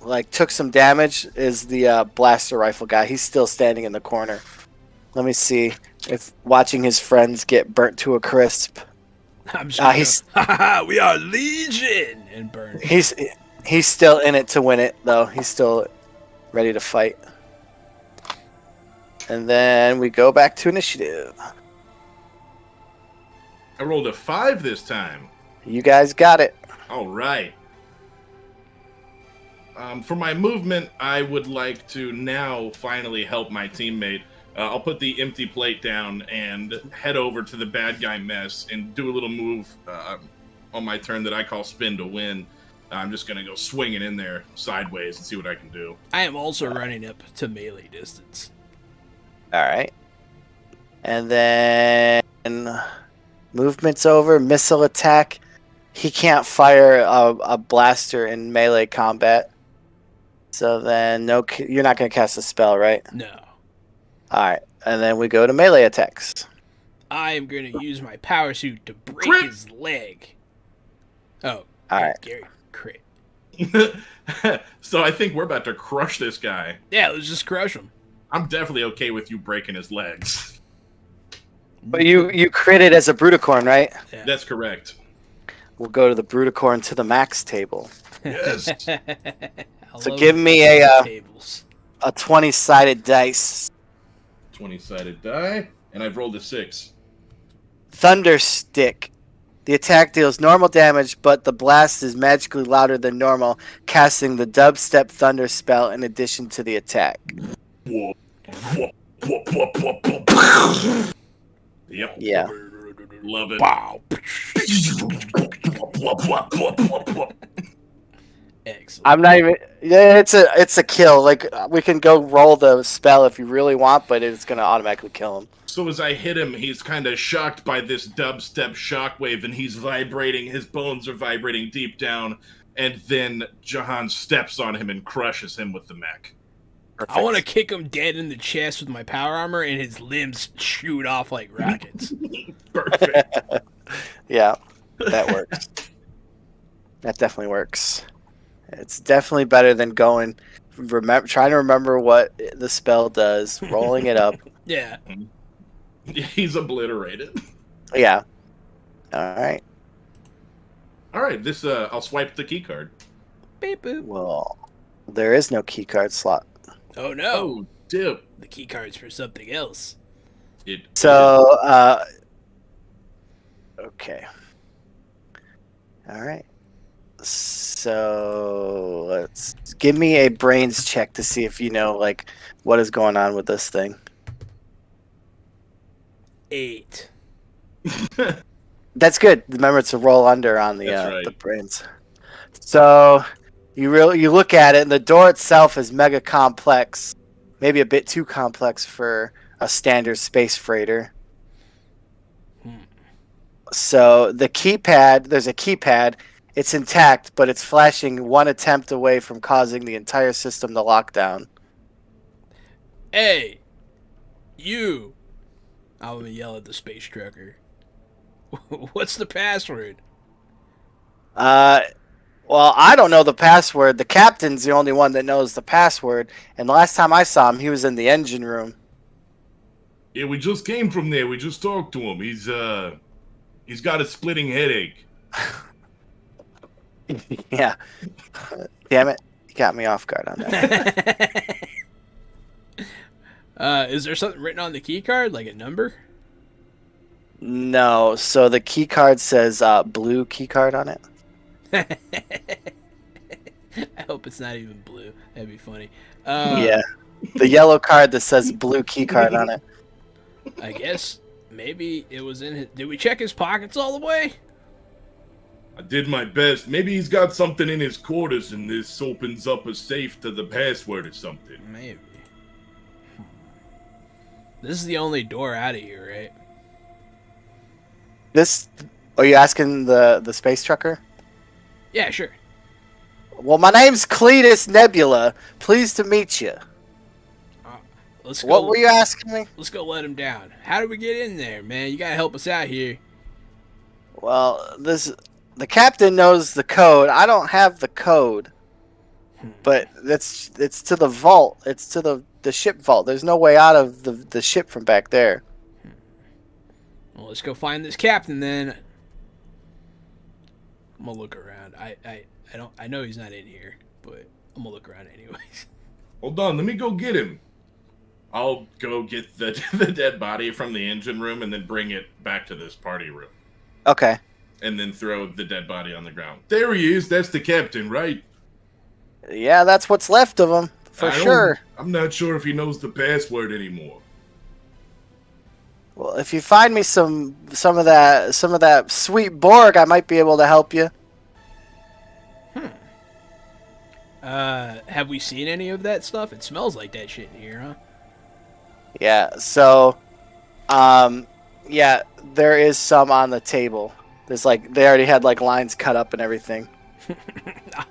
like, took some damage is the blaster rifle guy. He's still standing in the corner. Let me see if watching his friends get burnt to a crisp. I'm sure. We are Legion and burn. He's still in it to win it, though. He's still ready to fight. And then we go back to initiative. I rolled a 5 this time. You guys got it. All right. For my movement, I would like to now finally help my teammate. I'll put the empty plate down and head over to the bad guy mess and do a little move on my turn that I call spin to win. I'm just going to go swinging in there sideways and see what I can do. I am also running up to melee distance. All right. And then movement's over. Missile attack. He can't fire a blaster in melee combat. So then you're not going to cast a spell, right? No. All right. And then we go to melee attacks. I am going to use my power suit to break his leg. Oh. All right. Gary, crit. So I think we're about to crush this guy. Yeah, let's just crush him. I'm definitely okay with you breaking his legs. But you critted as a Bruticorn, right? Yeah. That's correct. We'll go to the Bruticorn to the max table. Yes. So give me a 20-sided dice. 20-sided die, and I've rolled a 6. Thunder Stick. The attack deals normal damage, but the blast is magically louder than normal, casting the dubstep thunder spell in addition to the attack. Yep. Yeah. Love it. Wow. Excellent. I'm not even. Yeah, it's a kill. Like we can go roll the spell if you really want, but it's gonna automatically kill him. So as I hit him, he's kind of shocked by this dubstep shockwave, and he's vibrating. His bones are vibrating deep down, and then Jahan steps on him and crushes him with the mech. Perfect. I want to kick him dead in the chest with my power armor, and his limbs shoot off like rockets. Perfect. Yeah, that works. That definitely works. It's definitely better than trying to remember what the spell does, rolling it up. Yeah. He's obliterated. Yeah. All right. All right, this I'll swipe the key card. Beep boop. Well, there is no keycard slot. Oh no. Oh, dip. The key card's for something else. So, okay. All right. So let's give me a brains check to see if you know like what is going on with this thing. 8. That's good. Remember, it's a roll under on the That's the right. brains. So you look at it, and the door itself is mega complex, maybe a bit too complex for a standard space freighter. So the keypad, there's a keypad. It's intact, but it's flashing one attempt away from causing the entire system to lock down. Hey, you. I'm gonna yell at the space trucker. What's the password? Well, I don't know the password. The captain's the only one that knows the password. And the last time I saw him, he was in the engine room. Yeah, we just came from there. We just talked to him. He's got a splitting headache. Yeah. Damn it. You got me off guard on that. Is there something written on the key card, like a number? No. So the key card says blue key card on it. I hope it's not even blue. That'd be funny. Yeah. The yellow card that says blue key card on it. I guess maybe it was in his... Did we check his pockets all the way? I did my best. Maybe he's got something in his quarters and this opens up a safe to the password or something. Maybe. This is the only door out of here, right? Are you asking the space trucker? Yeah, sure. Well, my name's Cletus Nebula. Pleased to meet you. Let's go. What were you asking me? Let's go let him down. How do we get in there, man? You gotta help us out here. Well, the captain knows the code. I don't have the code. But it's to the vault. It's to the ship vault. There's no way out of the ship from back there. Well, let's go find this captain then. I'm gonna look around. I know he's not in here, but I'm gonna look around anyways. Hold on, let me go get him. I'll go get the dead body from the engine room and then bring it back to this party room. Okay. And then throw the dead body on the ground. There he is. That's the captain, right? Yeah, that's what's left of him for sure. I'm not sure if he knows the password anymore. Well, if you find me some of that sweet Borg, I might be able to help you. Have we seen any of that stuff? It smells like that shit in here, huh? Yeah. So, yeah, there is some on the table. There's like they already had like lines cut up and everything.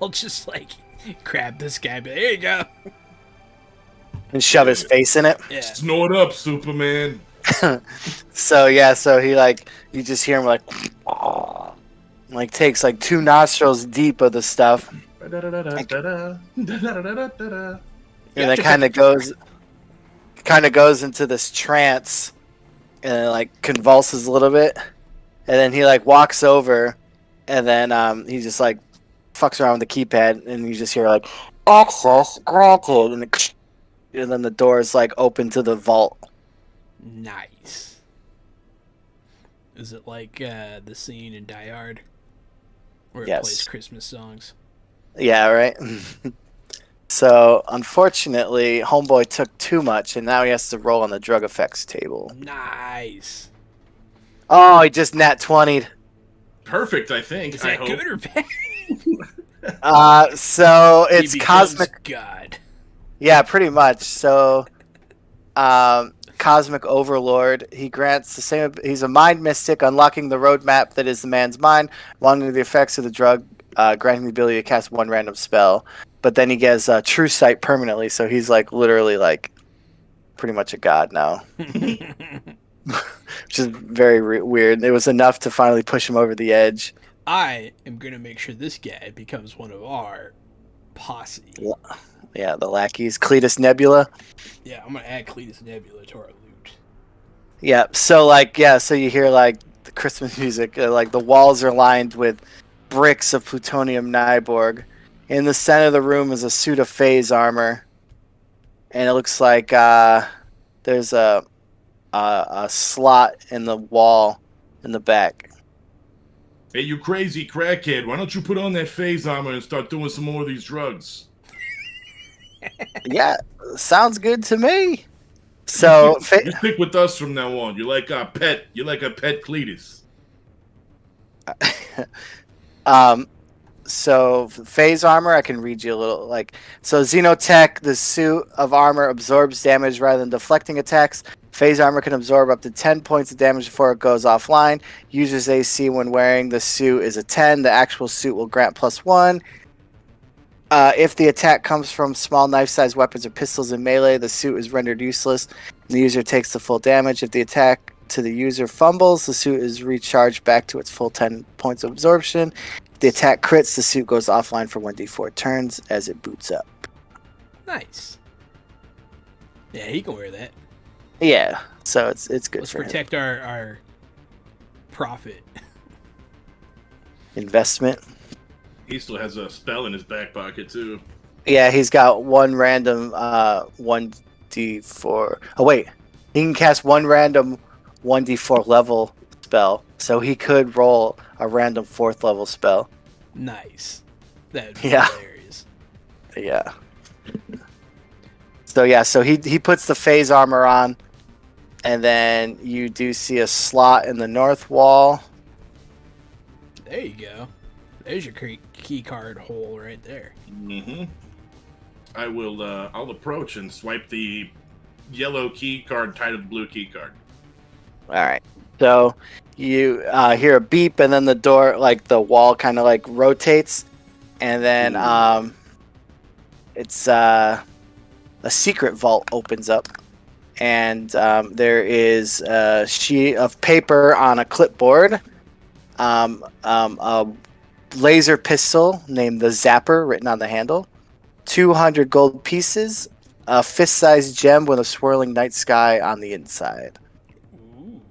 I'll just like grab this guy, but here you go. And shove his face in it. Yeah. Snort up, Superman. So yeah, so he like you just hear him like takes like 2 nostrils deep of the stuff. And then kind of goes into this trance and it, like convulses a little bit, and then he like walks over, and then he just like fucks around with the keypad, and you just hear like access granted, and then the doors like open to the vault. Nice. Is it like the scene in Die Hard where it plays Christmas songs? Yeah, right. So, unfortunately, Homeboy took too much, and now he has to roll on the drug effects table. Nice. Oh, he just nat 20'd. Perfect, I think. Is that good or bad? So it's He cosmic. God. Yeah, pretty much. So, cosmic overlord. He grants the same. He's a mind mystic, unlocking the roadmap that is the man's mind, monitoring the effects of the drug, granting the ability to cast 1 random spell. But then he gets true sight permanently, so he's like literally like pretty much a god now, which is very weird. It was enough to finally push him over the edge. I am gonna make sure this guy becomes one of our posse. Yeah, the lackeys, Cletus Nebula. Yeah, I'm gonna add Cletus Nebula to our loot. Yeah, so so you hear like the Christmas music, like the walls are lined with bricks of plutonium Nyborg. In the center of the room is a suit of phase armor, and it looks like there's a slot in the wall in the back. Hey, you crazy crackhead! Why don't you put on that phase armor and start doing some more of these drugs? Yeah, sounds good to me. So you stick with us from now on. You're like our pet. You're like a pet Cletus. So phase armor, I can read you a little so Xenotech, the suit of armor absorbs damage rather than deflecting attacks. Phase armor can absorb up to 10 points of damage before it goes offline. User's AC when wearing the suit is a 10. The actual suit will grant +1. If the attack comes from small knife-sized weapons or pistols in melee, the suit is rendered useless. The user takes the full damage. If the attack to the user fumbles, the suit is recharged back to its full 10 points of absorption. If the attack crits, the suit goes offline for 1d4 turns as it boots up. Nice. Yeah, he can wear that. Yeah, so it's good. Let's for protect him. our profit. Investment. He still has a spell in his back pocket too. Yeah, he's got 1 random 1d4. Oh wait, he can cast 1 random 1d4 level spell, so he could roll a random 4th level spell. Nice. That'd be hilarious. Yeah. So he puts the phase armor on, and then you do see a slot in the north wall. There you go. There's your key card hole right there. Mm-hmm. I'll approach and swipe the yellow key card tied to the blue key card. All right. So you hear a beep, and then the door, the wall kind of rotates, and then it's a secret vault opens up, and there is a sheet of paper on a clipboard, a laser pistol named the Zapper written on the handle, 200 gold pieces, a fist-sized gem with a swirling night sky on the inside. Ooh.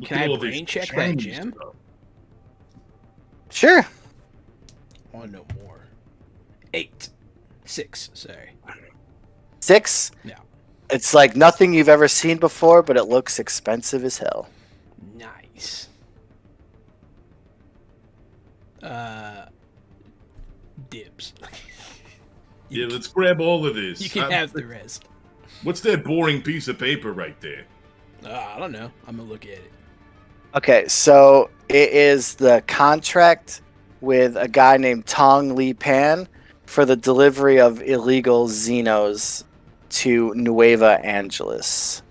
Can I brain check that gem? Sure. I want to know more. 6, sorry. 6? No. It's like nothing you've ever seen before, but it looks expensive as hell. Nice. Dibs. Yeah, let's grab all of this. You can have the rest. What's that boring piece of paper right there? I don't know. I'm gonna look at it. Okay, so it is the contract with a guy named Tong Li Pan for the delivery of illegal Xenos to Nueva Angeles.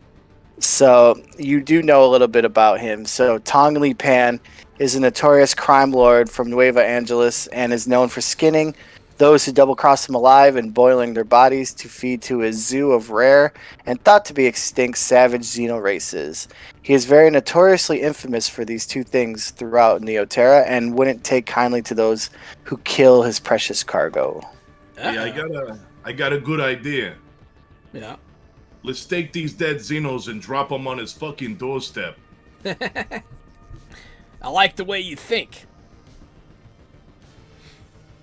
So you do know a little bit about him. So Tong Li Pan is a notorious crime lord from Nueva Angeles and is known for skinning those who double-cross him alive and boiling their bodies to feed to his zoo of rare and thought to be extinct savage xeno races. He is very notoriously infamous for these two things throughout Neoterra and wouldn't take kindly to those who kill his precious cargo. Yeah, I got a good idea. Yeah. Let's take these dead Xenos and drop them on his fucking doorstep. I like the way you think.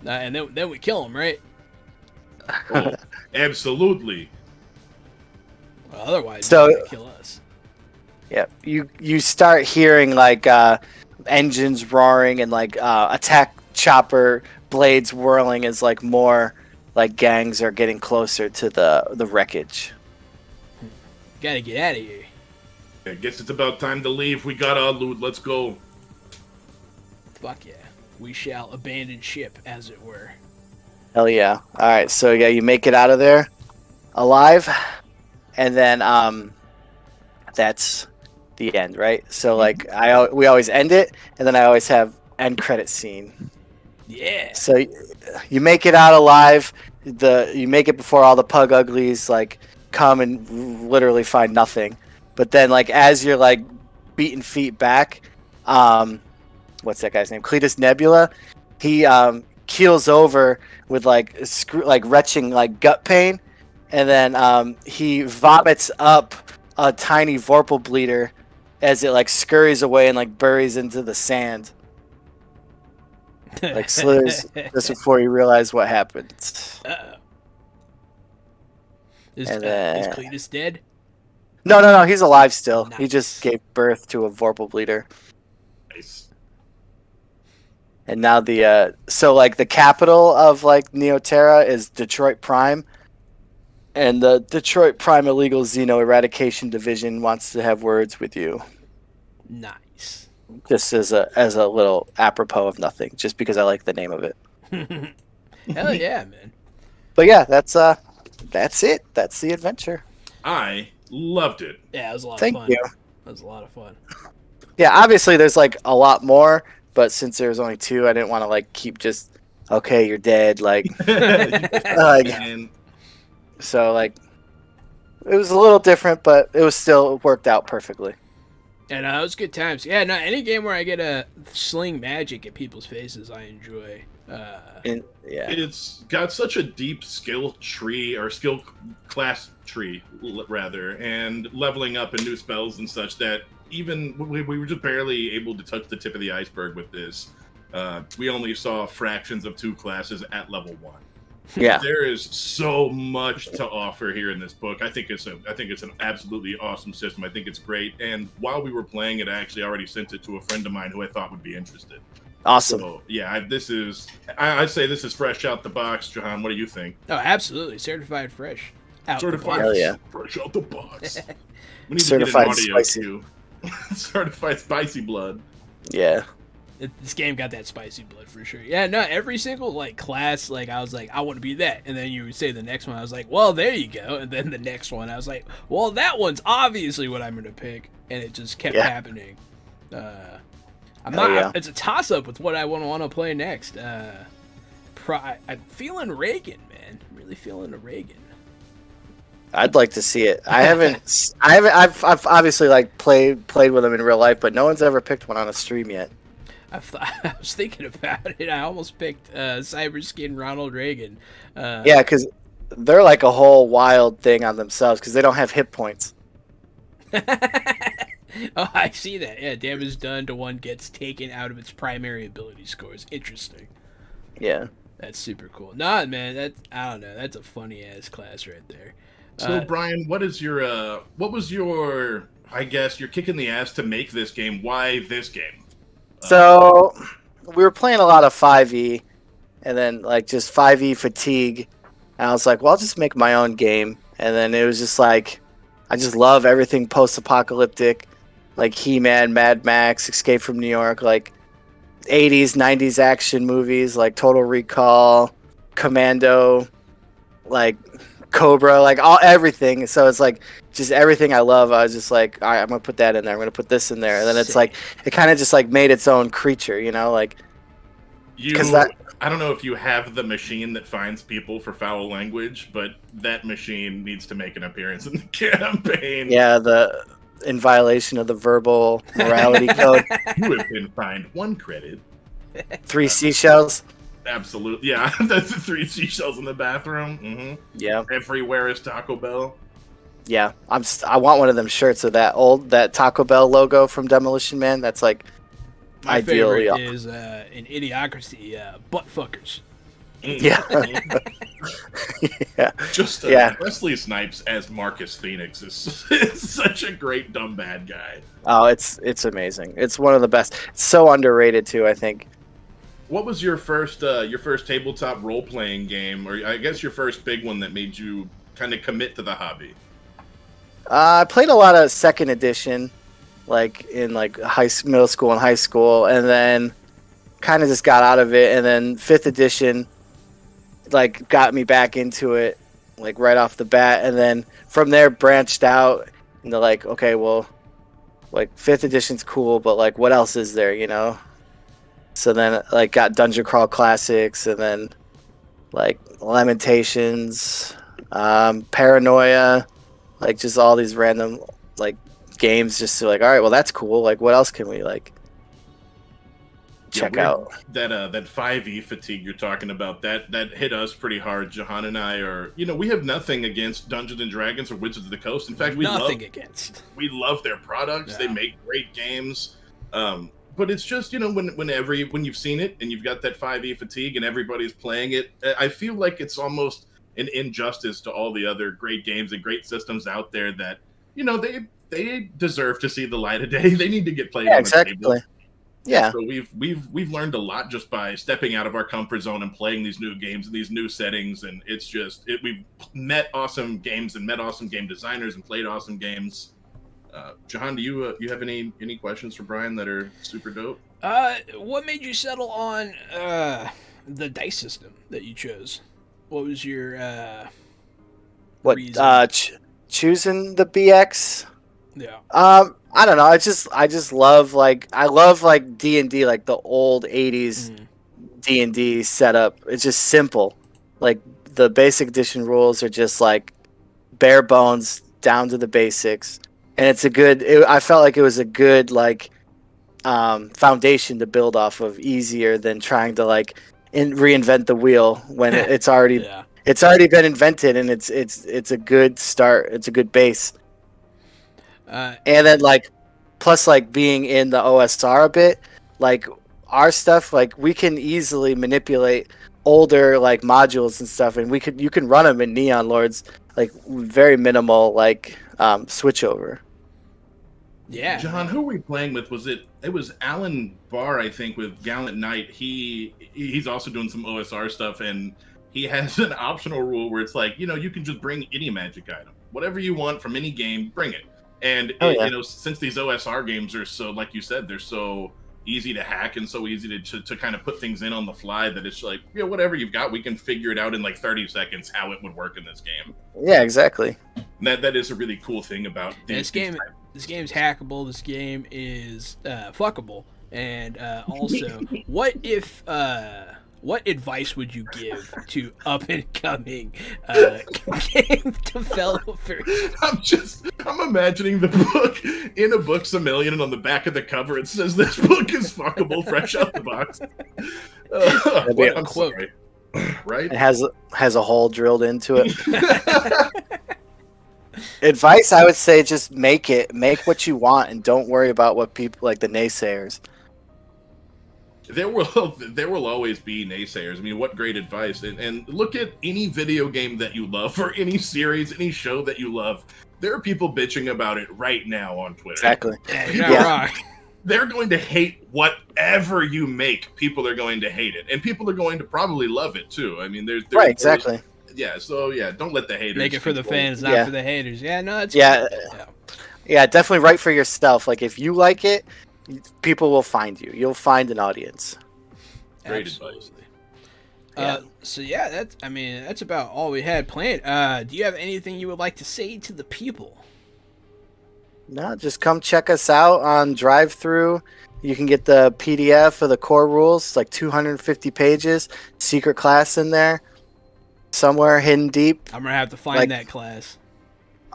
And then we kill him, right? Oh, absolutely. Well, otherwise, So- they're gonna kill us. Yeah, you start hearing like engines roaring and like attack chopper blades whirling as like more like gangs are getting closer to the wreckage. Gotta get out of here. I guess it's about time to leave. We got our loot. Let's go. Fuck yeah. We shall abandon ship, as it were. Hell yeah! All right, so yeah, you make it out of there alive, and then that's the end, right? So like we always end it, and then I always have end credit scene. Yeah. So you make it out alive. You make it before all the pug uglies like come and literally find nothing. But then like as you're like beating feet back, what's that guy's name? Cletus Nebula. He keels over with like retching like gut pain, and then he vomits up a tiny Vorpal bleeder as it like scurries away and like buries into the sand. Like slithers just before you realize what happened. Uh-oh. Is And then- Cletus dead? No, he's alive still. He Nice. just gave birth to a Vorpal bleeder. Nice. And now so like the capital of like Neoterra is Detroit Prime, and the Detroit Prime Illegal Xeno Eradication Division wants to have words with you, Nice. just as a little apropos of nothing, just because I like the name of it. Hell yeah, man. But yeah, that's it. That's the adventure. I loved it. Yeah, it was a lot Thank of fun. you. That was a lot of fun. Yeah, obviously there's like a lot more, but since there was only two, I didn't want to like keep just okay, you're dead, like And so like it was a little different, but it was still worked out perfectly. And it was good times. Yeah, no, any game where I get to sling magic at people's faces, I enjoy. And yeah, it's got such a deep skill tree, or skill class tree, rather, and leveling up and new spells and such that even we were just barely able to touch the tip of the iceberg with this. We only saw fractions of 2 classes at level 1. yeah. There is so much to offer here in this book. I think it's an absolutely awesome system. I think it's great. And while we were playing it, I actually already sent it to a friend of mine who I thought would be interested. Awesome. So yeah, I'd say this is fresh out the box. Jahan, what do you think? Oh, absolutely. Certified fresh. Out the Certified, box. Hell yeah. fresh out the box. We need Certified to get an audio spicy. cue. Certified spicy blood. Yeah. This game got that spicy blood for sure. Yeah, no, every single like class, like I was like, I want to be that, and then you would say the next one, I was like, well, there you go, and then the next one, I was like, well, that one's obviously what I'm gonna pick, and it just kept happening. I'm Hell not. yeah. It's a toss up with what I want to play next. I'm feeling Reagan, man. I'm really feeling a Reagan. I'd like to see it. I've obviously like played with them in real life, but no one's ever picked one on a stream yet. I was thinking about it. I almost picked Cyberskin Ronald Reagan. Yeah, because they're like a whole wild thing on themselves because they don't have hit points. Oh, I see that. Yeah, damage done to one gets taken out of its primary ability scores. Interesting. Yeah. That's super cool. Nah, man, I don't know. That's a funny ass class right there. So Brian, what was your I guess you're kicking the ass to make this game. Why this game? So we were playing a lot of 5e, and then like just 5e fatigue. And I was like, well, I'll just make my own game. And then it was just like, I just love everything post-apocalyptic, like He-Man, Mad Max, Escape from New York, like 80s, 90s action movies, like Total Recall, Commando, like Cobra, like everything. So it's like just everything I love. I was just like, all right, I'm gonna put that in there. I'm gonna put this in there, and then it's like it kind of just like made its own creature, you know, like because I don't know if you have the machine that finds people for foul language, but that machine needs to make an appearance in the campaign. Yeah, in violation of the verbal morality code. You have been fined 1 credit. 3 seashells. Absolutely, yeah. That's the 3 seashells in the bathroom. Mm-hmm. Yeah. Everywhere is Taco Bell. Yeah, I want one of them shirts of that Taco Bell logo from Demolition Man. That's like my ideally favorite is in Idiocracy, butt fuckers. Yeah. Yeah. Just Wesley Snipes as Marcus Phoenix is such a great dumb bad guy. Oh, it's amazing. It's one of the best. It's so underrated too, I think. What was your first tabletop role playing game, or I guess your first big one that made you kind of commit to the hobby? I played a lot of 2nd edition, like in like middle school and high school, and then kind of just got out of it. And then 5th edition, like got me back into it, like right off the bat. And then from there branched out into like, okay, well, like 5th edition's cool, but like what else is there, you know? So then like got Dungeon Crawl Classics, and then like Lamentations, Paranoia, like just all these random like games just to like, all right, well that's cool. Like what else can we like check out? That 5e fatigue you're talking about, that hit us pretty hard. Jahan and I are, we have nothing against Dungeons and Dragons or Wizards of the Coast. In fact, we love their products. Yeah. They make great games. But it's just, when you've seen it and you've got that 5e fatigue and everybody's playing it, I feel like it's almost an injustice to all the other great games and great systems out there that, they deserve to see the light of day. They need to get played on the table. Yeah. So we've learned a lot just by stepping out of our comfort zone and playing these new games in these new settings, and it's just we've met awesome games and met awesome game designers and played awesome games. Jahan, do you have any questions for Brian that are super dope? What made you settle on the dice system that you chose? What was your reason? Choosing the BX? Yeah. I don't know. I just love I love D&D, like the old 80s D&D setup. It's just simple. Like the basic edition rules are just like bare bones down to the basics. And it's I felt like it was a good foundation to build off of, easier than trying to reinvent the wheel when it's already it's already been invented, and it's a good start. It's a good base. And then plus being in the OSR a bit, our stuff, we can easily manipulate older modules and stuff, and you can run them in Neon Lords very minimal switchover. Yeah. John, who were we playing with? It was Alan Barr, I think, with Gallant Knight. He's also doing some OSR stuff, and he has an optional rule where it's you can just bring any magic item, whatever you want from any game, bring it. And since these OSR games are so, like you said, they're so easy to hack and so easy to kind of put things in on the fly, that it's whatever you've got, we can figure it out in 30 seconds how it would work in this game. Yeah, exactly. And that is a really cool thing about this game. This game's hackable. This game is fuckable. And also, what advice would you give to up and coming game developers? I'm imagining the book in a Books a Million, and on the back of the cover it says this book is fuckable fresh out the box. I'm quote. Sorry. Right? It has a hole drilled into it. Advice, I would say, just make what you want, and don't worry about what people the naysayers. There will always be naysayers. I mean, what great advice. And look at any video game that you love, or any series, any show that you love. There are people bitching about it right now on Twitter. Exactly. Yeah. They're going to hate whatever you make. People are going to hate it. And people are going to probably love it too. I mean, there's right, exactly. don't let the haters Make it for the control fans, not for the haters. Yeah, no, it's Yeah. good. Yeah, definitely write for yourself. Like, if you like it, people will find you. You'll find an audience. Great Absolutely. advice. So yeah, that's about all we had planned. Do you have anything you would like to say to the people? No, just come check us out on Drive-Thru. You can get the PDF of the core rules. It's like 250 pages. Secret class in there. Somewhere hidden deep. I'm gonna have to find that class.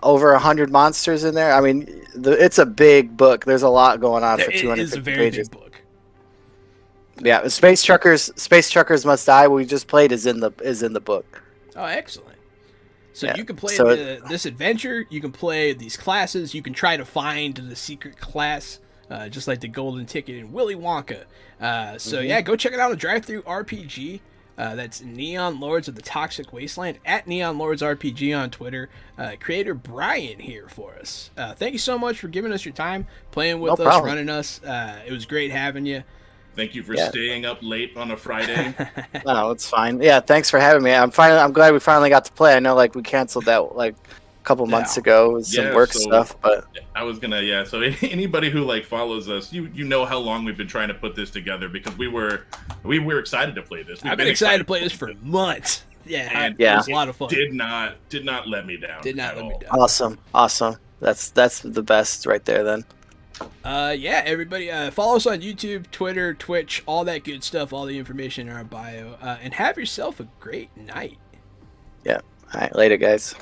Over 100 monsters in there. I mean, it's a big book. There's a lot going on for 250 pages. It's a very pages. big book. Yeah, Space Truckers Must Die. What we just played is in the book. Oh, excellent. So Yeah, you can play so this adventure. You can play these classes. You can try to find the secret class, just like the golden ticket in Willy Wonka. So yeah, go check it out on Drive-Thru RPG. That's Neon Lords of the Toxic Wasteland at Neon Lords RPG on Twitter. Creator Brian here for us. Thank you so much for giving us your time, playing with us, running us. It was great having you. Thank you for staying up late on a Friday. No, it's fine. Yeah, thanks for having me. I'm glad we finally got to play. I know we canceled that a couple months ago with some work stuff, but I was gonna so anybody who follows us, you know how long we've been trying to put this together, because we were excited to play this. I've been excited to play this for months. Yeah, it was a lot of fun. Did not let me down. Did not let me down. Awesome. That's the best right there then. Yeah, everybody, follow us on YouTube, Twitter, Twitch, all that good stuff, all the information in our bio, and have yourself a great night. Yeah. All right, later, guys.